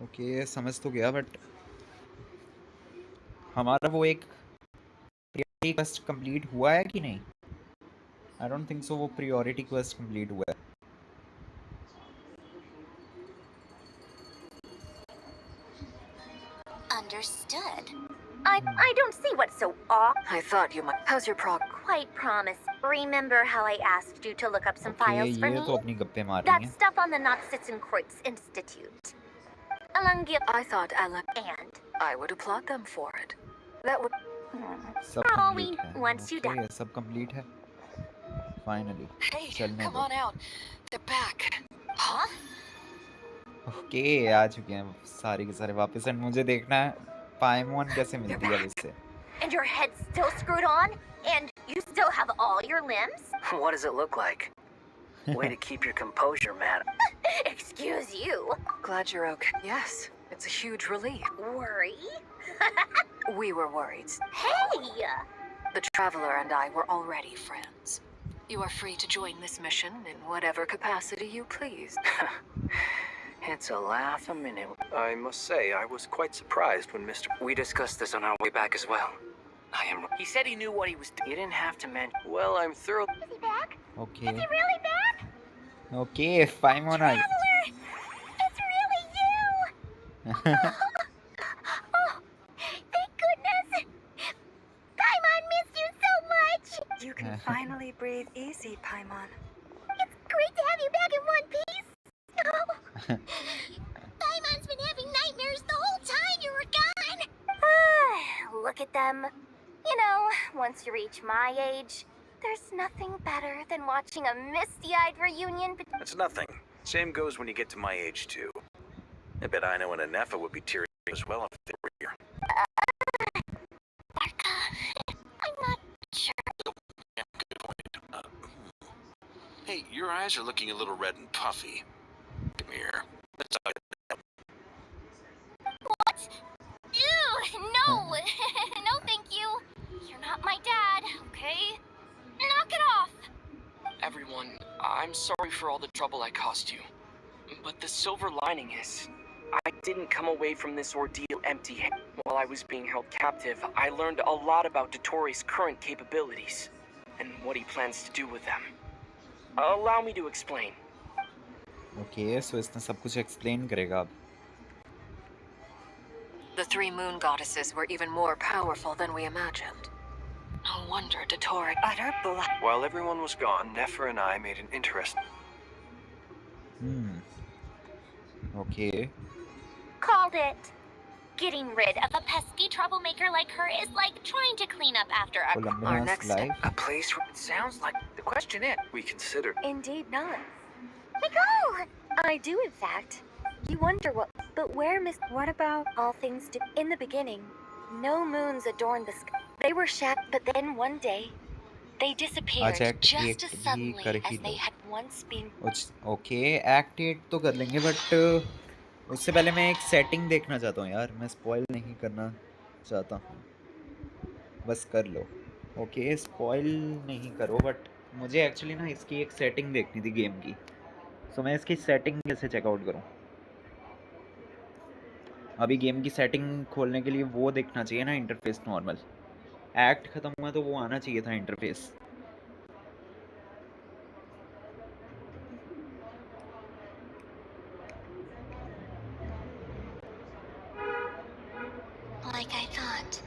ओके समझ तो गया, बट हमारा वो एक प्रायोरिटी क्वेस्ट कंप्लीट हुआ है कि नहीं? आई डोंट थिंक सो वो प्रायोरिटी क्वेस्ट कंप्लीट हुआ है। Understood. I don't see what's so off. I thought you might. How's your prog? Quite promise. Remember how I asked you to look up some files for me? ये तो अपनी गप्पे मार रही That हैं। stuff on the Nazissenkreuz Institute. I thought Ellen and I would applaud them for it. That would. सब complete है। once you done. सब कंप्लीट है। Finally. Hey, चलने come दो। on out. They're back. Huh? Okay आ चुके हैं सारे के सारे वापस, एंड मुझे देखना है पाइमोन कैसे मिलती है उससे। And your head's still screwed on? And you still have all your limbs? What does it look like? Way to keep your composure, madam. Excuse you. Glad you're okay. Yes, it's a huge relief. Worry? We were worried. Hey! The Traveler and I were already friends. You are free to join this mission in whatever capacity you please. It's a laugh a minute. I must say, I was quite surprised when Mr. We discussed this on our way back as well. I am... He said he knew what he was doing. You didn't have to mention... Well, I'm thoroughly... Is he back? Okay. Is he really back? Okay, Paimon I. Traveler! It's really you! Oh, thank goodness! Paimon missed you so much! You can finally breathe easy, Paimon. It's great to have you back in one piece! Oh. Paimon's been having nightmares the whole time you were gone! Look at them. You know, once you reach my age, there's nothing better than watching a misty-eyed reunion. That's nothing. Same goes when you get to my age, too. I bet I know and Anefa would be teary as well if they were here. I'm not sure. Hey, your eyes are looking a little red and puffy. Come here. Let's talk. What? Ew, no! No, thank you. You're not my dad, okay? Knock it off! Everyone, I'm sorry for all the trouble I caused you. But the silver lining is, I didn't come away from this ordeal empty-handed. While I was being held captive, I learned a lot about Dottoro's current capabilities, and what he plans to do with them. Allow me to explain. Okay, so इसने सब कुछ explain करेगा अब. The three moon goddesses were even more powerful than we imagined. No wonder Dottore utter black. While everyone was gone, Nefer and I made an interesting... Okay. Called it. Getting rid of a pesky troublemaker like her is like trying to clean up after Our next step. A place where it sounds like the question is we consider. Indeed not. Nicole! I do, in fact. You wonder what... But where, Miss... What about all things do... In the beginning, no moons adorned the sky. They were but then one day, they disappeared just as suddenly as they had once been... Okay, Act 8 तो कर लेंगे, but उससे पहले मैं एक setting देखना चाहता हूँ यार. मैं spoil नहीं करना चाहता हूँ. बस कर लो. Okay, spoil नहीं करो, but मुझे actually ना इसकी एक setting देखनी थी game की. So मैं इसकी setting कैसे check out करूँ? अभी गेम की सेटिंग खोलने के लिए वो देखना चाहिए ना, इंटरफेस नॉर्मल. एक्ट खत्म हुआ तो वो आना चाहिए था interface. Like I thought.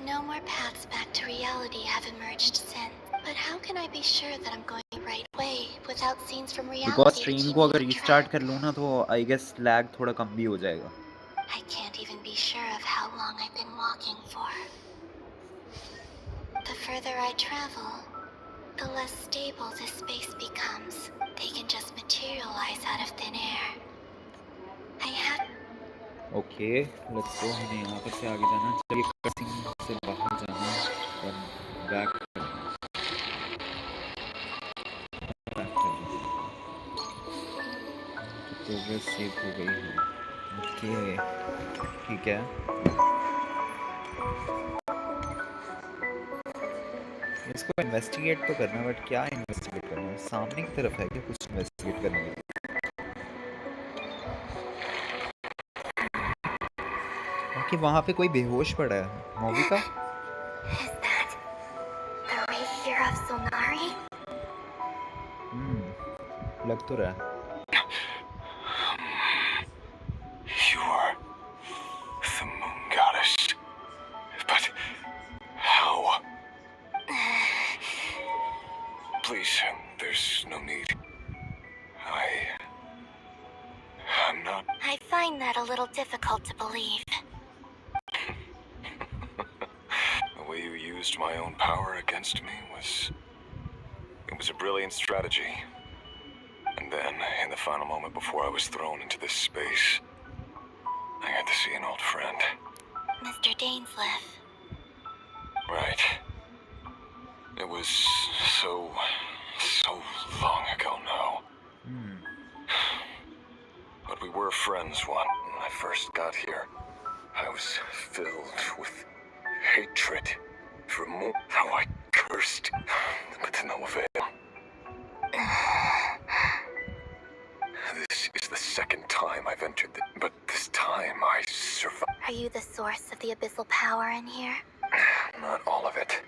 No more paths back to reality have emerged since. But how can I be sure that I'm going the right way without scenes from reality? Because stream को अगर restart कर लूँ ना तो I guess lag थोड़ा कम भी हो जाएगा. I can't even be sure of how long I've been walking for. The further I travel, the less stable this space becomes. They can just materialize out of thin air. I have... okay, let's go. हमें यहाँ पर से आगे जाना. चलिए causing से बाहर जाना. देन बैक प्रोग्रेस सेव हो गई है. ओके, ठीक है. इसको इन्वेस्टिगेट तो करना, बट क्या इन्वेस्टिगेट करना? सामने की तरफ है क्या कुछ इन्वेस्टिगेट करने के लिए? ओके, वहाँ पे कोई बेहोश पड़ा है. मोबिका? Is that the rapier of Sonari? लग तो रहा है. You are the moon goddess. But how? Please, there's no need. I'm not... I find that a little difficult to believe. The way you used my own power against me was... It was a brilliant strategy. And then, in the final moment before I was thrown into this space, I got to see an old friend. Mr. Dainsleif. Right. It was so long ago now. But we were friends when I first got here. I was filled with hatred for how I cursed, but to no avail. This is the second time I've entered but this time I survived. Are you the source of the abyssal power in here? Not all of it.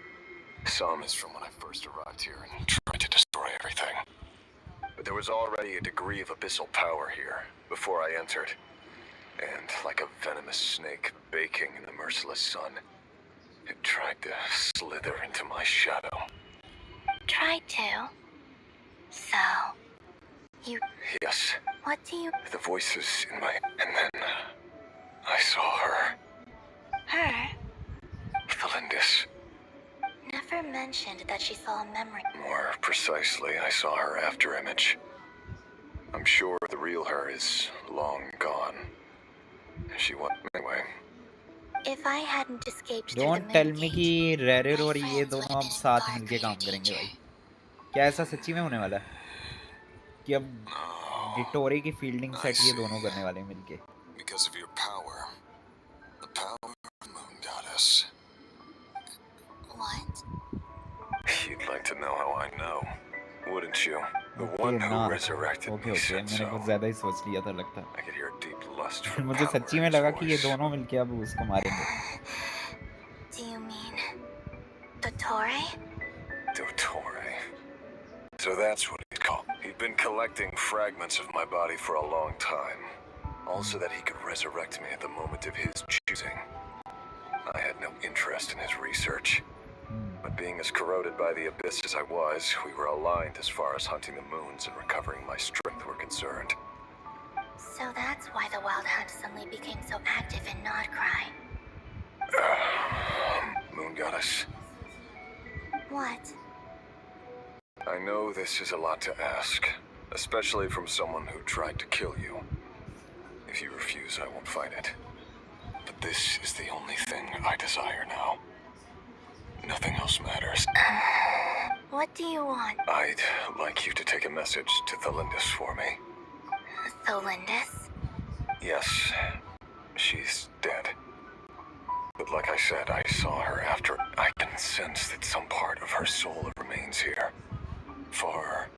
Some is from when I first arrived here and tried to destroy everything. But there was already a degree of abyssal power here before I entered. And like a venomous snake baking in the merciless sun, it tried to slither into my shadow. Tried to? So, you... Yes. What do you... The voices in my... And then I saw her. Her? Felindis. Never mentioned that she saw a memory. More precisely, I saw her after image. I'm sure the real her is long gone. She was... Anyway. If I hadn't escaped through Don't the tell moon me कि रेरेर और ये दोनों अब साथ मिलके काम करेंगे भाई. क्या ऐसा सच्ची में होने वाला है? कि अब डिटोरे की फील्डिंग सेट ये दोनों करने वाले हैं मिलके। Because of your power. The power of Moon Goddess. What? You'd like to know how I know, wouldn't you? The okay one who ना resurrected okay me okay said मैंने so. कुछ ज़्यादा ही सोच लिया था लगता। I could hear a deep lust for मुझे power सच्ची in में his लगा कि ये voice. दोनों मिलके अब उसको मारेंगे। Do you mean Dottore? Dottore. So that's what he'd call. He'd been collecting fragments of my body for a long time. All so that he could resurrect me at the moment of his choosing. I had no interest in his research. But being as corroded by the abyss as I was, we were aligned as far as hunting the moons and recovering my strength were concerned. So that's why the Wild Hunt suddenly became so active in Nodcry. Moon Goddess. What? I know this is a lot to ask, especially from someone who tried to kill you. If you refuse, I won't fight it. But this is the only thing I desire now. Nothing else matters. What do you want? I'd like you to take a message to Thelindis for me. Thelindis? Yes, she's dead. But like I said, I saw her after. I can sense that some part of her soul remains here. Far,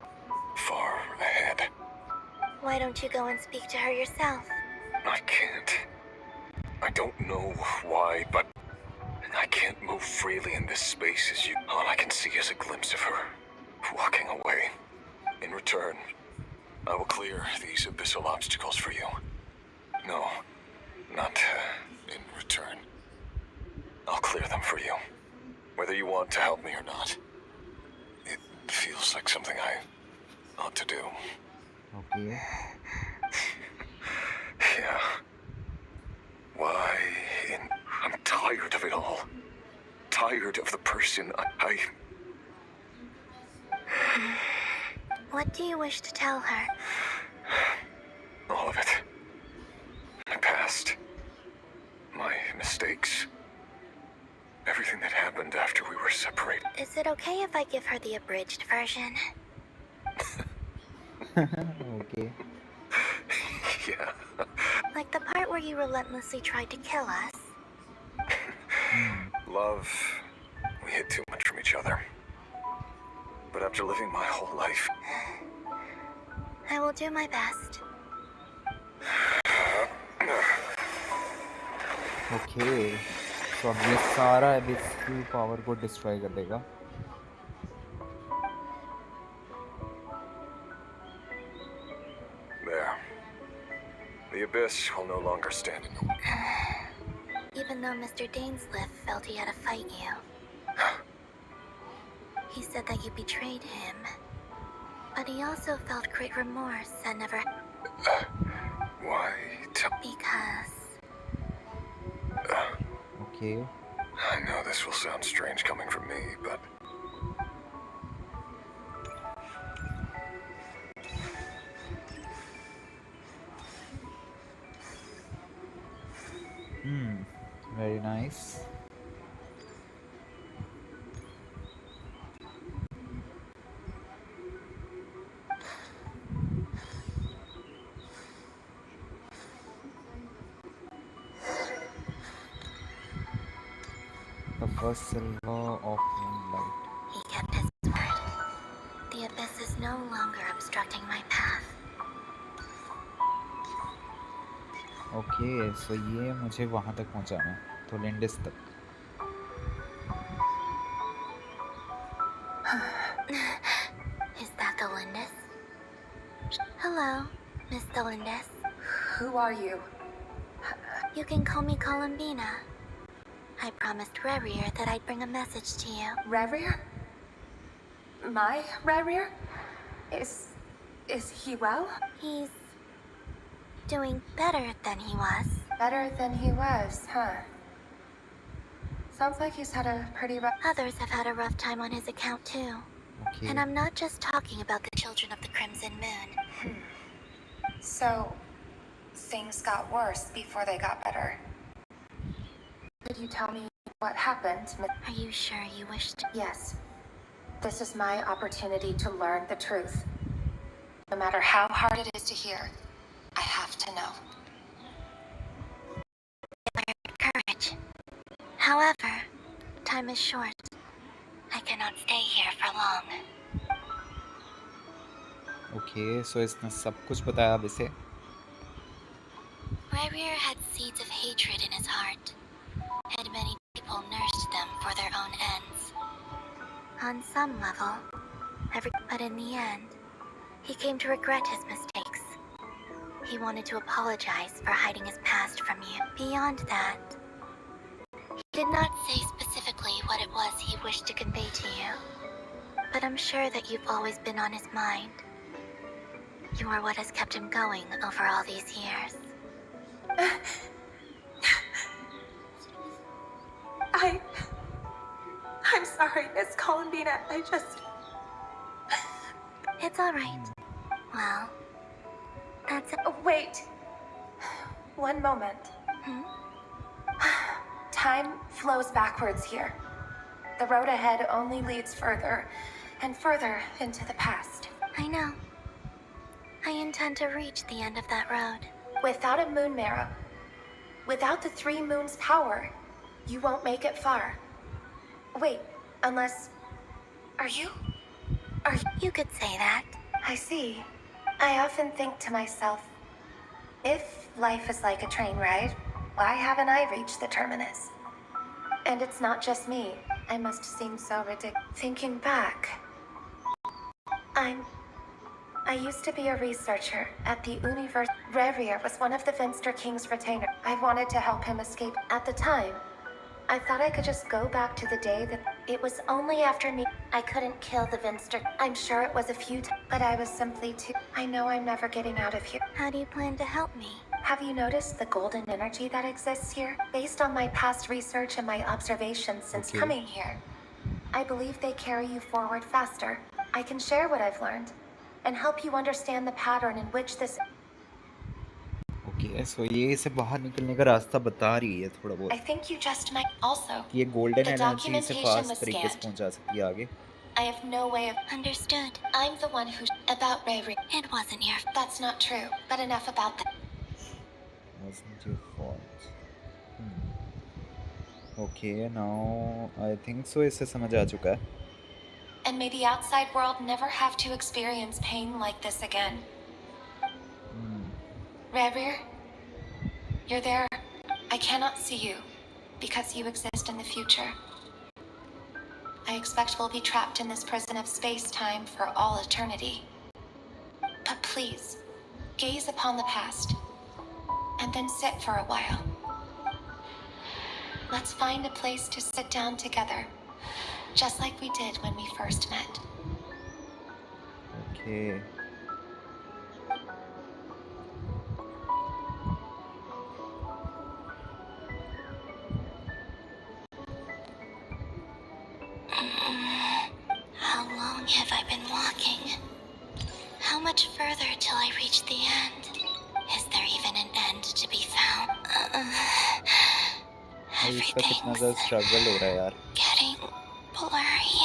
far ahead. Why don't you go and speak to her yourself? I can't. I don't know why, but I can't move freely in this space as you. All I can see is a glimpse of her walking away. In return, I will clear these abyssal obstacles for you. No, not in return. I'll clear them for you, whether you want to help me or not. It feels like something I ought to do. Okay. Yeah. Why? I'm tired of it all. Tired of the person I... What do you wish to tell her? All of it. My past. My mistakes. Everything that happened after we were separated. Is it okay if I give her the abridged version? Okay. Yeah. Like the part where you relentlessly tried to kill us? Love, we hid too much from each other. But after living my whole life... I will do my best. Okay. तो अब ये सारा abyssal power को destroy कर देगा। There. The abyss will no longer stand in the way. Even though Mr. Dainsleif felt he had to fight you. He said that you betrayed him. But he also felt great remorse and never... Why? Because... Okay. I know this will sound strange coming from me, but... Very nice. The first silver of moonlight. He kept his word. The abyss is no longer obstructing my path. Okay, so ये मुझे वहाँ तक पहुँचाना है, तो लिंडिस तक। Is that Thelindis? Hello, Miss Thelindis. Who are you? You can call me Columbina. I promised Rerir that I'd bring a message to you. Rerir? My Rerir? Is he well? He's doing better than he was. Better than he was, huh? Sounds like he's had a pretty rough... Others have had a rough time on his account too. Okay. And I'm not just talking about the children of the Crimson Moon. So, things got worse before they got better. Could you tell me what happened? Are you sure you wished? Yes. This is my opportunity to learn the truth. No matter how hard it is to hear, I have to know. Courage. However, time is short. I cannot stay here for long. Okay, so इसने सब कुछ बताया अब इसे. Rarier had seeds of hatred in his heart, and many people nursed them for their own ends. On some level, but in the end, he came to regret his mistakes. He wanted to apologize for hiding his past from you. Beyond that, he did not say specifically what it was he wished to convey to you, but I'm sure that you've always been on his mind. You are what has kept him going over all these years. I'm sorry, Miss Columbina. It's all right. Well, that's it. Oh, wait. One moment. Time flows backwards here. The road ahead only leads further and further into the past. I know. I intend to reach the end of that road. Without a moon marrow, without the 3 moons' power, you won't make it far. Wait, unless... Are you? You could say that. I see. I often think to myself, if life is like a train ride, why haven't I reached the terminus? And it's not just me. I must seem so ridiculous. Thinking back, I used to be a researcher at the universe. Revier was one of the Finster King's retainers. I wanted to help him escape. At the time, I thought I could just go back to the day that... It was only after me... I couldn't kill the Finster. I'm sure it was a few times, but I was simply too... I know I'm never getting out of here. How do you plan to help me? Have you noticed the golden energy that exists here? Based on my past research and my observations since coming here, I believe they carry you forward faster. I can share what I've learned and help you understand the pattern in which this... Okay, so ये इसे बाहर निकलने का रास्ता बता रही है थोड़ा बहुत. I think you just might also. ये golden The energy इसे documentation fast was तरीके से scanned. पहुंचा सकती है आगे. I have no way of... Understood. I'm the one who... About Rayri. It wasn't your... That's not true, but enough about that. Wasn't your fault. Okay, now I think so इसे समझ आ चुका है. And may the outside world never have to experience pain like this again. Rayri, you're there. I cannot see you because you exist in the future. I expect we'll be trapped in this prison of space-time for all eternity. But please, gaze upon the past, and then sit for a while. Let's find a place to sit down together, just like we did when we first met. Okay. How long have I been walking? How much further till I reach the end? Is there even an end to be found? इसका कितना ज़्यादा struggle हो रहा है यार. Getting blurry.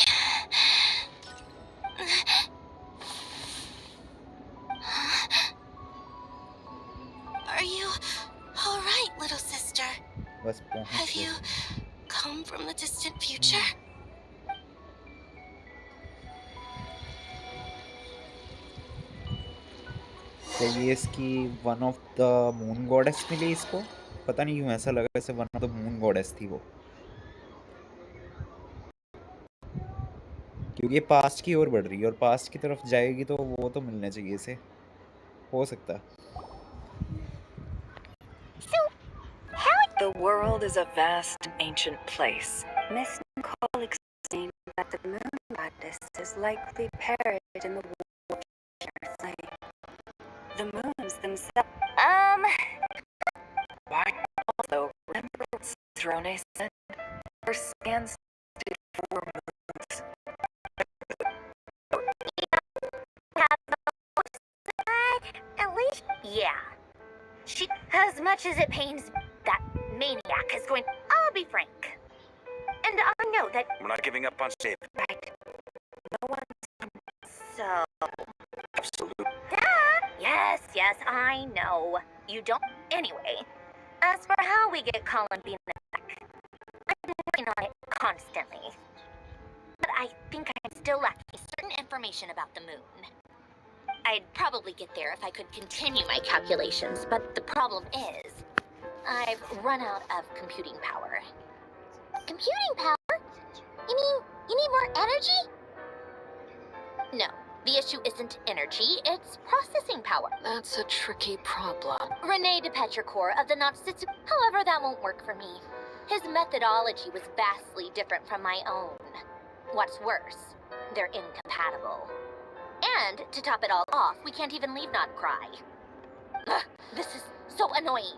Are you all right, little sister? बस पहुंच Have you come from the distant future? तो ये इसकी one of the moon goddess मिली इसको. पता नहीं क्यों ऐसा लगा जैसे one of the moon goddess थी वो. क्योंकि ये पास्ट की ओर बढ़ रही है और पास्ट की तरफ जाएगी तो वो तो मिलना चाहिए इसे. हो सकता है. The world is a vast and ancient place. Miss Nicole explained that the moon goddess is likely buried in the water flame. The moons themselves. Why also remember what Throne said? Her scans did 4 moons. At least, yeah. As much as it pains that maniac is going... I'll be frank. And I know that... We're not giving up on Save. Right. No one... So... Absolutely. Yes, I know. You don't. Anyway, as for how we get Colin Bean back, I'm working on it constantly. But I think I'm still lacking certain information about the moon. I'd probably get there if I could continue my calculations, but the problem is, I've run out of computing power. Computing power? You mean, you need more energy? No, the issue isn't energy, it's processing power. That's a tricky problem. Rene de Petrichor of the Natsitsu. However, that won't work for me. His methodology was vastly different from my own. What's worse, they're incompatible. And, to top it all off, we can't even leave Nodcry. Ugh, this is so annoying.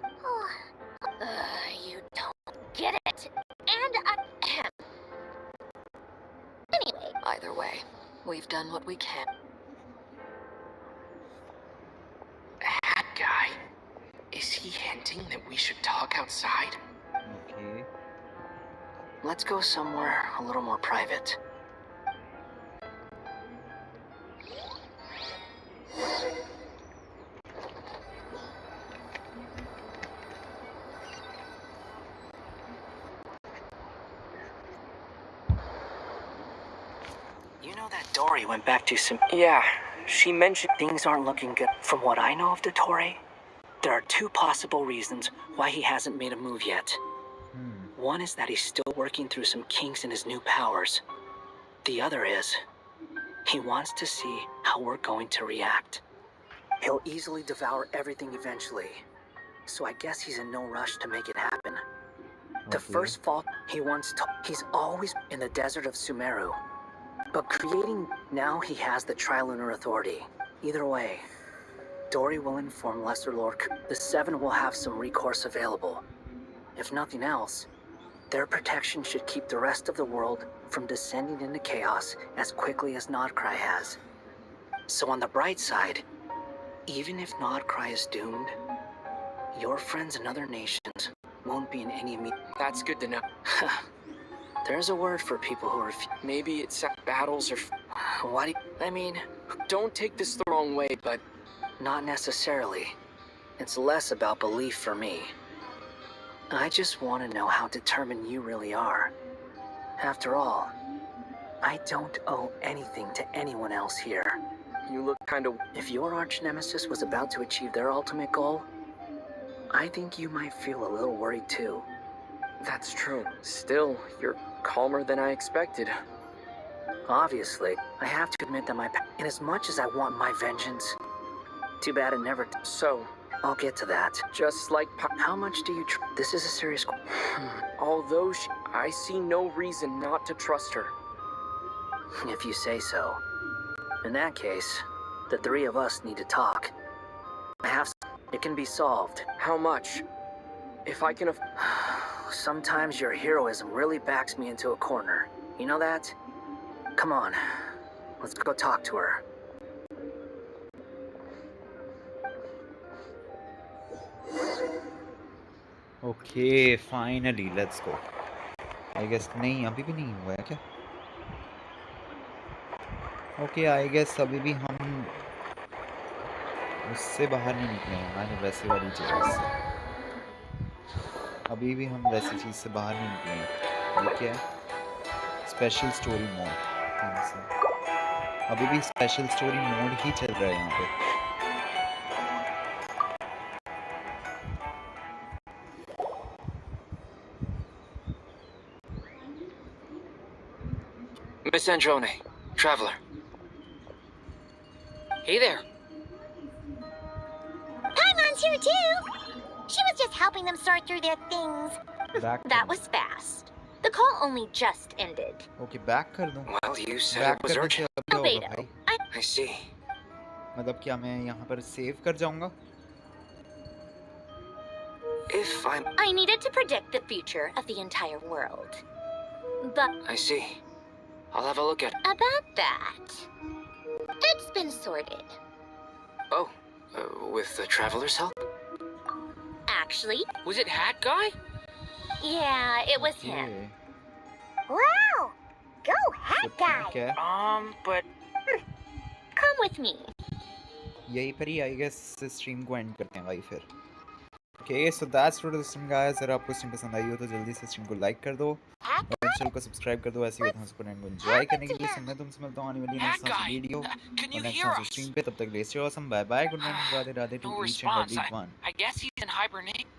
You don't get it. And, anyway. Either way, we've done what we can. Hat guy? Is he hinting that we should talk outside? Okay. Let's go somewhere a little more private. You know that Dory went back to some... Yeah, she mentioned... Things aren't looking good. From what I know of Dottore, there are two possible reasons why he hasn't made a move yet. One is that he's still working through some kinks in his new powers. The other is, he wants to see how we're going to react. He'll easily devour everything eventually, so I guess he's in no rush to make it happen. The first fault he's always in the desert of Sumeru. But creating, now he has the Trilunar Authority. Either way, Dory will inform Lesser Lord. The Seven will have some recourse available. If nothing else, their protection should keep the rest of the world from descending into chaos as quickly as Nodcry has. So on the bright side, even if Nodcry is doomed, your friends in other nations won't be in any immediate... That's good to know. There's a word for people who are... Maybe it's battles or... Why do you... I mean... Don't take this the wrong way, but... Not necessarily. It's less about belief for me. I just want to know how determined you really are. After all, I don't owe anything to anyone else here. You look kind of... If your arch-nemesis was about to achieve their ultimate goal, I think you might feel a little worried too. That's true. Still, you're calmer than I expected. Obviously, I have to admit that in as much as I want my vengeance, too bad it never... So... I'll get to that. Just like... How much do you This is a serious... Although I see no reason not to trust her. If you say so. In that case, the three of us need to talk. It can be solved. How much? If I can... Sometimes your heroism really backs me into a corner. You know that? Come on. Let's go talk to her. Okay, finally, let's go. I guess नहीं अभी भी नहीं हुआ है क्या? Okay, I guess अभी भी हम उससे बाहर नहीं निकले हैं, मैंने वैसे वाली जगह से। अभी भी हम वैसी चीज़ से बाहर नहीं निकले हैं। ये क्या है? Special story mode. अभी भी स्पेशल स्टोरी मोड ही चल रहा है यहाँ पे। Miss Androne, Traveler. Hey there. Paimon's here too! She was just helping them sort through their things. That was fast. The call only just ended. Okay, back कर दूँ. Well, you said it was urgent. Albedo, I see. मतलब क्या मैं यहाँ पर save कर जाऊँगा? If I needed to predict the future of the entire world. But... I see. I'll have a look at it. About that... It's been sorted. Oh, with the Traveler's help? Actually... Was it Hat Guy? Yeah, it was him. Wow! Go, Hat Guy! But... Come with me. यहीं पर ही आई guess stream को and करते हैं भाई फिर। Okay so that's for the stream guys. अगर आपको stream पसंद आई हो तो जल्दी से स्ट्रीम को लाइक कर दो और चैनल को सब्सक्राइब कर दो ऐसे ही होता है स्टूडेंट को एंजॉय करने के लिए। मैं तुमसे मिलता हूं आने वाली नेक्स्ट वीडियो और नेक्स्ट स्ट्रीम पे। तब तक ले stay awesome, bye bye, good night, Radhe Radhe to each and everyone. I guess he's in hibernate.